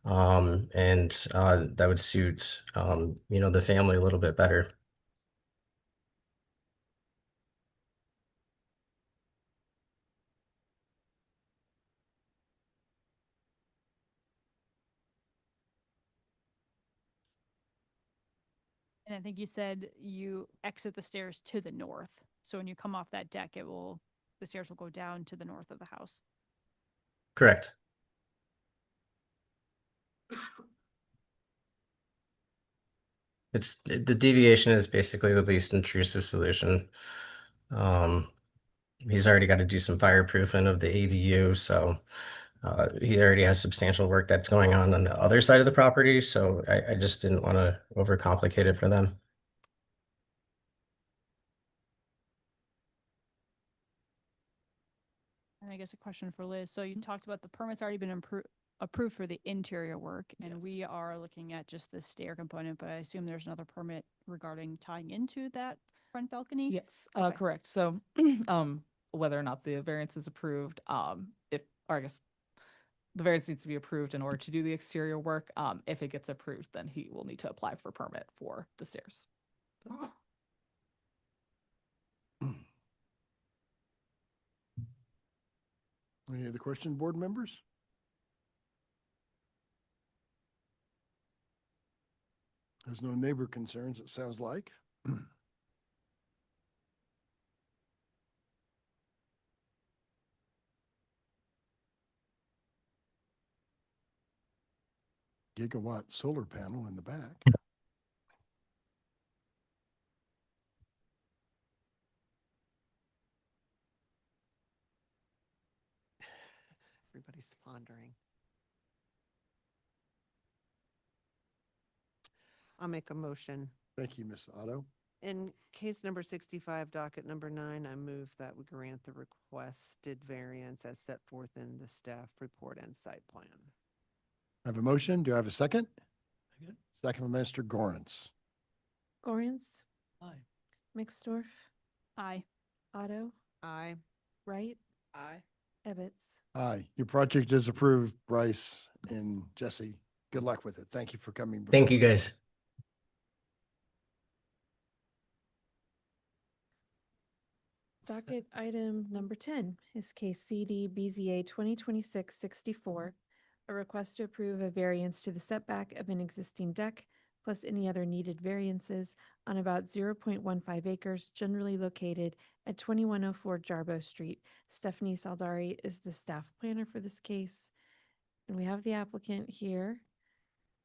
And that would suit the family a little bit better. And I think you said you exit the stairs to the north. So when you come off that deck, the stairs will go down to the north of the house. Correct. The deviation is basically the least intrusive solution. He's already got to do some fireproofing of the ADU, so he already has substantial work that's going on the other side of the property. So I just didn't want to overcomplicate it for them. And I guess a question for Liz. So you talked about the permit's already been approved for the interior work, and we are looking at just the stair component, but I assume there's another permit regarding tying into that front balcony? Yes, Okay. correct. So whether or not the variance is approved, or I guess the variance needs to be approved in order to do the exterior work. If it gets approved, then he will need to apply for permit for the stairs. Any other question, board members? There's no neighbor concerns, it sounds like. Gigawatt solar panel in the back. Everybody's pondering. I'll make a motion. Thank you, Ms. Otto. In case number 65, docket number 9, I move that we grant the requested variance as set forth in the staff report and site plan. I have a motion. Do I have a second? Second. Second from Mr. Gorens. Gorens, Aye. Mixdorf, Aye. Otto, Aye. Wright, Aye. Ebbets. Aye. Your project is approved, Bryce and Jesse. Good luck with it. Thank you for coming. Thank before you, guys. Docket item number 10 is case CD BZA 2026-64, a request to approve a variance to the setback of an existing deck plus any other needed variances on about 0.15 acres generally located at 2104 Jarbo Street. Stephanie Saldari is the staff planner for this case. And we have the applicant here.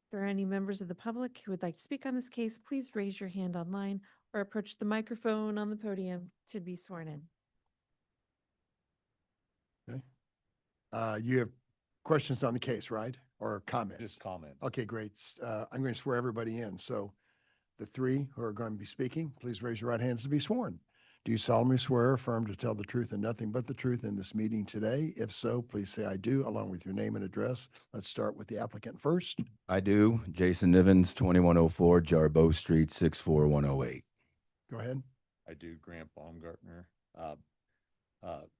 If there are any members of the public who would like to speak on this case, please raise your hand online or approach the microphone on the podium to be sworn in. Okay. You have questions on the case, right? Or comments? Just comments. Okay, great. I'm going to swear everybody in. So the three who are going to be speaking, please raise your right hands to be sworn. Do you solemnly swear or affirm to tell the truth and nothing but the truth in this meeting today? If so, please say I do, along with your name and address. Let's start with the applicant first. I do. Jason Nivens, 2104 Jarbo Street, 64108. Go ahead. I do. Grant Baumgartner,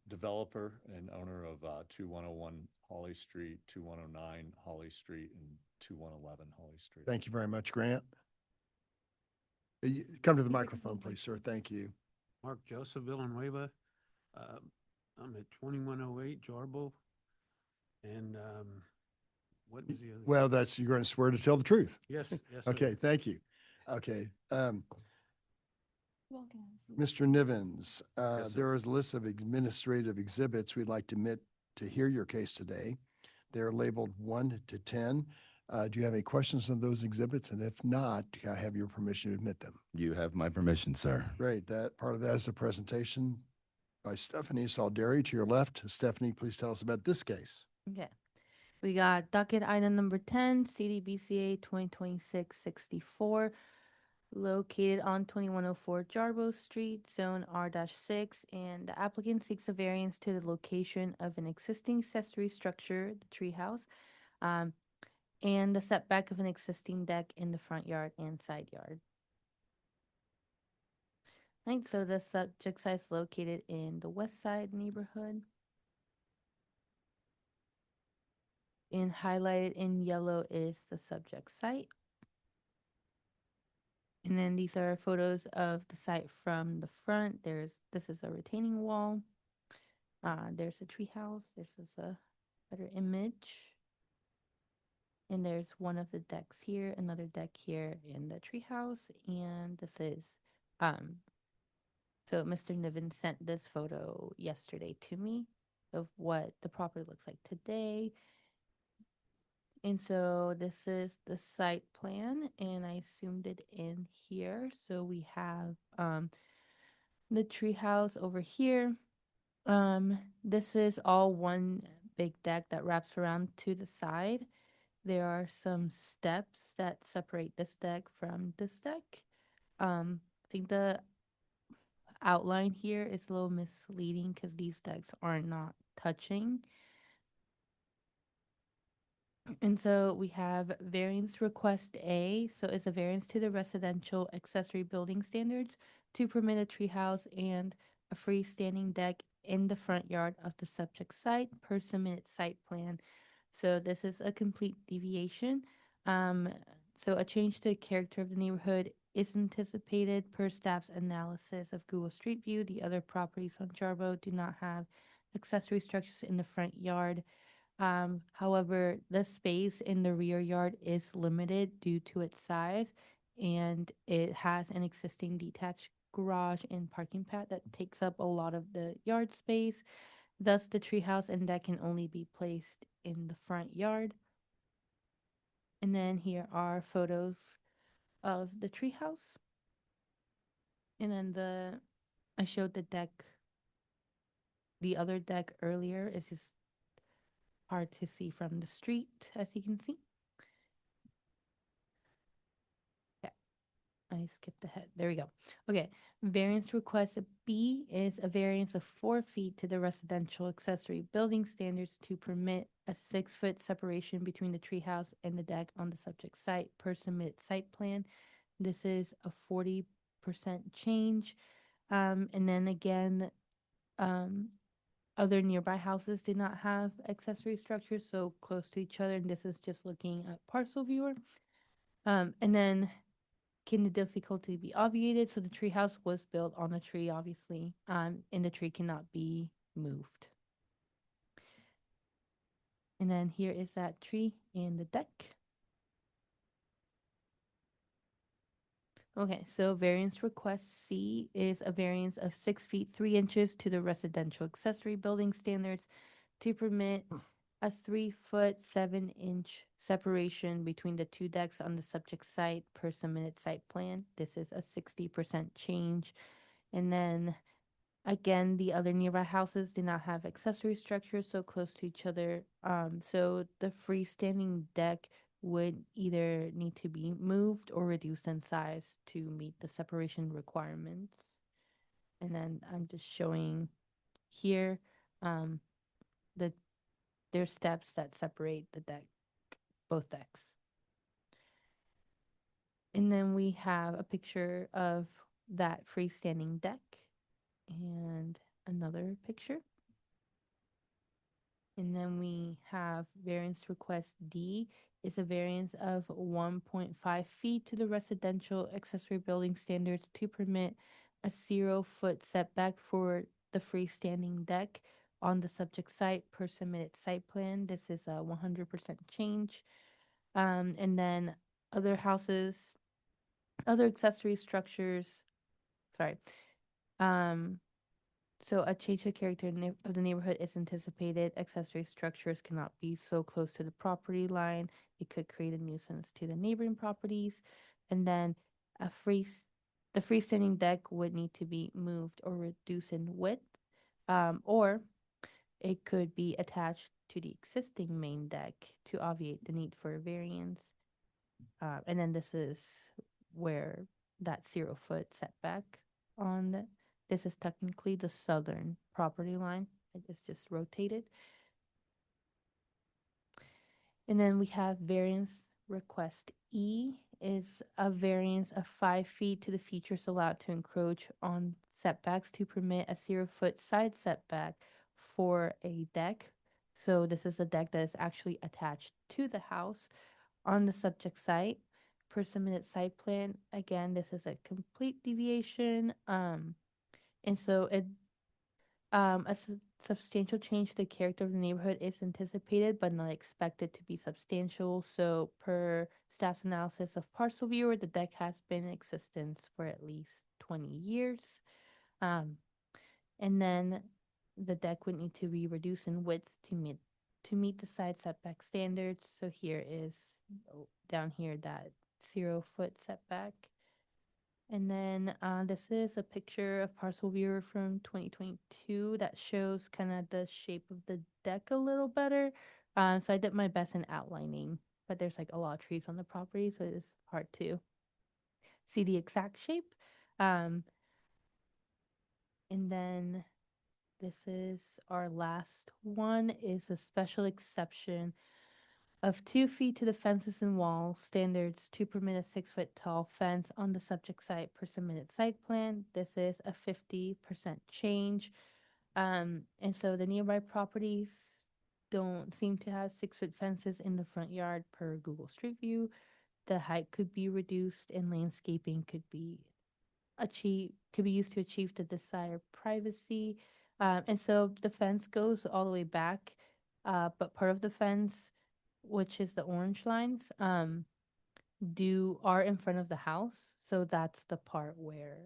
developer and owner of 2101 Holly Street, 2109 Holly Street, and 2111 Holly Street. Thank you very much, Grant. Come to the microphone, please, sir. Thank you. Mark Joseph Villanueva. I'm at 2108 Jarbo. And what is the other? Well, you're going to swear to tell the truth. Yes, yes. Sir. Okay, thank you. Okay. Mr. Nivens, Yes, sir. there is a list of administrative exhibits we'd like to admit to hear your case today. They're labeled 1 to 10. Do you have any questions on those exhibits? And if not, do I have your permission to admit them? You have my permission, sir. Great. That part of that is a presentation by Stephanie Saldari to your left. Stephanie, please tell us about this case. Okay. We got docket item number 10, CDBCA 2026-64, located on 2104 Jarbo Street, Zone R-6, and the applicant seeks a variance to the location of an existing accessory structure, the treehouse, and the setback of an existing deck in the front yard and side yard. Right, so the subject site is located in the west side neighborhood. And highlighted in yellow is the subject site. And then these are photos of the site from the front. This is a retaining wall. There's a treehouse. This is a better image. And there's one of the decks here, another deck here in the treehouse. And this is, so Mr. Niven sent this photo yesterday to me of what the property looks like today. And so this is the site plan, and I zoomed it in here. So we have the treehouse over here. This is all one big deck that wraps around to the side. There are some steps that separate this deck from this deck. I think the outline here is a little misleading because these decks are not touching. And so we have variance request A. So it's a variance to the residential accessory building standards to permit a treehouse and a freestanding deck in the front yard of the subject site per submitted site plan. So this is a complete deviation. So a change to the character of the neighborhood is anticipated per staff's analysis of Google Street View. The other properties on Jarbo do not have accessory structures in the front yard. However, the space in the rear yard is limited due to its size, and it has an existing detached garage and parking pad that takes up a lot of the yard space. Thus, the treehouse and deck can only be placed in the front yard. And then here are photos of the treehouse. And then I showed the deck, the other deck earlier. It's just hard to see from the street, as you can see. Okay. I skipped ahead. There we go. Okay. Variance request B is a variance of 4 feet to the residential accessory building standards to permit a 6-foot separation between the treehouse and the deck on the subject site per submitted site plan. This is a 40% change. And then again, other nearby houses did not have accessory structures so close to each other. And this is just looking at parcel viewer. And then can the difficulty be obviated? So the treehouse was built on a tree, obviously, and the tree cannot be moved. And then here is that tree and the deck. Okay, so variance request C is a variance of 6 feet 3 inches to the residential accessory building standards to permit a 3-foot 7-inch separation between the 2 decks on the subject site per submitted site plan. This is a 60% change. And then again, the other nearby houses did not have accessory structures so close to each other. So the freestanding deck would either need to be moved or reduced in size to meet the separation requirements. And then I'm just showing here the there's steps that separate the deck, both decks. And then we have a picture of that freestanding deck and another picture. And then we have variance request D is a variance of 1.5 feet to the residential accessory building standards to permit a 0-foot setback for the freestanding deck on the subject site per submitted site plan. This is a 100% change. And then other houses, other accessory structures, sorry. So a change to character of the neighborhood is anticipated. Accessory structures cannot be so close to the property line. It could create a nuisance to the neighboring properties. And then the freestanding deck would need to be moved or reduced in width. Or it could be attached to the existing main deck to obviate the need for a variance. And then this is where that 0-foot setback on this is technically the southern property line. It's just rotated. And then we have variance request E is a variance of 5 feet to the features allowed to encroach on setbacks to permit a 0-foot side setback for a deck. So this is a deck that is actually attached to the house on the subject site per submitted site plan. Again, this is a complete deviation. And so a substantial change to the character of the neighborhood is anticipated, but not expected to be substantial. So per staff's analysis of parcel viewer, the deck has been in existence for at least 20 years. And then the deck would need to be reduced in width to meet the side setback standards. So here is down here that 0-foot setback. And then this is a picture of parcel viewer from 2022 that shows kind of the shape of the deck a little better. So I did my best in outlining, but there's like a lot of trees on the property, so it is hard to see the exact shape. And then this is our last one is a special exception of 2 feet to the fences and wall standards to permit a 6-foot tall fence on the subject site per submitted site plan. This is a 50% change. And so the nearby properties don't seem to have 6-foot fences in the front yard per Google Street View. The height could be reduced and landscaping could be used to achieve the desired privacy. And so the fence goes all the way back, but part of the fence, which is the orange lines, are in front of the house. So that's the part where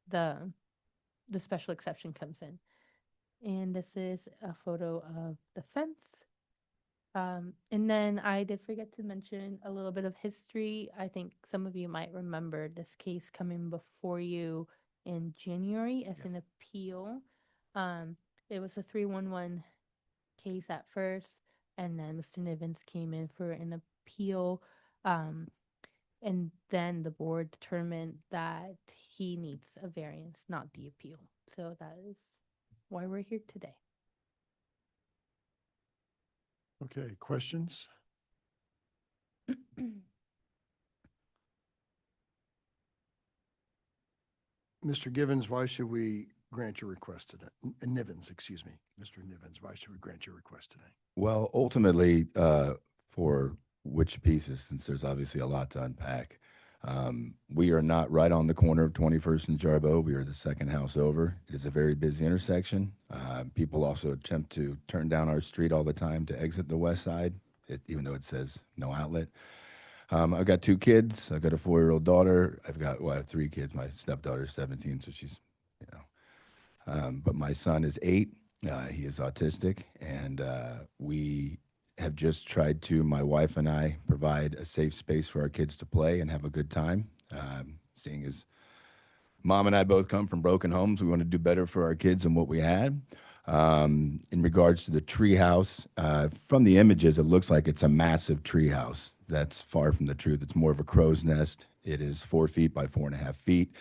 the special exception comes in. And this is a photo of the fence. And then I did forget to mention a little bit of history. I think some of you might remember this case coming before you in January as an appeal. It was a 311 case at first, and then Mr. Nivens came in for an appeal. And then the board determined that he needs a variance, not the appeal. So that is why we're here today. Okay, questions? Mr. Givens, why should we grant your request today? Nivens, excuse me. Mr. Nivens, why should we grant your request today? Well, ultimately, for which pieces, since there's obviously a lot to unpack, we are not right on the corner of 21st and Jarboe. We are the second house over. It is a very busy intersection. People also attempt to turn down our street all the time to exit the west side, even though it says no outlet. I've got 2 kids. I've got a 4-year-old daughter. I have 3 kids. My stepdaughter's 17, so she's, but my son is 8. He is autistic, and we have just tried to, my wife and I, provide a safe space for our kids to play and have a good time. Seeing as Mom and I both come from broken homes, we want to do better for our kids than what we had. In regards to the tree house, from the images, it looks like it's a massive tree house. That's far from the truth. It's more of a crow's nest. It is 4 feet by 4.5 feet.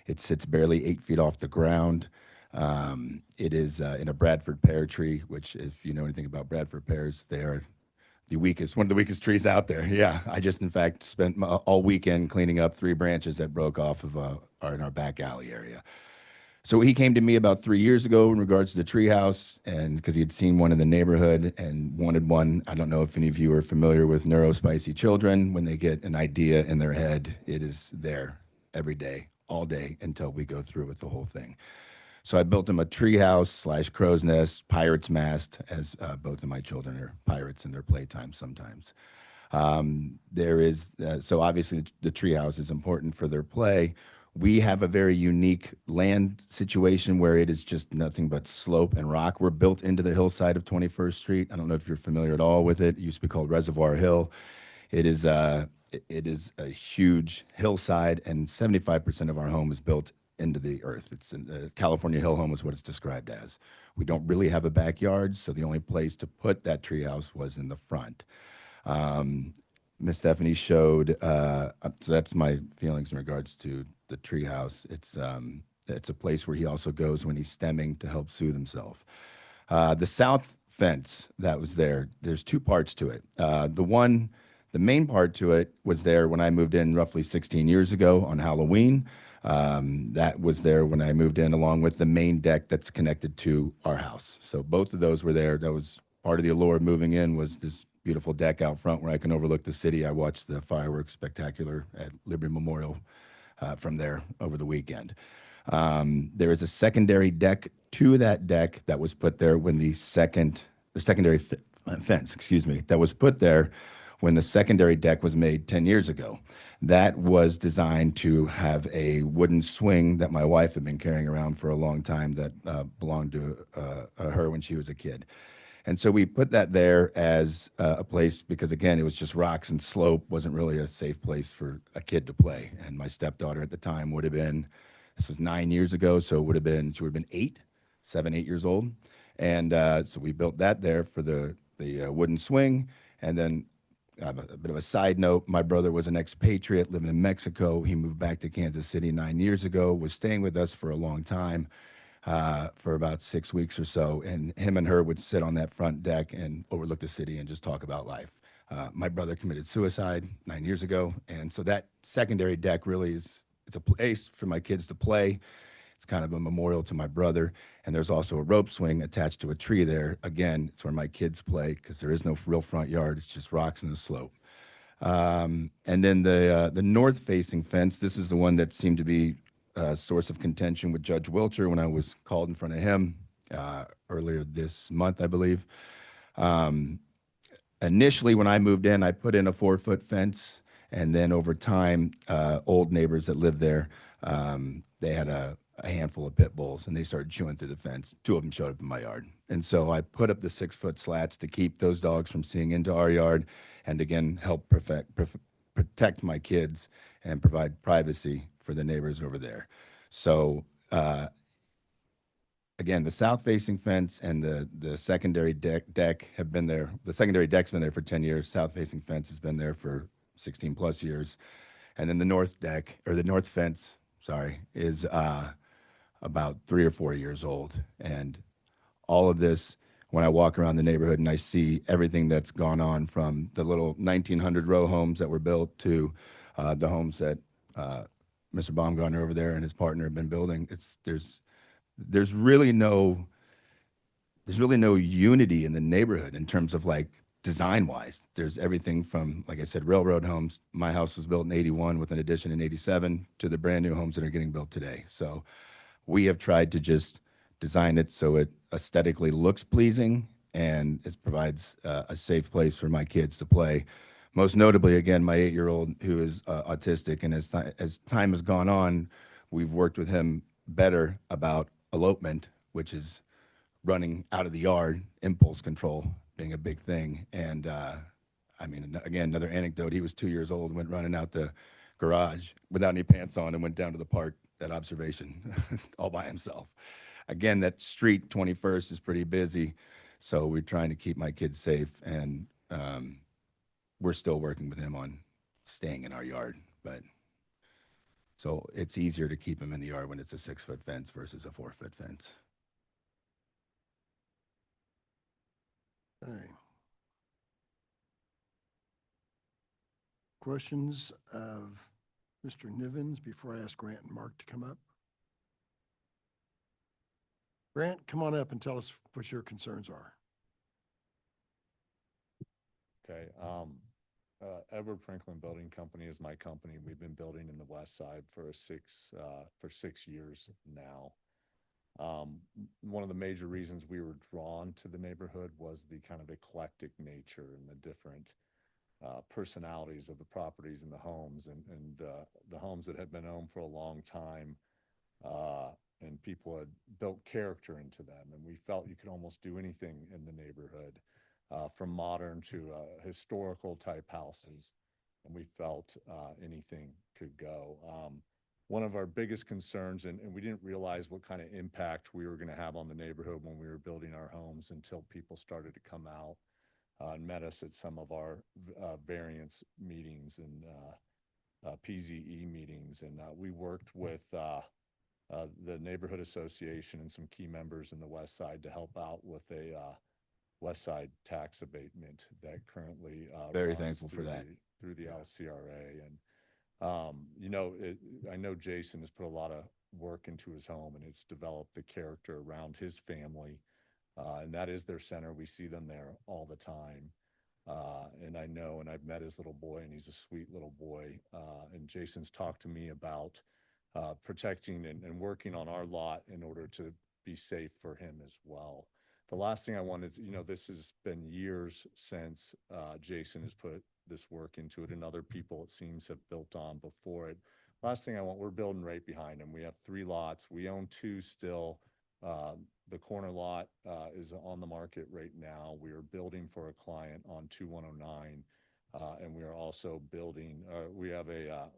It sits barely 8 feet off the ground. It is in a Bradford pear tree, which, if you know anything about Bradford pears, they are one of the weakest trees out there. Yeah, I just, in fact, spent all weekend cleaning up 3 branches that broke off of in our back alley area. So he came to me about 3 years ago in regards to the treehouse, and because he had seen one in the neighborhood and wanted one. I don't know if any of you are familiar with neurospicy children. When they get an idea in their head, it is there every day, all day, until we go through with the whole thing. So I built him a treehouse / crow's nest, pirate's mast, as both of my children are pirates in their playtime sometimes. So obviously the treehouse is important for their play. We have a very unique land situation where it is just nothing but slope and rock. We're built into the hillside of 21st Street. I don't know if you're familiar at all with it. It used to be called Reservoir Hill. It is a huge hillside, and 75% of our home is built into the earth. It's a California hill home is what it's described as. We don't really have a backyard, so the only place to put that treehouse was in the front. Miss Stephanie showed, so that's my feelings in regards to the treehouse. It's a place where he also goes when he's stemming to help soothe himself. The south fence that was there, there's 2 parts to it. The main part to it was there when I moved in roughly 16 years ago on Halloween. That was there when I moved in, along with the main deck that's connected to our house. So both of those were there. That was part of the allure of moving in, was this beautiful deck out front where I can overlook the city. I watched the fireworks spectacular at Liberty Memorial from there over the weekend. There is a secondary deck to that deck that was put there when the secondary fence, excuse me, that was put there when the secondary deck was made 10 years ago. That was designed to have a wooden swing that my wife had been carrying around for a long time that belonged to her when she was a kid. And so we put that there as a place because, again, it was just rocks and slope, wasn't really a safe place for a kid to play. And my stepdaughter at the time would have been, this was 9 years ago, so she would have been 7, 8 years old. And so we built that there for the wooden swing. And then a bit of a side note, my brother was an expatriate living in Mexico. He moved back to Kansas City 9 years ago, was staying with us for a long time, for about 6 weeks or so. And him and her would sit on that front deck and overlook the city and just talk about life. My brother committed suicide 9 years ago. And so that secondary deck really it's a place for my kids to play. It's kind of a memorial to my brother. And there's also a rope swing attached to a tree there. Again, it's where my kids play because there is no real front yard. It's just rocks and a slope. And then the north-facing fence, this is the one that seemed to be a source of contention with Judge Wilcher when I was called in front of him earlier this month, I believe. Initially, when I moved in, I put in a 4-foot fence. And then over time, old neighbors that lived there, they had a handful of pit bulls, and they started chewing through the fence. 2 of them showed up in my yard. And so I put up the 6-foot slats to keep those dogs from seeing into our yard and, again, help protect my kids and provide privacy for the neighbors over there. So, again, the south-facing fence and the secondary deck have been there. The secondary deck's been there for 10 years. South-facing fence has been there for 16-plus years. And then the north deck, or the north fence, sorry, is about 3 or 4 years old. And all of this, when I walk around the neighborhood and I see everything that's gone on, from the little 1900 row homes that were built to the homes that Mr. Baumgartner over there and his partner have been building, there's really no unity in the neighborhood in terms of like design wise. There's everything from, like I said, railroad homes. My house was built in 81 with an addition in 87 to the brand new homes that are getting built today. So we have tried to just design it so it aesthetically looks pleasing and it provides a safe place for my kids to play. Most notably, again, my 8-year-old who is autistic, and as time has gone on, we've worked with him better about elopement, which is running out of the yard, impulse control being a big thing. And I mean, again, another anecdote, he was 2 years old, went running out the garage without any pants on and went down to the park, that observation, all by himself. Again, that street 21st is pretty busy, so we're trying to keep my kids safe, and we're still working with him on staying in our yard. But so it's easier to keep him in the yard when it's a 6-foot fence versus a 4-foot fence. Okay. Questions of Mr. Nivens before I ask Grant and Mark to come up? Grant, come on up and tell us what your concerns are. Okay. Edward Franklin Building Company is my company. We've been building in the West Side for 6 years now. One of the major reasons we were drawn to the neighborhood was the kind of eclectic nature and the different personalities of the properties and the homes, and the homes that had been owned for a long time, and people had built character into them. And we felt you could almost do anything in the neighborhood, from modern to historical type houses. And we felt anything could go. One of our biggest concerns, and we didn't realize what kind of impact we were going to have on the neighborhood when we were building our homes until people started to come out and met us at some of our variance meetings and PZE meetings. And we worked with the neighborhood association and some key members in the West Side to help out with a West Side tax abatement that currently Very runs thankful for through that. through the LCRA. And I know Jason has put a lot of work into his home, and it's developed the character around his family, and that is their center. We see them there all the time. And I know, and I've met his little boy, and he's a sweet little boy. And Jason's talked to me about protecting and working on our lot in order to be safe for him as well. The last thing I wanted to, this has been years since Jason has put this work into it, and other people, it seems, have built on before it. Last thing I want, we're building right behind him. We have 3 lots. We own 2 still. The corner lot is on the market right now. We are building for a client on 2109. And we are also building, we have a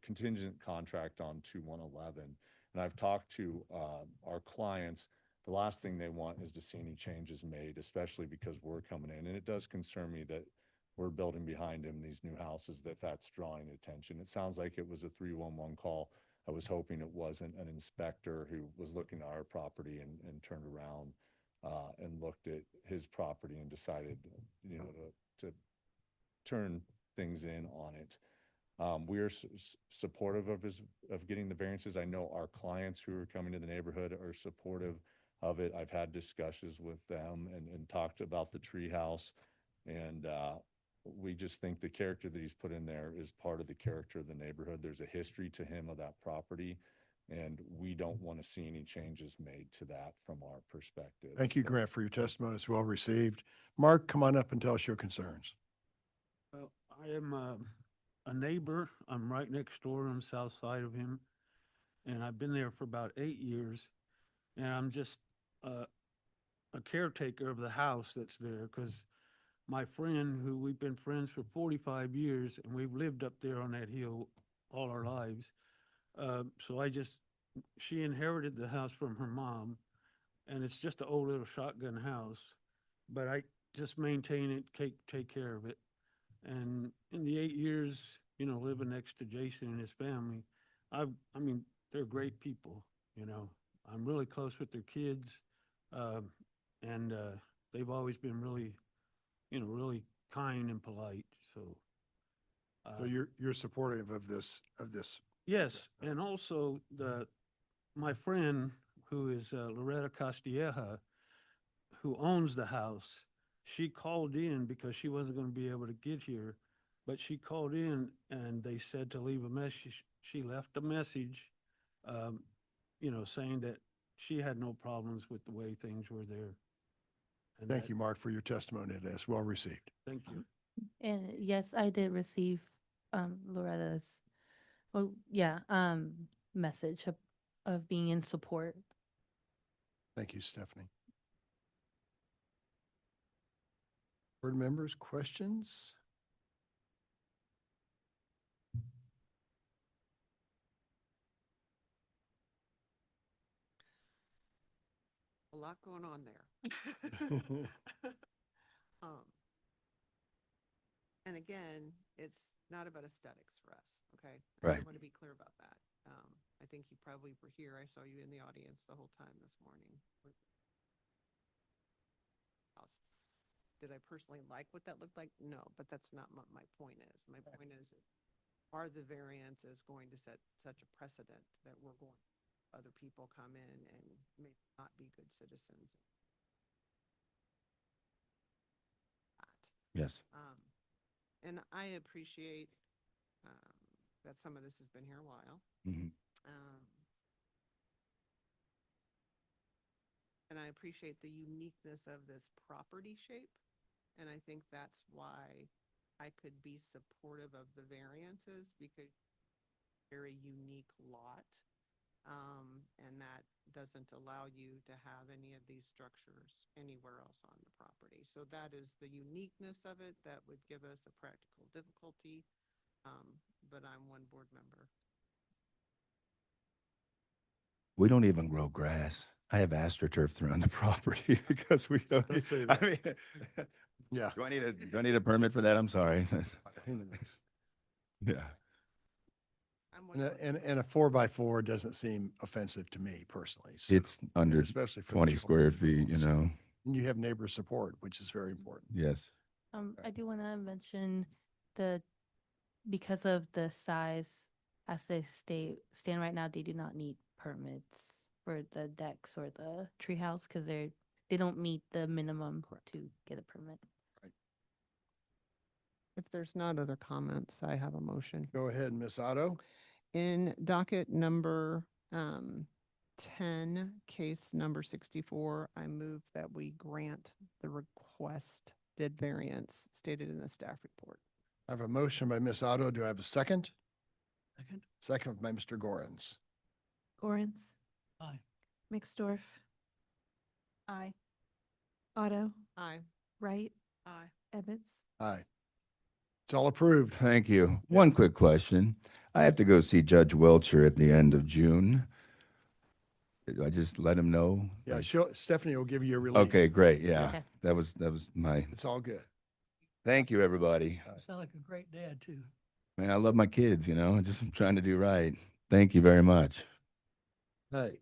contingent contract on 2111. And I've talked to our clients. The last thing they want is to see any changes made, especially because we're coming in. And it does concern me that we're building behind him these new houses, that's drawing attention. It sounds like it was a 311 call. I was hoping it wasn't an inspector who was looking at our property and turned around and looked at his property and decided, to turn things in on it. We are supportive of getting the variances. I know our clients who are coming to the neighborhood are supportive of it. I've had discussions with them and talked about the treehouse, and we just think the character that he's put in there is part of the character of the neighborhood. There's a history to him of that property, and we don't want to see any changes made to that from our perspective. Thank you, Grant, for your testimony. It's well received. Mark, come on up and tell us your concerns. Well, I am a neighbor. I'm right next door on the south side of him. And I've been there for about 8 years. And I'm just a caretaker of the house that's there, because my friend, who we've been friends for 45 years, and we've lived up there on that hill all our lives. She inherited the house from her mom, and it's just an old little shotgun house, but I just maintain it, take care of it. And in the 8 years you know, living next to Jason and his family, I mean, they're great people, you know. I'm really close with their kids. And they've always been really, you know, really kind and polite. So, So you're supportive of this, yes, and also my friend who is Loretta Castilleja, who owns the house, she called in because she wasn't going to be able to get here, but she called in and they said to leave a message. She left a message, you know, saying that she had no problems with the way things were there. And Thank that- you, Mark, for your testimony. That's well received. Thank you. And yes, I did receive Loretta's, well, yeah, message of being in support. Thank you, Stephanie. Board members, questions? A lot going on there. Um, And again, it's not about aesthetics for us, okay? Right. I want to be clear about that. I think you probably were here. I saw you in the audience the whole time this morning. Did I personally like what that looked like? No, but that's not what my point is. My point is, are the variances going to set such a precedent that we're going, other people come in and may not be good citizens? Yes. And I appreciate that some of this has been here a while. Mhm. And I appreciate the uniqueness of this property shape. And I think that's why I could be supportive of the variances, because very unique lot. And that doesn't allow you to have any of these structures anywhere else on the property. So that is the uniqueness of it that would give us a practical difficulty. But I'm one board member. We don't even grow grass. I have astroturf throughout the property because we don't. Don't say I that. mean, Yeah. do I need a permit for that? I'm sorry. Yeah. I'm one And board and a 4x4 doesn't seem offensive to me personally. So, It's and under especially for the 20 square children. feet, you know. And you have neighbor support, which is very important. Yes. I do want to mention because of the size as they stand right now, they do not need permits for the decks or the treehouse because they don't meet the minimum to get a permit. If there's not other comments, I have a motion. Go ahead, Ms. Otto. In docket number 10, case number 64, I move that we grant the requested variance stated in the staff report. I have a motion by Ms. Otto. Do I have a second? Second. Second by Mr. Gorens. Gorens. Aye. Mixdorf. Aye. Otto. Aye. Wright. Aye. Ebbets. Aye. It's all approved. Thank you. One quick question. I have to go see Judge Welcher at the end of June. Do I just let him know? Yeah, Like- Stephanie will give you a release. Okay, great. Yeah. Okay. That was my, It's all good. thank you, everybody. You sound like a great dad, too. Man, I love my kids, you know, just trying to do right. Thank you very much. Hey.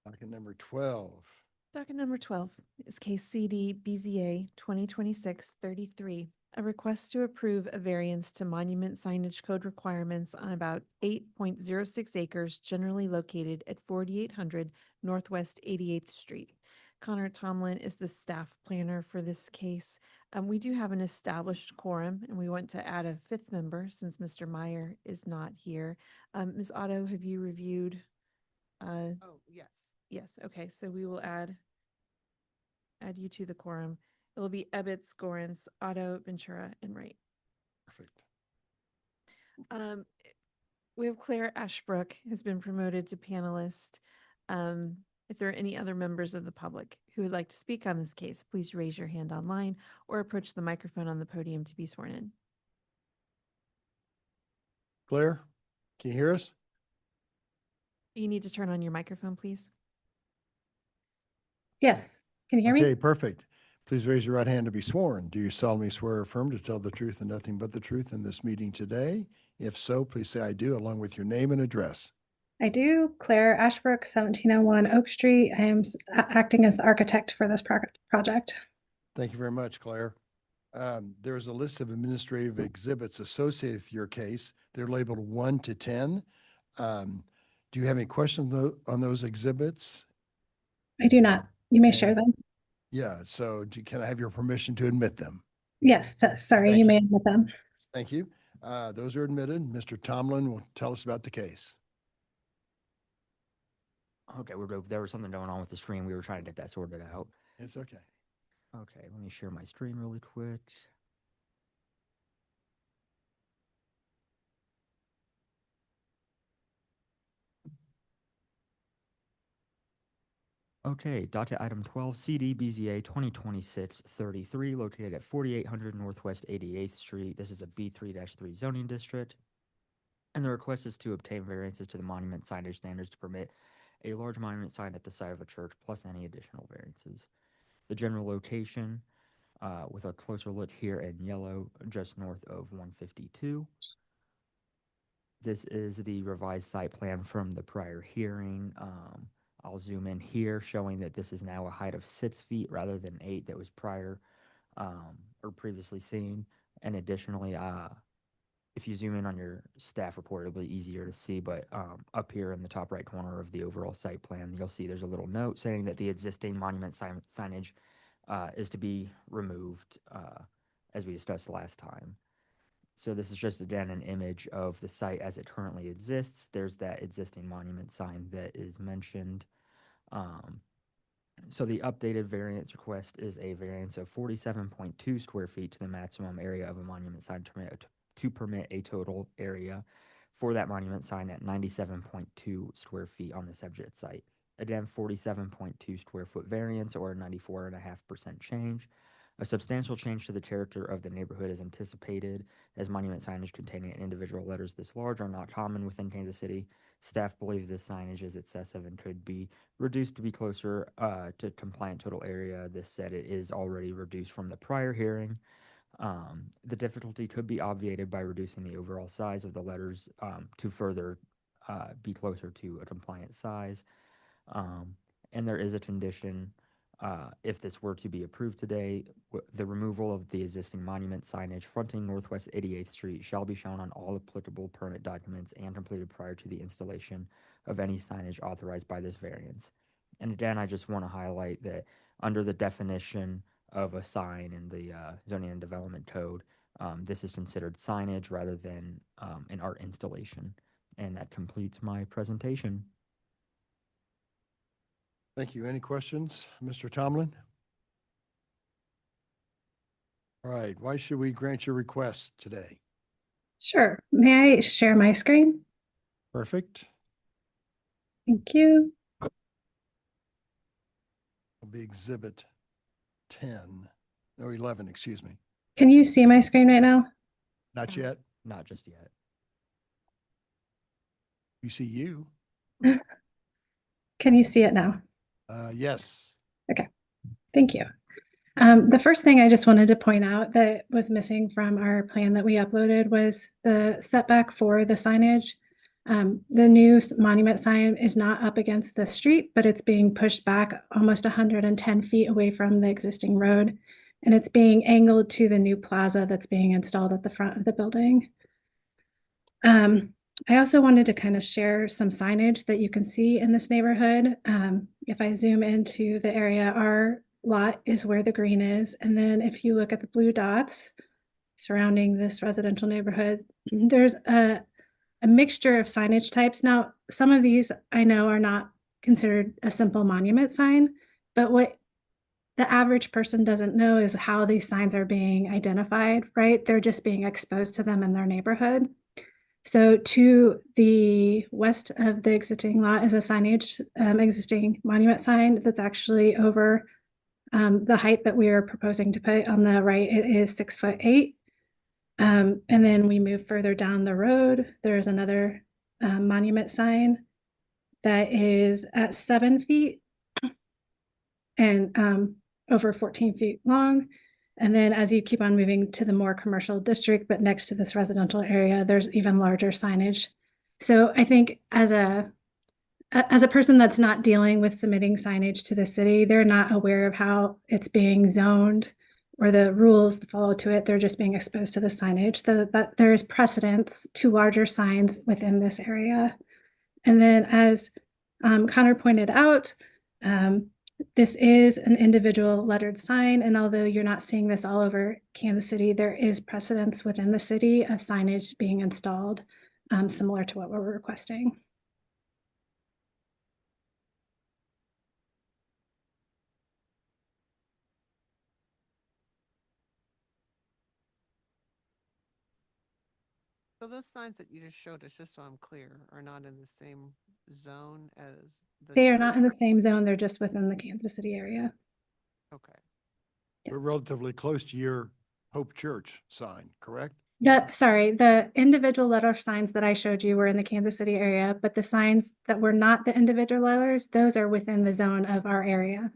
Docket number 12. Docket number 12 is case CD BZA 2026-33, a request to approve a variance to monument signage code requirements on about 8.06 acres generally located at 4800 Northwest 88th Street. Connor Tomlin is the staff planner for this case. We do have an established quorum, and we want to add a fifth member since Mr. Meyer is not here. Ms. Otto, have you reviewed? Oh, yes. Yes, okay, so we will add you to the quorum. It will be Ebbets, Gorens, Otto, Ventura, and Wright. Perfect. We have Claire Ashbrook has been promoted to panelist. If there are any other members of the public who would like to speak on this case, please raise your hand online or approach the microphone on the podium to be sworn in. Claire, can you hear us? You need to turn on your microphone, please. Yes. Can you hear Okay, me? perfect. Please raise your right hand to be sworn. Do you solemnly swear or affirm to tell the truth and nothing but the truth in this meeting today? If so, please say I do, along with your name and address. I do. Claire Ashbrook, 1701 Oak Street. I am acting as the architect for this project. Thank you very much, Claire. There is a list of administrative exhibits associated with your case. They're labeled 1 to 10. Do you have any questions on those exhibits? I do not. You may share them. Yeah, so can I have your permission to admit them? Yes, sorry, Thank you you. may admit them. Thank you. Those are admitted. Mr. Tomlin will tell us about the case. Okay, there was something going on with the screen. We were trying to get that sorted out. It's okay. Okay, let me share my screen really quick. Okay, docket item 12, CD BZA 2026-33, located at 4800 Northwest 88th Street. This is a B3-3 zoning district. And the request is to obtain variances to the monument signage standards to permit a large monument sign at the site of a church, plus any additional variances. The general location, with a closer look here in yellow, just north of 152. This is the revised site plan from the prior hearing. I'll zoom in here, showing that this is now a height of 6 feet rather than 8 that was prior or previously seen. And additionally, if you zoom in on your staff report, it'll be easier to see, but up here in the top right corner of the overall site plan, you'll see there's a little note saying that the existing monument signage is to be removed, as we discussed last time. So this is just, again, an image of the site as it currently exists. There's that existing monument sign that is mentioned. So the updated variance request is a variance of 47.2 square feet to the maximum area of a monument sign to permit a total area for that monument sign at 97.2 square feet on the subject site. Again, 47.2 square foot variance, or 94.5% change. A substantial change to the character of the neighborhood is anticipated, as monument signage containing individual letters this large are not common within Kansas City. Staff believe this signage is excessive and could be reduced to be closer to compliant total area. This said, it is already reduced from the prior hearing. The difficulty could be obviated by reducing the overall size of the letters to further be closer to a compliant size. And there is a condition, if this were to be approved today, the removal of the existing monument signage fronting Northwest 88th Street shall be shown on all applicable permit documents and completed prior to the installation of any signage authorized by this variance. And again, I just want to highlight that under the definition of a sign in the Zoning and Development Code, this is considered signage rather than an art installation. And that completes my presentation. Thank you. Any questions, Mr. Tomlin? All right. Why should we grant your request today? Sure. May I share my screen? Perfect. Thank you. Will be exhibit 10, or 11, excuse me. Can you see my screen right now? Not yet. Not just yet. We see you. Can you see it now? Yes. Okay. Thank you. The first thing I just wanted to point out that was missing from our plan that we uploaded was the setback for the signage. The new monument sign is not up against the street, but it's being pushed back almost 110 feet away from the existing road. And it's being angled to the new plaza that's being installed at the front of the building. I also wanted to kind of share some signage that you can see in this neighborhood. If I zoom into the area, our lot is where the green is. And then if you look at the blue dots surrounding this residential neighborhood, there's a mixture of signage types. Now, some of these I know are not considered a simple monument sign, but what the average person doesn't know is how these signs are being identified, right? They're just being exposed to them in their neighborhood. So to the west of the existing lot is a signage, existing monument sign that's actually over the height that we are proposing to put. On the right, it is 6'8". And then we move further down the road, there's another monument sign that is at 7 feet. And over 14 feet long. And then as you keep on moving to the more commercial district, but next to this residential area, there's even larger signage. So I think as a person that's not dealing with submitting signage to the city, they're not aware of how it's being zoned or the rules that follow to it. They're just being exposed to the signage. That there is precedence to larger signs within this area. And then as Connor pointed out, this is an individual lettered sign. And although you're not seeing this all over Kansas City, there is precedence within the city of signage being installed similar to what we're requesting. So those signs that you just showed us, just so I'm clear, are not in the same zone as the. They are not in the same zone. They're just within the Kansas City area. Okay. We're relatively close to your Hope Church sign, correct? The individual letter signs that I showed you were in the Kansas City area, but the signs that were not the individual letters, those are within the zone of our area.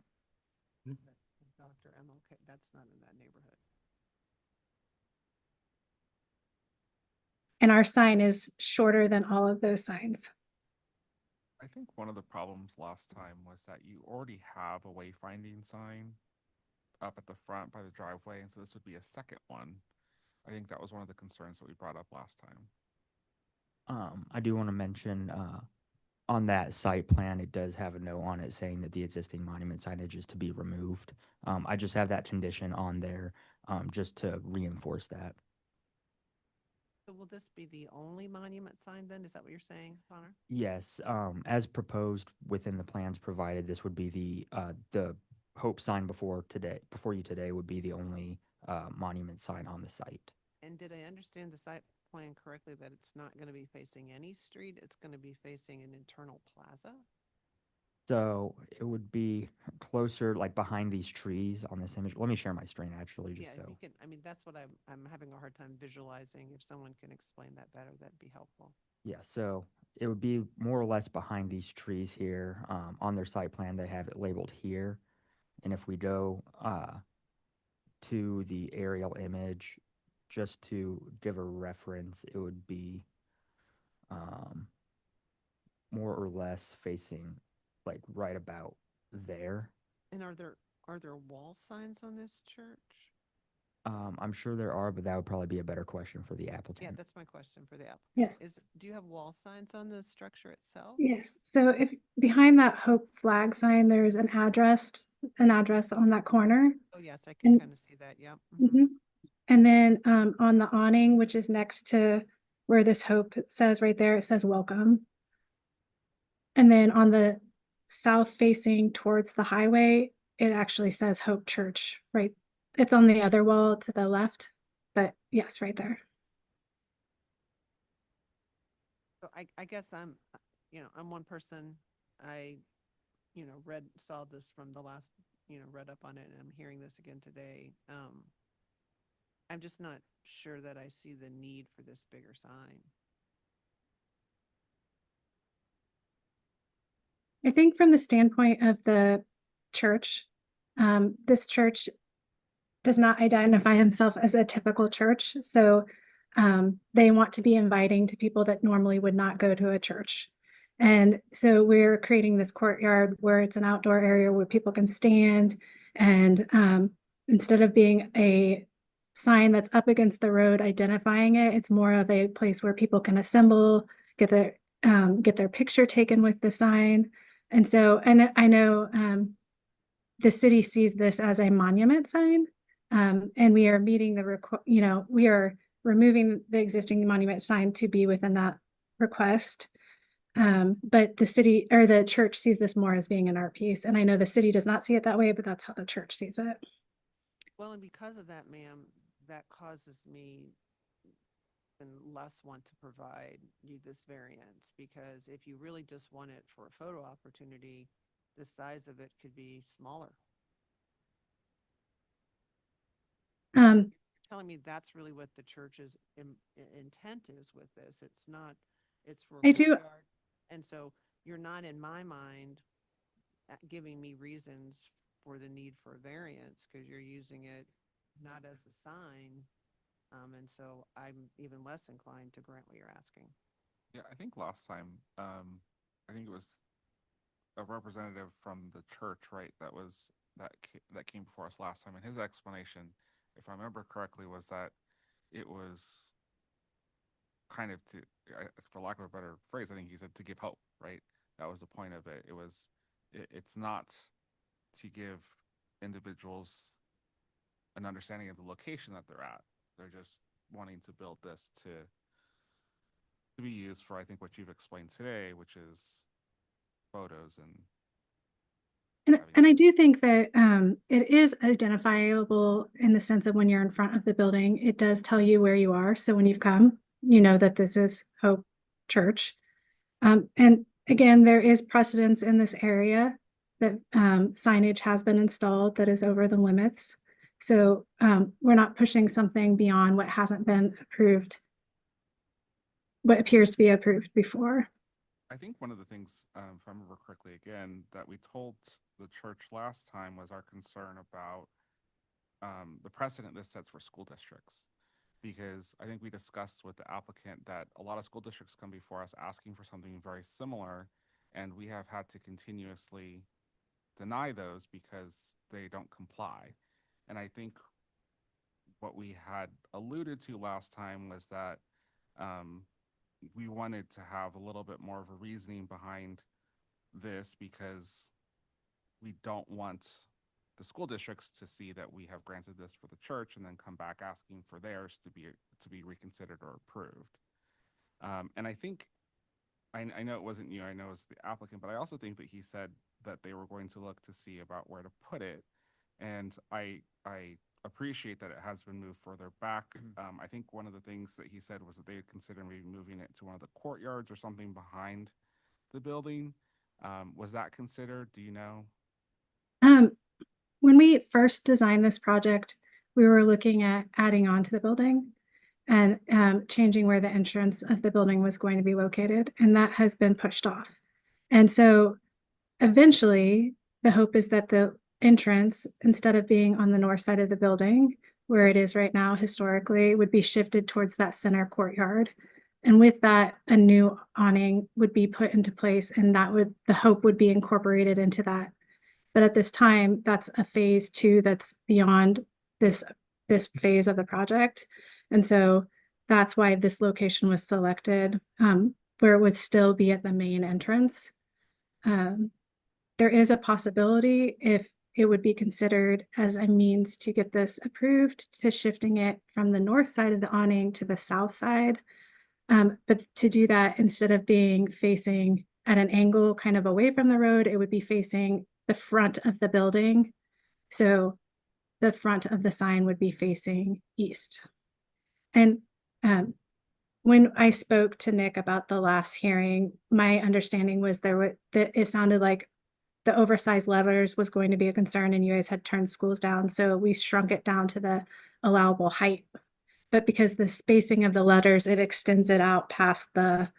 Dr. MLK, that's not in that neighborhood. And our sign is shorter than all of those signs. I think one of the problems last time was that you already have a wayfinding sign up at the front by the driveway, and so this would be a second one. I think that was one of the concerns that we brought up last time. I do want to mention on that site plan, it does have a note on it saying that the existing monument signage is to be removed. I just have that condition on there just to reinforce that. So will this be the only monument sign then? Is that what you're saying, Connor? Yes, as proposed within the plans provided, this would be the Hope sign before you today would be the only monument sign on the site. And did I understand the site plan correctly that it's not going to be facing any street? It's going to be facing an internal plaza? So it would be closer, like behind these trees on this image. Let me share my screen actually, Yeah, just if so. you can, I mean, that's what I'm having a hard time visualizing. If someone can explain that better, that'd be helpful. Yeah, so it would be more or less behind these trees here. On their site plan, they have it labeled here. And if we go to the aerial image, just to give a reference, it would be more or less facing like right about there. And are there wall signs on this church? I'm sure there are, but that would probably be a better question for the applicant. Yeah, that's my question for the applicant. Yes. Do you have wall signs on the structure itself? Yes. So if behind that Hope flag sign, there's an address on that corner. Oh, yes, I can kind of see that. Yep. Mhm. And then on the awning, which is next to where this Hope it says right there, it says welcome. And then on the south facing towards the highway, it actually says Hope Church, right? It's on the other wall to the left, but yes, right there. So I guess I'm one person. I, saw this from the last, read up on it, and I'm hearing this again today. I'm just not sure that I see the need for this bigger sign. I think from the standpoint of the church, this church does not identify himself as a typical church. So they want to be inviting to people that normally would not go to a church. And so we're creating this courtyard where it's an outdoor area where people can stand. And instead of being a sign that's up against the road identifying it, it's more of a place where people can assemble, get their picture taken with the sign. And so, and I know the city sees this as a monument sign, and we are meeting we are removing the existing monument sign to be within that request. But the city or the church sees this more as being an art piece. And I know the city does not see it that way, but that's how the church sees it. Well, and because of that, ma'am, that causes me and less want to provide you this variance, because if you really just want it for a photo opportunity, the size of it could be smaller. Telling me that's really what the church's intent is with this. It's not, it's for a courtyard. And so you're not, in my mind, giving me reasons or the need for a variance because you're using it not as a sign. And so I'm even less inclined to grant what you're asking. Yeah, I think last time, I think it was a representative from the church, right? That came before us last time, and his explanation, if I remember correctly, was that it was kind of for lack of a better phrase, I think he said to give hope, right? That was the point of it. It's not to give individuals an understanding of the location that they're at. They're just wanting to build this to be used for, I think, what you've explained today, which is photos And I do think that it is identifiable in the sense of when you're in front of the building, it does tell you where you are. So when you've come, you know that this is Hope Church. And again, there is precedence in this area that signage has been installed that is over the limits. So we're not pushing something beyond what hasn't been approved, what appears to be approved before. I think one of the things, if I remember correctly, again, that we told the church last time was our concern about the precedent this sets for school districts. Because I think we discussed with the applicant that a lot of school districts come before us asking for something very similar, and we have had to continuously deny those because they don't comply. And I think what we had alluded to last time was that we wanted to have a little bit more of a reasoning behind this because we don't want the school districts to see that we have granted this for the church and then come back asking for theirs to be reconsidered or approved. And I think I know it wasn't you, I know it's the applicant, but I also think that he said that they were going to look to see about where to put it. And I appreciate that it has been moved further back. I think one of the things that he said was that they would consider maybe moving it to one of the courtyards or something behind the building. Was that considered? Do you know? When we first designed this project, we were looking at adding on to the building and changing where the entrance of the building was going to be located, and that has been pushed off. And so eventually, the hope is that the entrance, instead of being on the north side of the building, where it is right now historically, would be shifted towards that center courtyard. And with that, a new awning would be put into place, and the hope would be incorporated into that. But at this time, that's a phase 2 that's beyond this phase of the project. And so that's why this location was selected, where it would still be at the main entrance. There is a possibility, if it would be considered as a means to get this approved, to shifting it from the north side of the awning to the south side. But to do that, instead of being facing at an angle kind of away from the road, it would be facing the front of the building. So the front of the sign would be facing east. And when I spoke to Nick about the last hearing, my understanding was it sounded like the oversized letters was going to be a concern and you guys had turned schools down. So we shrunk it down to the allowable height. But because the spacing of the letters, it extends it out past the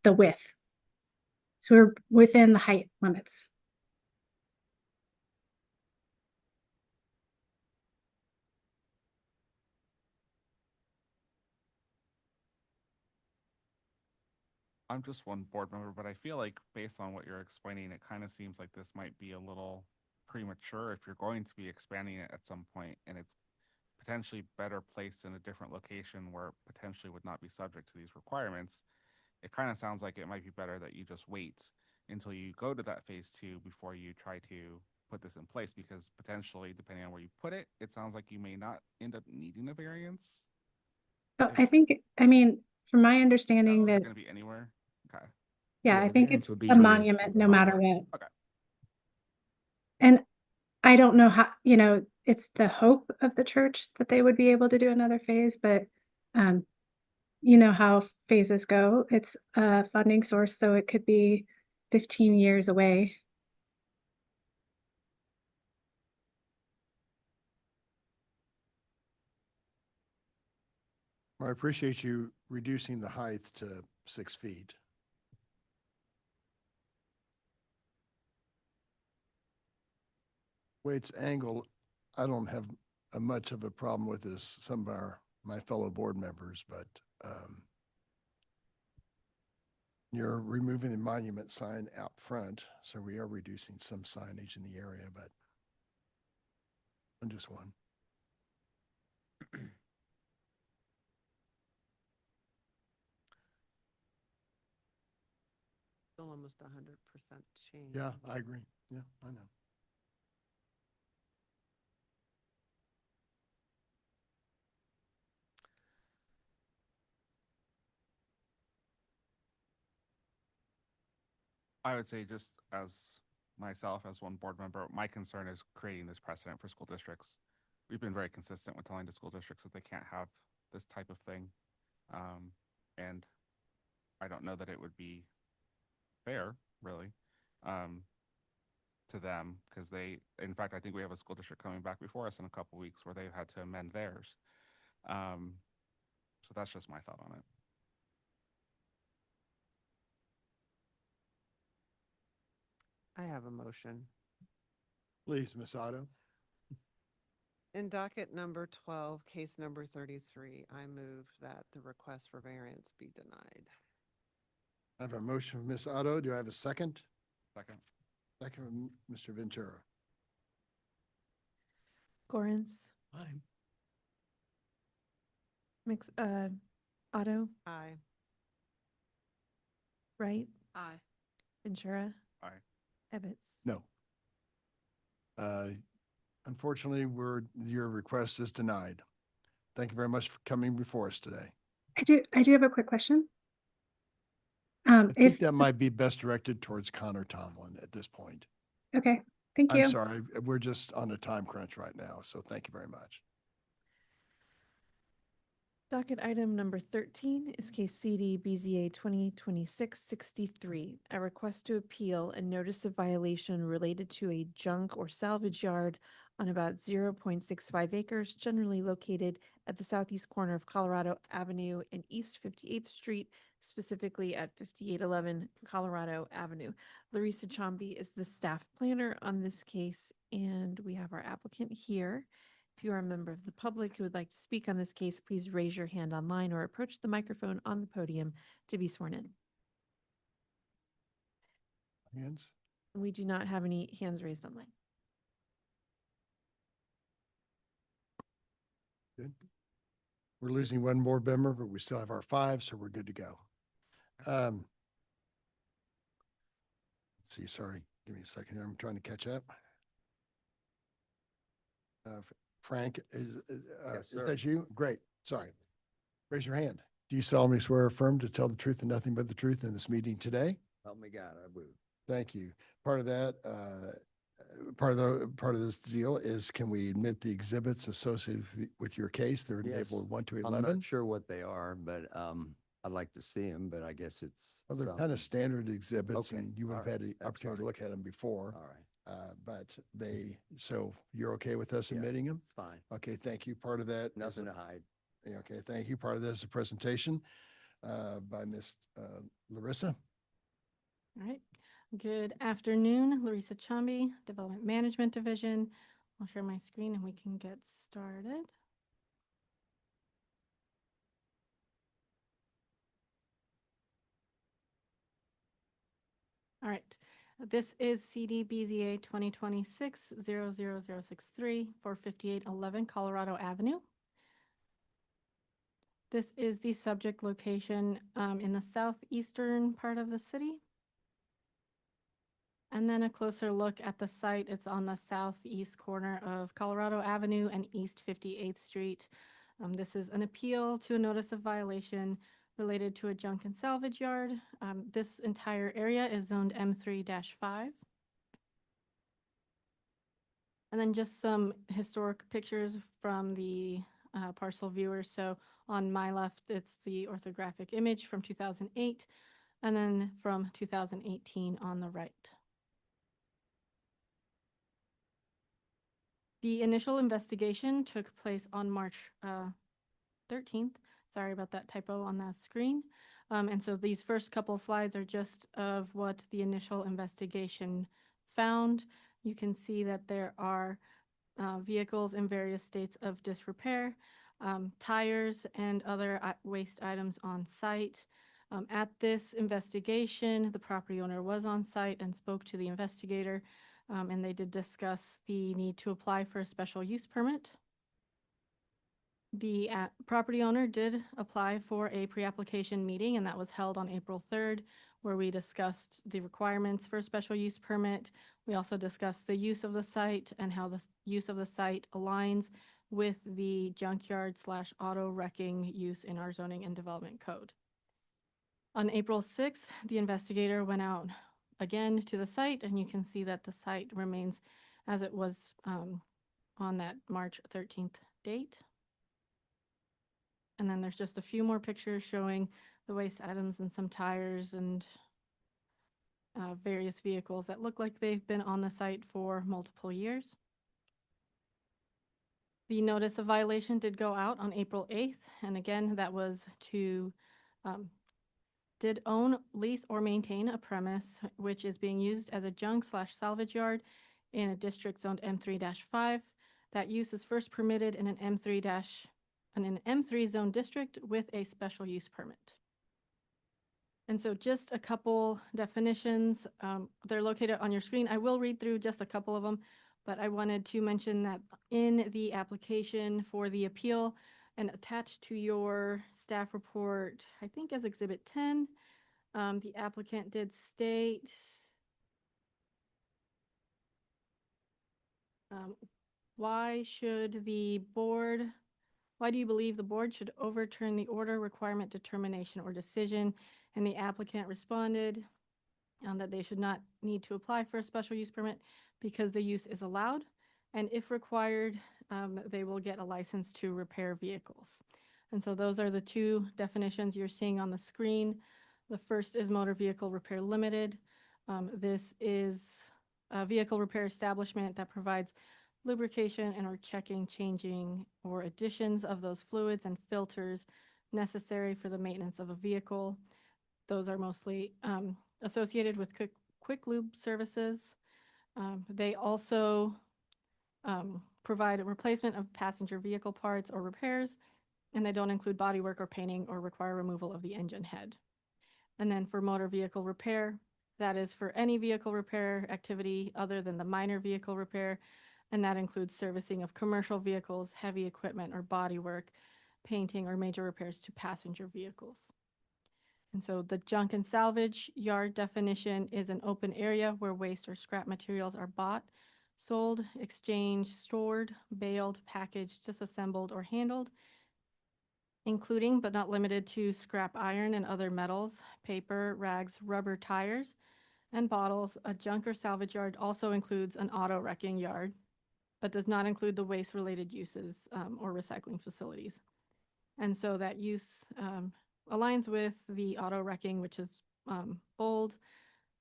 width. So we're within the height limits. I'm just one board member, but I feel like based on what you're explaining, it kind of seems like this might be a little premature if you're going to be expanding it at some point and it's potentially better placed in a different location where it potentially would not be subject to these requirements. It kind of sounds like it might be better that you just wait until you go to that phase 2 before you try to put this in place, because potentially, depending on where you put it, it sounds like you may not end up needing a variance. Oh, I mean, from my understanding that It's going to be anywhere. Okay. Yeah, I think it's a monument no matter what. Okay. And I don't know how, it's the hope of the church that they would be able to do another phase, but you know how phases go. It's a funding source, so it could be 15 years away. Well, I appreciate you reducing the height to 6 feet. way it's angled, I don't have much of a problem with this, some of my fellow board members, but you're removing the monument sign out front, so we are reducing some signage in the area, but I'm just one. Still almost 100% change. Yeah, I agree. Yeah, I know. I would say, just as myself, as one board member, my concern is creating this precedent for school districts. We've been very consistent with telling the school districts that they can't have this type of thing. And I don't know that it would be fair, really, to them, because in fact, I think we have a school district coming back before us in a couple weeks where they've had to amend theirs. So that's just my thought on it. I have a motion. Please, Ms. Otto. In docket number 12, case number 33, I move that the request for variance be denied. I have a motion from Ms. Otto. Do I have a second? Second. Second from Mr. Ventura. Gorens, Aye. Otto, Aye. Wright, Aye. Ventura, Aye. Ebbets. No. Unfortunately, your request is denied. Thank you very much for coming before us today. I do have a quick question. I think that might be best directed towards Connor Tomlin at this point. Okay, thank you. I'm sorry, we're just on a time crunch right now, so thank you very much. Docket item number 13 is case CD BZA 2026-63, a request to appeal a notice of violation related to a junk or salvage yard on about 0.65 acres, generally located at the southeast corner of Colorado Avenue and East 58th Street, specifically at 5811 Colorado Avenue. Larissa Chomby is the staff planner on this case, and we have our applicant here. If you are a member of the public who would like to speak on this case, please raise your hand online or approach the microphone on the podium to be sworn in. Hands? We do not have any hands raised online. Good. We're losing one board member, but we still have our 5, so we're good to go. Let's see, sorry, give me a second here. I'm trying to catch up. Frank, is that you? Great, sorry. Raise your hand. Do you solemnly swear or affirm to tell the truth and nothing but the truth in this meeting today? Help me God, I will. Thank you. Part of that, part of this deal is, can we admit the exhibits associated with your case? They're in Yes. table 1 to I'm 11. not sure what they are, but I'd like to see them, but I guess it's. Well, they're kind of standard exhibits, Okay, and you would have all had right, the that's opportunity to fine. look at them before. All right, But so you're okay with us Yeah, admitting them? it's fine. Okay, thank you. Part of that. is Nothing a- to hide. Yeah, okay, thank you. Part of this is a presentation by Miss Larissa. All right. Good afternoon, Larissa Chomby, Development Management Division. I'll share my screen and we can get started. All right. This is CDBZA 2026-00063 for 5811 Colorado Avenue. This is the subject location in the southeastern part of the city. And then a closer look at the site. It's on the southeast corner of Colorado Avenue and East 58th Street. This is an appeal to a notice of violation related to a junk and salvage yard. This entire area is zoned M3-5. And then just some historic pictures from the parcel viewer. So on my left, it's the orthographic image from 2008, and then from 2018 on the right. The initial investigation took place on March 13th. Sorry about that typo on that screen. And so these first couple slides are just of what the initial investigation found. you can see that there are vehicles in various states of disrepair, tires and other waste items on site. At this investigation, the property owner was on site and spoke to the investigator, and they did discuss the need to apply for a special use permit. The property owner did apply for a pre-application meeting, and that was held on April 3rd, where we discussed the requirements for a special use permit. We also discussed the use of the site and how the use of the site aligns with the junkyard/auto wrecking use in our zoning and development code. On April 6th, the investigator went out again to the site, and you can see that the site remains as it was on that March 13th date. And then there's just a few more pictures showing the waste items and some tires and various vehicles that look like they've been on the site for multiple years. The notice of violation did go out on April 8th, and again, that was to did own, lease, or maintain a premise which is being used as a junk/salvage yard in a district zoned M3-5. That use is first permitted in an M3 zone district with a special use permit. And so just a couple definitions, they're located on your screen. I will read through just a couple of them, but I wanted to mention that in the application for the appeal and attached to your staff report, I think as Exhibit 10, the applicant did state why do you believe the board should overturn the order, requirement, determination, or decision? And the applicant responded that they should not need to apply for a special use permit because the use is allowed. And if required, they will get a license to repair vehicles. And so those are the two definitions you're seeing on the screen. The first is Motor Vehicle Repair Limited. This is a vehicle repair establishment that provides lubrication and or checking, changing, or additions of those fluids and filters necessary for the maintenance of a vehicle. Those are mostly associated with quick lube services. They also provide a replacement of passenger vehicle parts or repairs, and they don't include bodywork or painting or require removal of the engine head. And then for motor vehicle repair, that is for any vehicle repair activity other than the minor vehicle repair, and that includes servicing of commercial vehicles, heavy equipment or bodywork, painting, or major repairs to passenger vehicles. And so the junk and salvage yard definition is an open area where waste or scrap materials are bought, sold, exchanged, stored, baled, packaged, disassembled, or handled, including but not limited to scrap iron and other metals, paper, rags, rubber, tires, and bottles. A junk or salvage yard also includes an auto wrecking yard, but does not include the waste-related uses or recycling facilities. And so that use aligns with the auto wrecking, which is bold,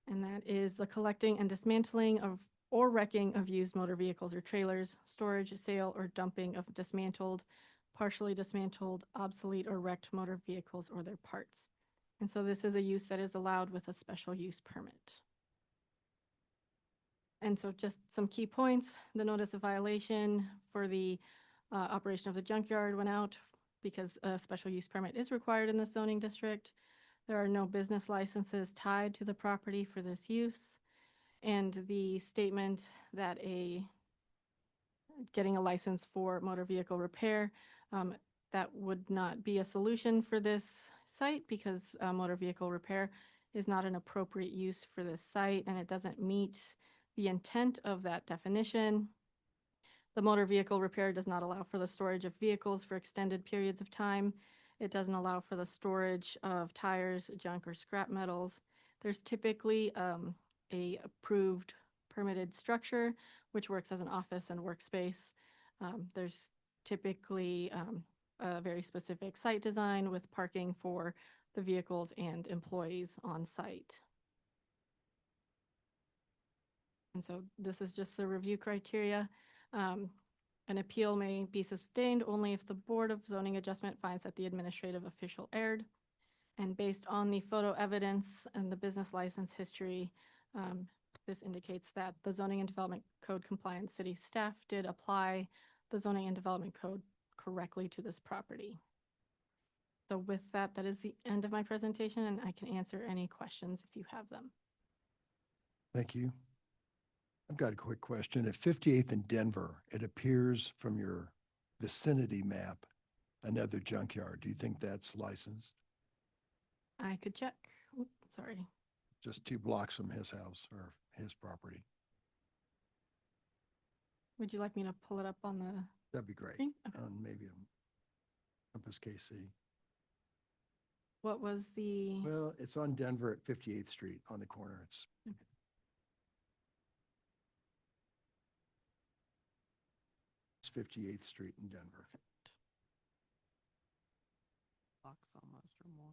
and that is the collecting and dismantling of or wrecking of used motor vehicles or trailers, storage, sale, or dumping of dismantled, partially dismantled, obsolete, or wrecked motor vehicles or their parts. And so this is a use that is allowed with a special use permit. And so just some key points, the notice of violation for the operation of the junkyard went out because a special use permit is required in the zoning district. There are no business licenses tied to the property for this use. And the statement that getting a license for motor vehicle repair, that would not be a solution for this site because motor vehicle repair is not an appropriate use for this site and it doesn't meet the intent of that definition. The motor vehicle repair does not allow for the storage of vehicles for extended periods of time. It doesn't allow for the storage of tires, junk, or scrap metals. There's typically a approved permitted structure, which works as an office and workspace. There's typically a very specific site design with parking for the vehicles and employees on site. And so this is just the review criteria. An appeal may be sustained only if the Board of Zoning Adjustment finds that the administrative official erred. And based on the photo evidence and the business license history, this indicates that the zoning and development code compliant city staff did apply the zoning and development code correctly to this property. So with that, that is the end of my presentation, and I can answer any questions if you have them. Thank you. I've got a quick question. At 58th and Denver, it appears from your vicinity map, another junkyard. Do you think that's licensed? I could check. Oop, sorry. Just 2 blocks from his house or his property. Would you like me to pull it up on the That'd be great. screen? Okay. Maybe a Compass KC. What was the? Well, it's on Denver at 58th Street on the corner. It's Okay. It's 58th Street in Denver. Blocks almost or more.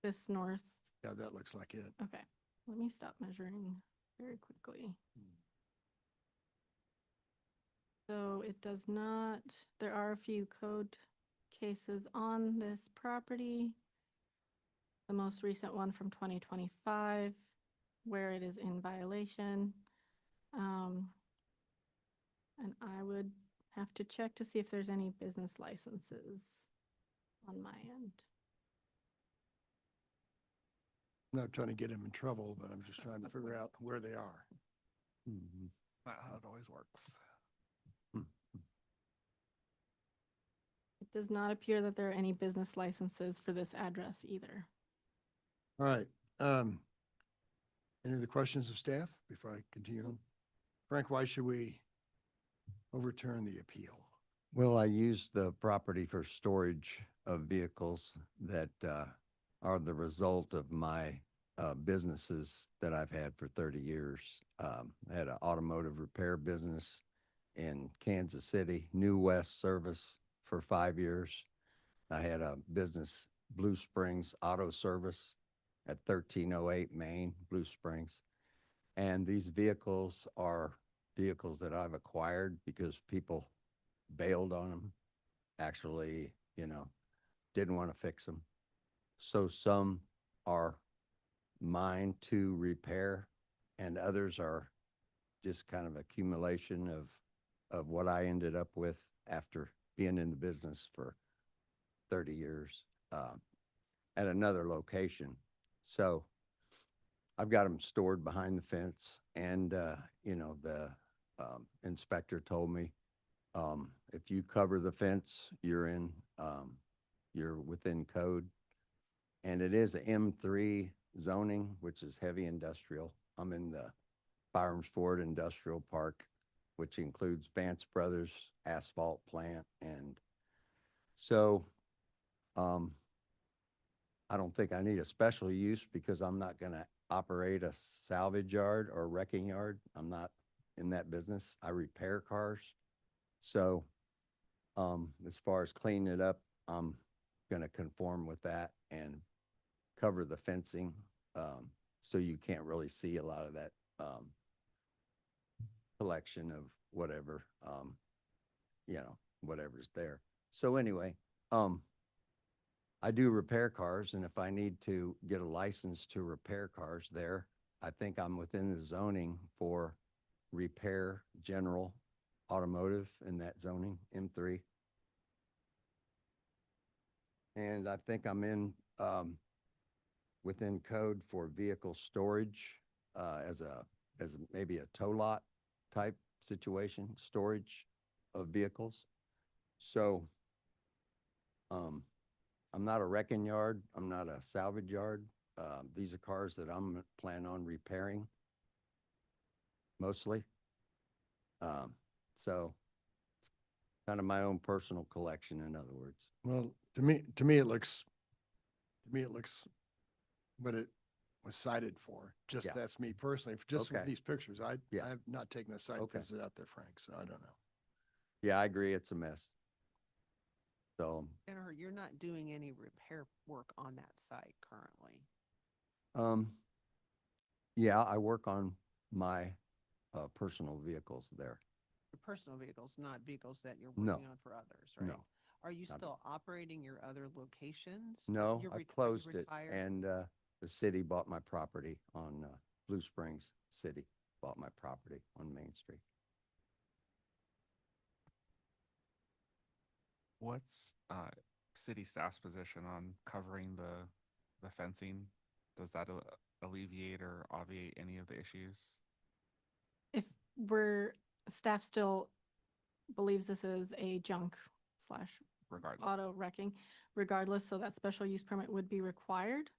This north. Yeah, that looks like it. Okay, let me stop measuring very quickly. So it does not, there are a few code cases on this property. The most recent one from 2025, where it is in violation. And I would have to check to see if there's any business licenses on my end. I'm not trying to get him in trouble, but I'm just trying to figure out where they are. Not how it always works. It does not appear that there are any business licenses for this address either. All right. Any other questions of staff before I continue on? Frank, why should we overturn the appeal? Well, I use the property for storage of vehicles that are the result of my businesses that I've had for 30 years. I had an automotive repair business in Kansas City, New West Service for 5 years. I had a business, Blue Springs Auto Service at 1308 Main, Blue Springs. And these vehicles are vehicles that I've acquired because people bailed on them, actually, didn't want to fix them. So some are mine to repair and others are just kind of accumulation of what I ended up with after being in the business for 30 years at another location. So I've got them stored behind the fence and, the inspector told me, if you cover the fence, you're within code. And it is a M3 zoning, which is heavy industrial. I'm in the Byram's Ford Industrial Park, which includes Vance Brothers asphalt plant. And so, I don't think I need a special use because I'm not going to operate a salvage yard or wrecking yard. I'm not in that business. I repair cars. So, as far as cleaning it up, I'm going to conform with that and cover the fencing. So you can't really see a lot of that, collection of whatever, whatever's there. So anyway, I do repair cars, and if I need to get a license to repair cars there, I think I'm within the zoning for repair general automotive in that zoning, M3. And I think I'm in within code for vehicle storage as maybe a tow lot type situation, storage of vehicles. So I'm not a wrecking yard. I'm not a salvage yard. These are cars that I'm planning on repairing mostly. So it's kind of my own personal collection, in other words. Well, to me, it looks what it was cited for. Just Yeah. that's me personally, just from Okay. these pictures. I Yeah. have not taken a site Okay. visit out there, Frank, so I don't know. Yeah, I agree. It's a mess. So, Jennifer, you're not doing any repair work on that site currently. yeah, I work on my personal vehicles there. Your personal vehicles, not vehicles that you're No. working on for others, right? No. Are you not- still operating your other locations? No, You're I've you closed it. retired? And the city bought my property on Blue Springs City, bought my property on Main Street. What's city staff's position on covering the fencing? Does that alleviate or obviate any of the issues? If staff still believes this is a junk / Regardless. auto wrecking, regardless, so that special use permit would be required.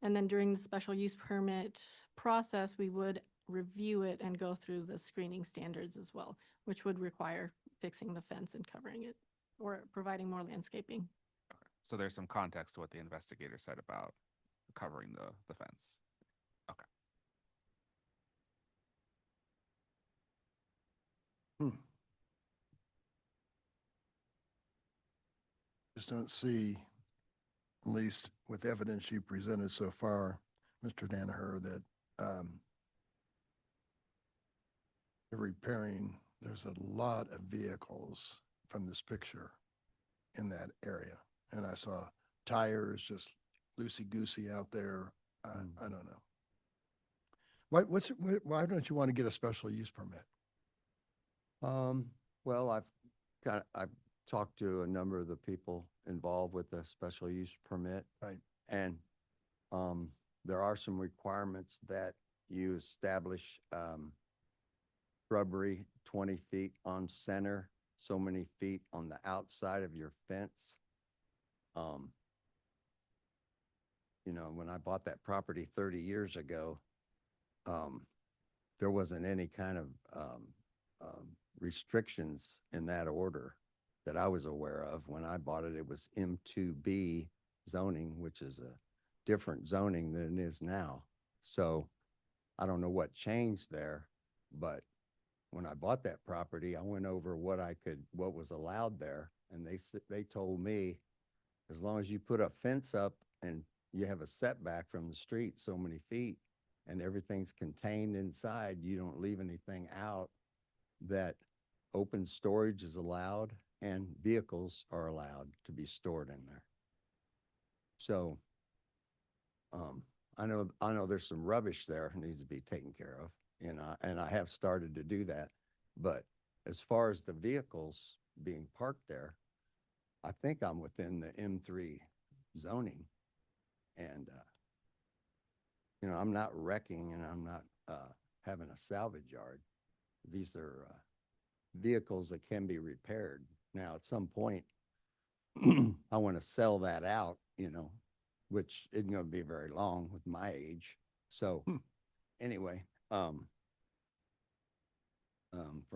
And then during the special use permit process, we would review it and go through the screening standards as well, which would require fixing the fence and covering it or providing more landscaping. Okay. So there's some context to what the investigator said about covering the fence. Okay. Just don't see, at least with evidence you presented so far, Mr. Danaher, that they're repairing, there's a lot of vehicles from this picture in that area. And I saw tires just loosey-goosey out there. I don't know. Why don't you want to get a special use permit? Well, I've talked to a number of the people involved with the special use permit. Right. And there are some requirements that you establish shrubbery 20 feet on center, so many feet on the outside of your fence. You know, when I bought that property 30 years ago, there wasn't any kind of restrictions in that order that I was aware of. When I bought it, it was M2B zoning, which is a different zoning than it is now. So I don't know what changed there, but when I bought that property, I went over what was allowed there. And they told me, as long as you put a fence up and you have a setback from the street so many feet and everything's contained inside, you don't leave anything out, that open storage is allowed and vehicles are allowed to be stored in there. So I know there's some rubbish there that needs to be taken care of, you know, and I have started to do that. But as far as the vehicles being parked there, I think I'm within the M3 zoning. And, you know, I'm not wrecking and I'm not having a salvage yard. These are vehicles that can be repaired. Now, at some point, I want to sell that out, you know, which isn't going to be very long with my age. So anyway, for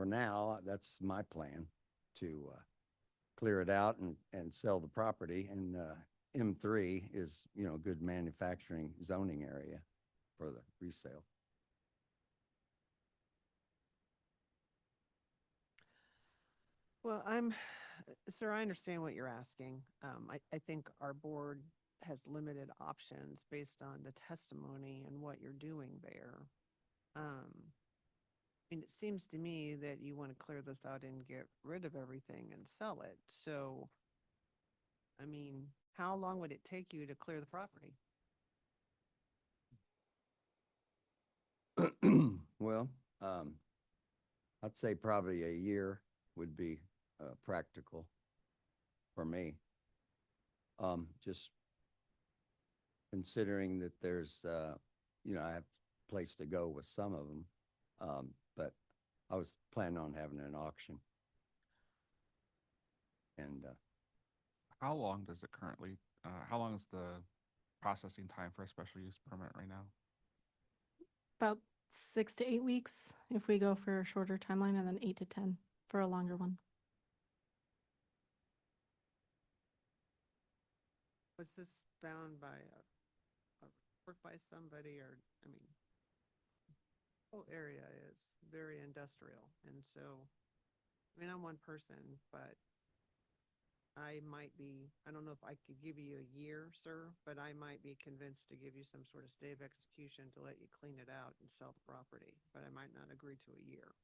now, that's my plan, to clear it out and sell the property. And M3 is, you know, a good manufacturing zoning area for the resale. Well, sir, I understand what you're asking. I think our board has limited options based on the testimony and what you're doing there. And it seems to me that you want to clear this out and get rid of everything and sell it. So, I mean, how long would it take you to clear the property? Well, I'd say probably a year would be practical for me. Just considering that there's, you know, I have a place to go with some of them, but I was planning on having an auction. And How long does it currently, how long is the processing time for a special use permit right now? About 6 to 8 weeks if we go for a shorter timeline, and then 8 to 10 for a longer one. Was this found by a report by somebody, or, I mean, the whole area is very industrial. And so, I mean, I'm one person, but I don't know if I could give you a year, sir, but I might be convinced to give you some sort of stay of execution to let you clean it out and sell the property, but I might not agree to a year.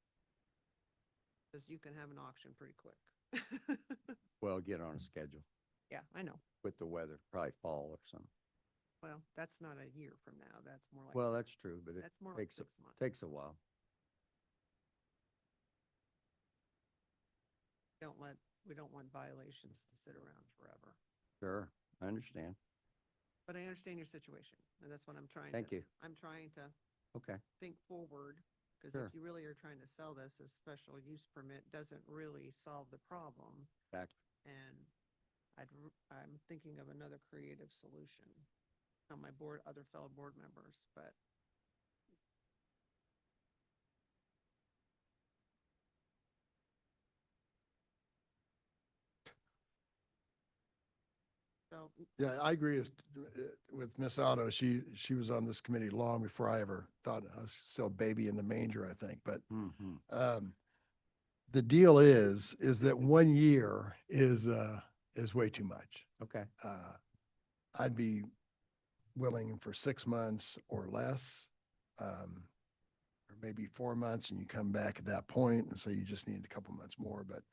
Because you can have an auction pretty quick. well, get on a schedule Yeah, I know. with the weather, probably fall or something. Well, that's not a year from now. That's more like. Well, that's true, but it That's more like takes, 6 months. takes a while. We don't want violations to sit around forever. Sure, I understand. But I understand your situation, and that's what I'm trying to. Thank you. I'm trying to Okay. think forward, because Sure. if you really are trying to sell this, a special use permit doesn't really solve the problem. Back. And I'm thinking of another creative solution on my board, other fellow board members, but so, Yeah, I agree with Miss Otto. She was on this committee long before I ever thought I was still a baby in the manger, I think. But the deal is that 1 year is way too much. Okay. I'd be willing for 6 months or less, or maybe 4 months, and you come back at that point and say you just need a couple months more, but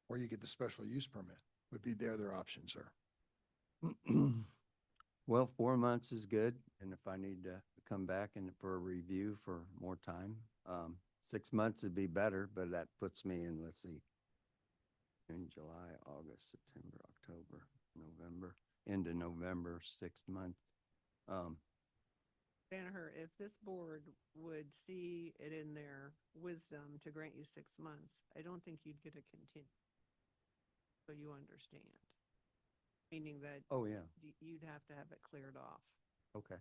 or you get the special use permit would be the other option, sir. Well, 4 months is good, and if I need to come back and for a review for more time, 6 months would be better, but that puts me in, let's see, in July, August, September, October, November, into November, 6 months. Danaher, if this board would see it in their wisdom to grant you 6 months, I don't think you'd get a continue. So you understand, meaning that. Oh, yeah. You'd have to have it cleared off. Okay.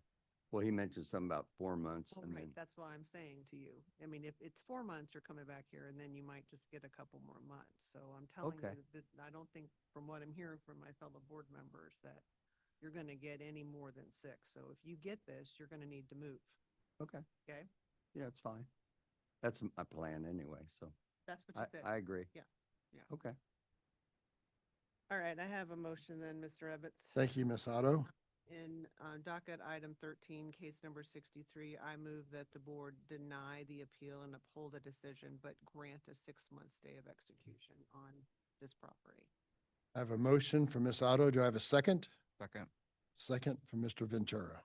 Well, he mentioned something about 4 months. Well, and right, then, that's why I'm saying to you. I mean, if it's 4 months, you're coming back here, and then you might just get a couple more months. So I'm telling Okay. you that I don't think, from what I'm hearing from my fellow board members, that you're going to get any more than 6. So if you get this, you're going to need to move. okay. Okay, Yeah, it's fine. That's my plan anyway, so that's what you said. I agree. Yeah, yeah. Okay. All right, I have a motion then, Mr. Ebbets. Thank you, Miss Otto. In docket item 13, case number 63, I move that the board deny the appeal and uphold the decision, but grant a 6-month stay of execution on this property. I have a motion from Miss Otto. Do I have a second? Second. Second from Mr. Ventura.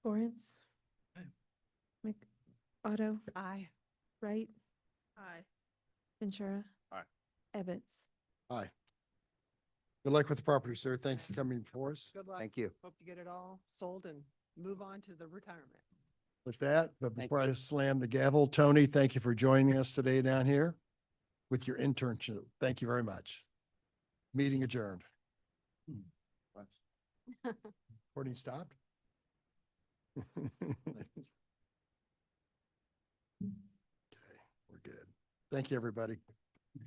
Lawrence. Otto. Aye. Wright. Aye. Ventura. Aye. Ebbets. Aye. Good luck with the property, sir. Thank you for coming before us. Good luck. Thank you. Hope you get it all sold and move on to the retirement. With that, but Thank before I slam the gavel, Tony, thank you for joining us today down here with your internship. Thank you very much. Meeting adjourned. Recording stopped? Okay, we're good. Thank you, everybody.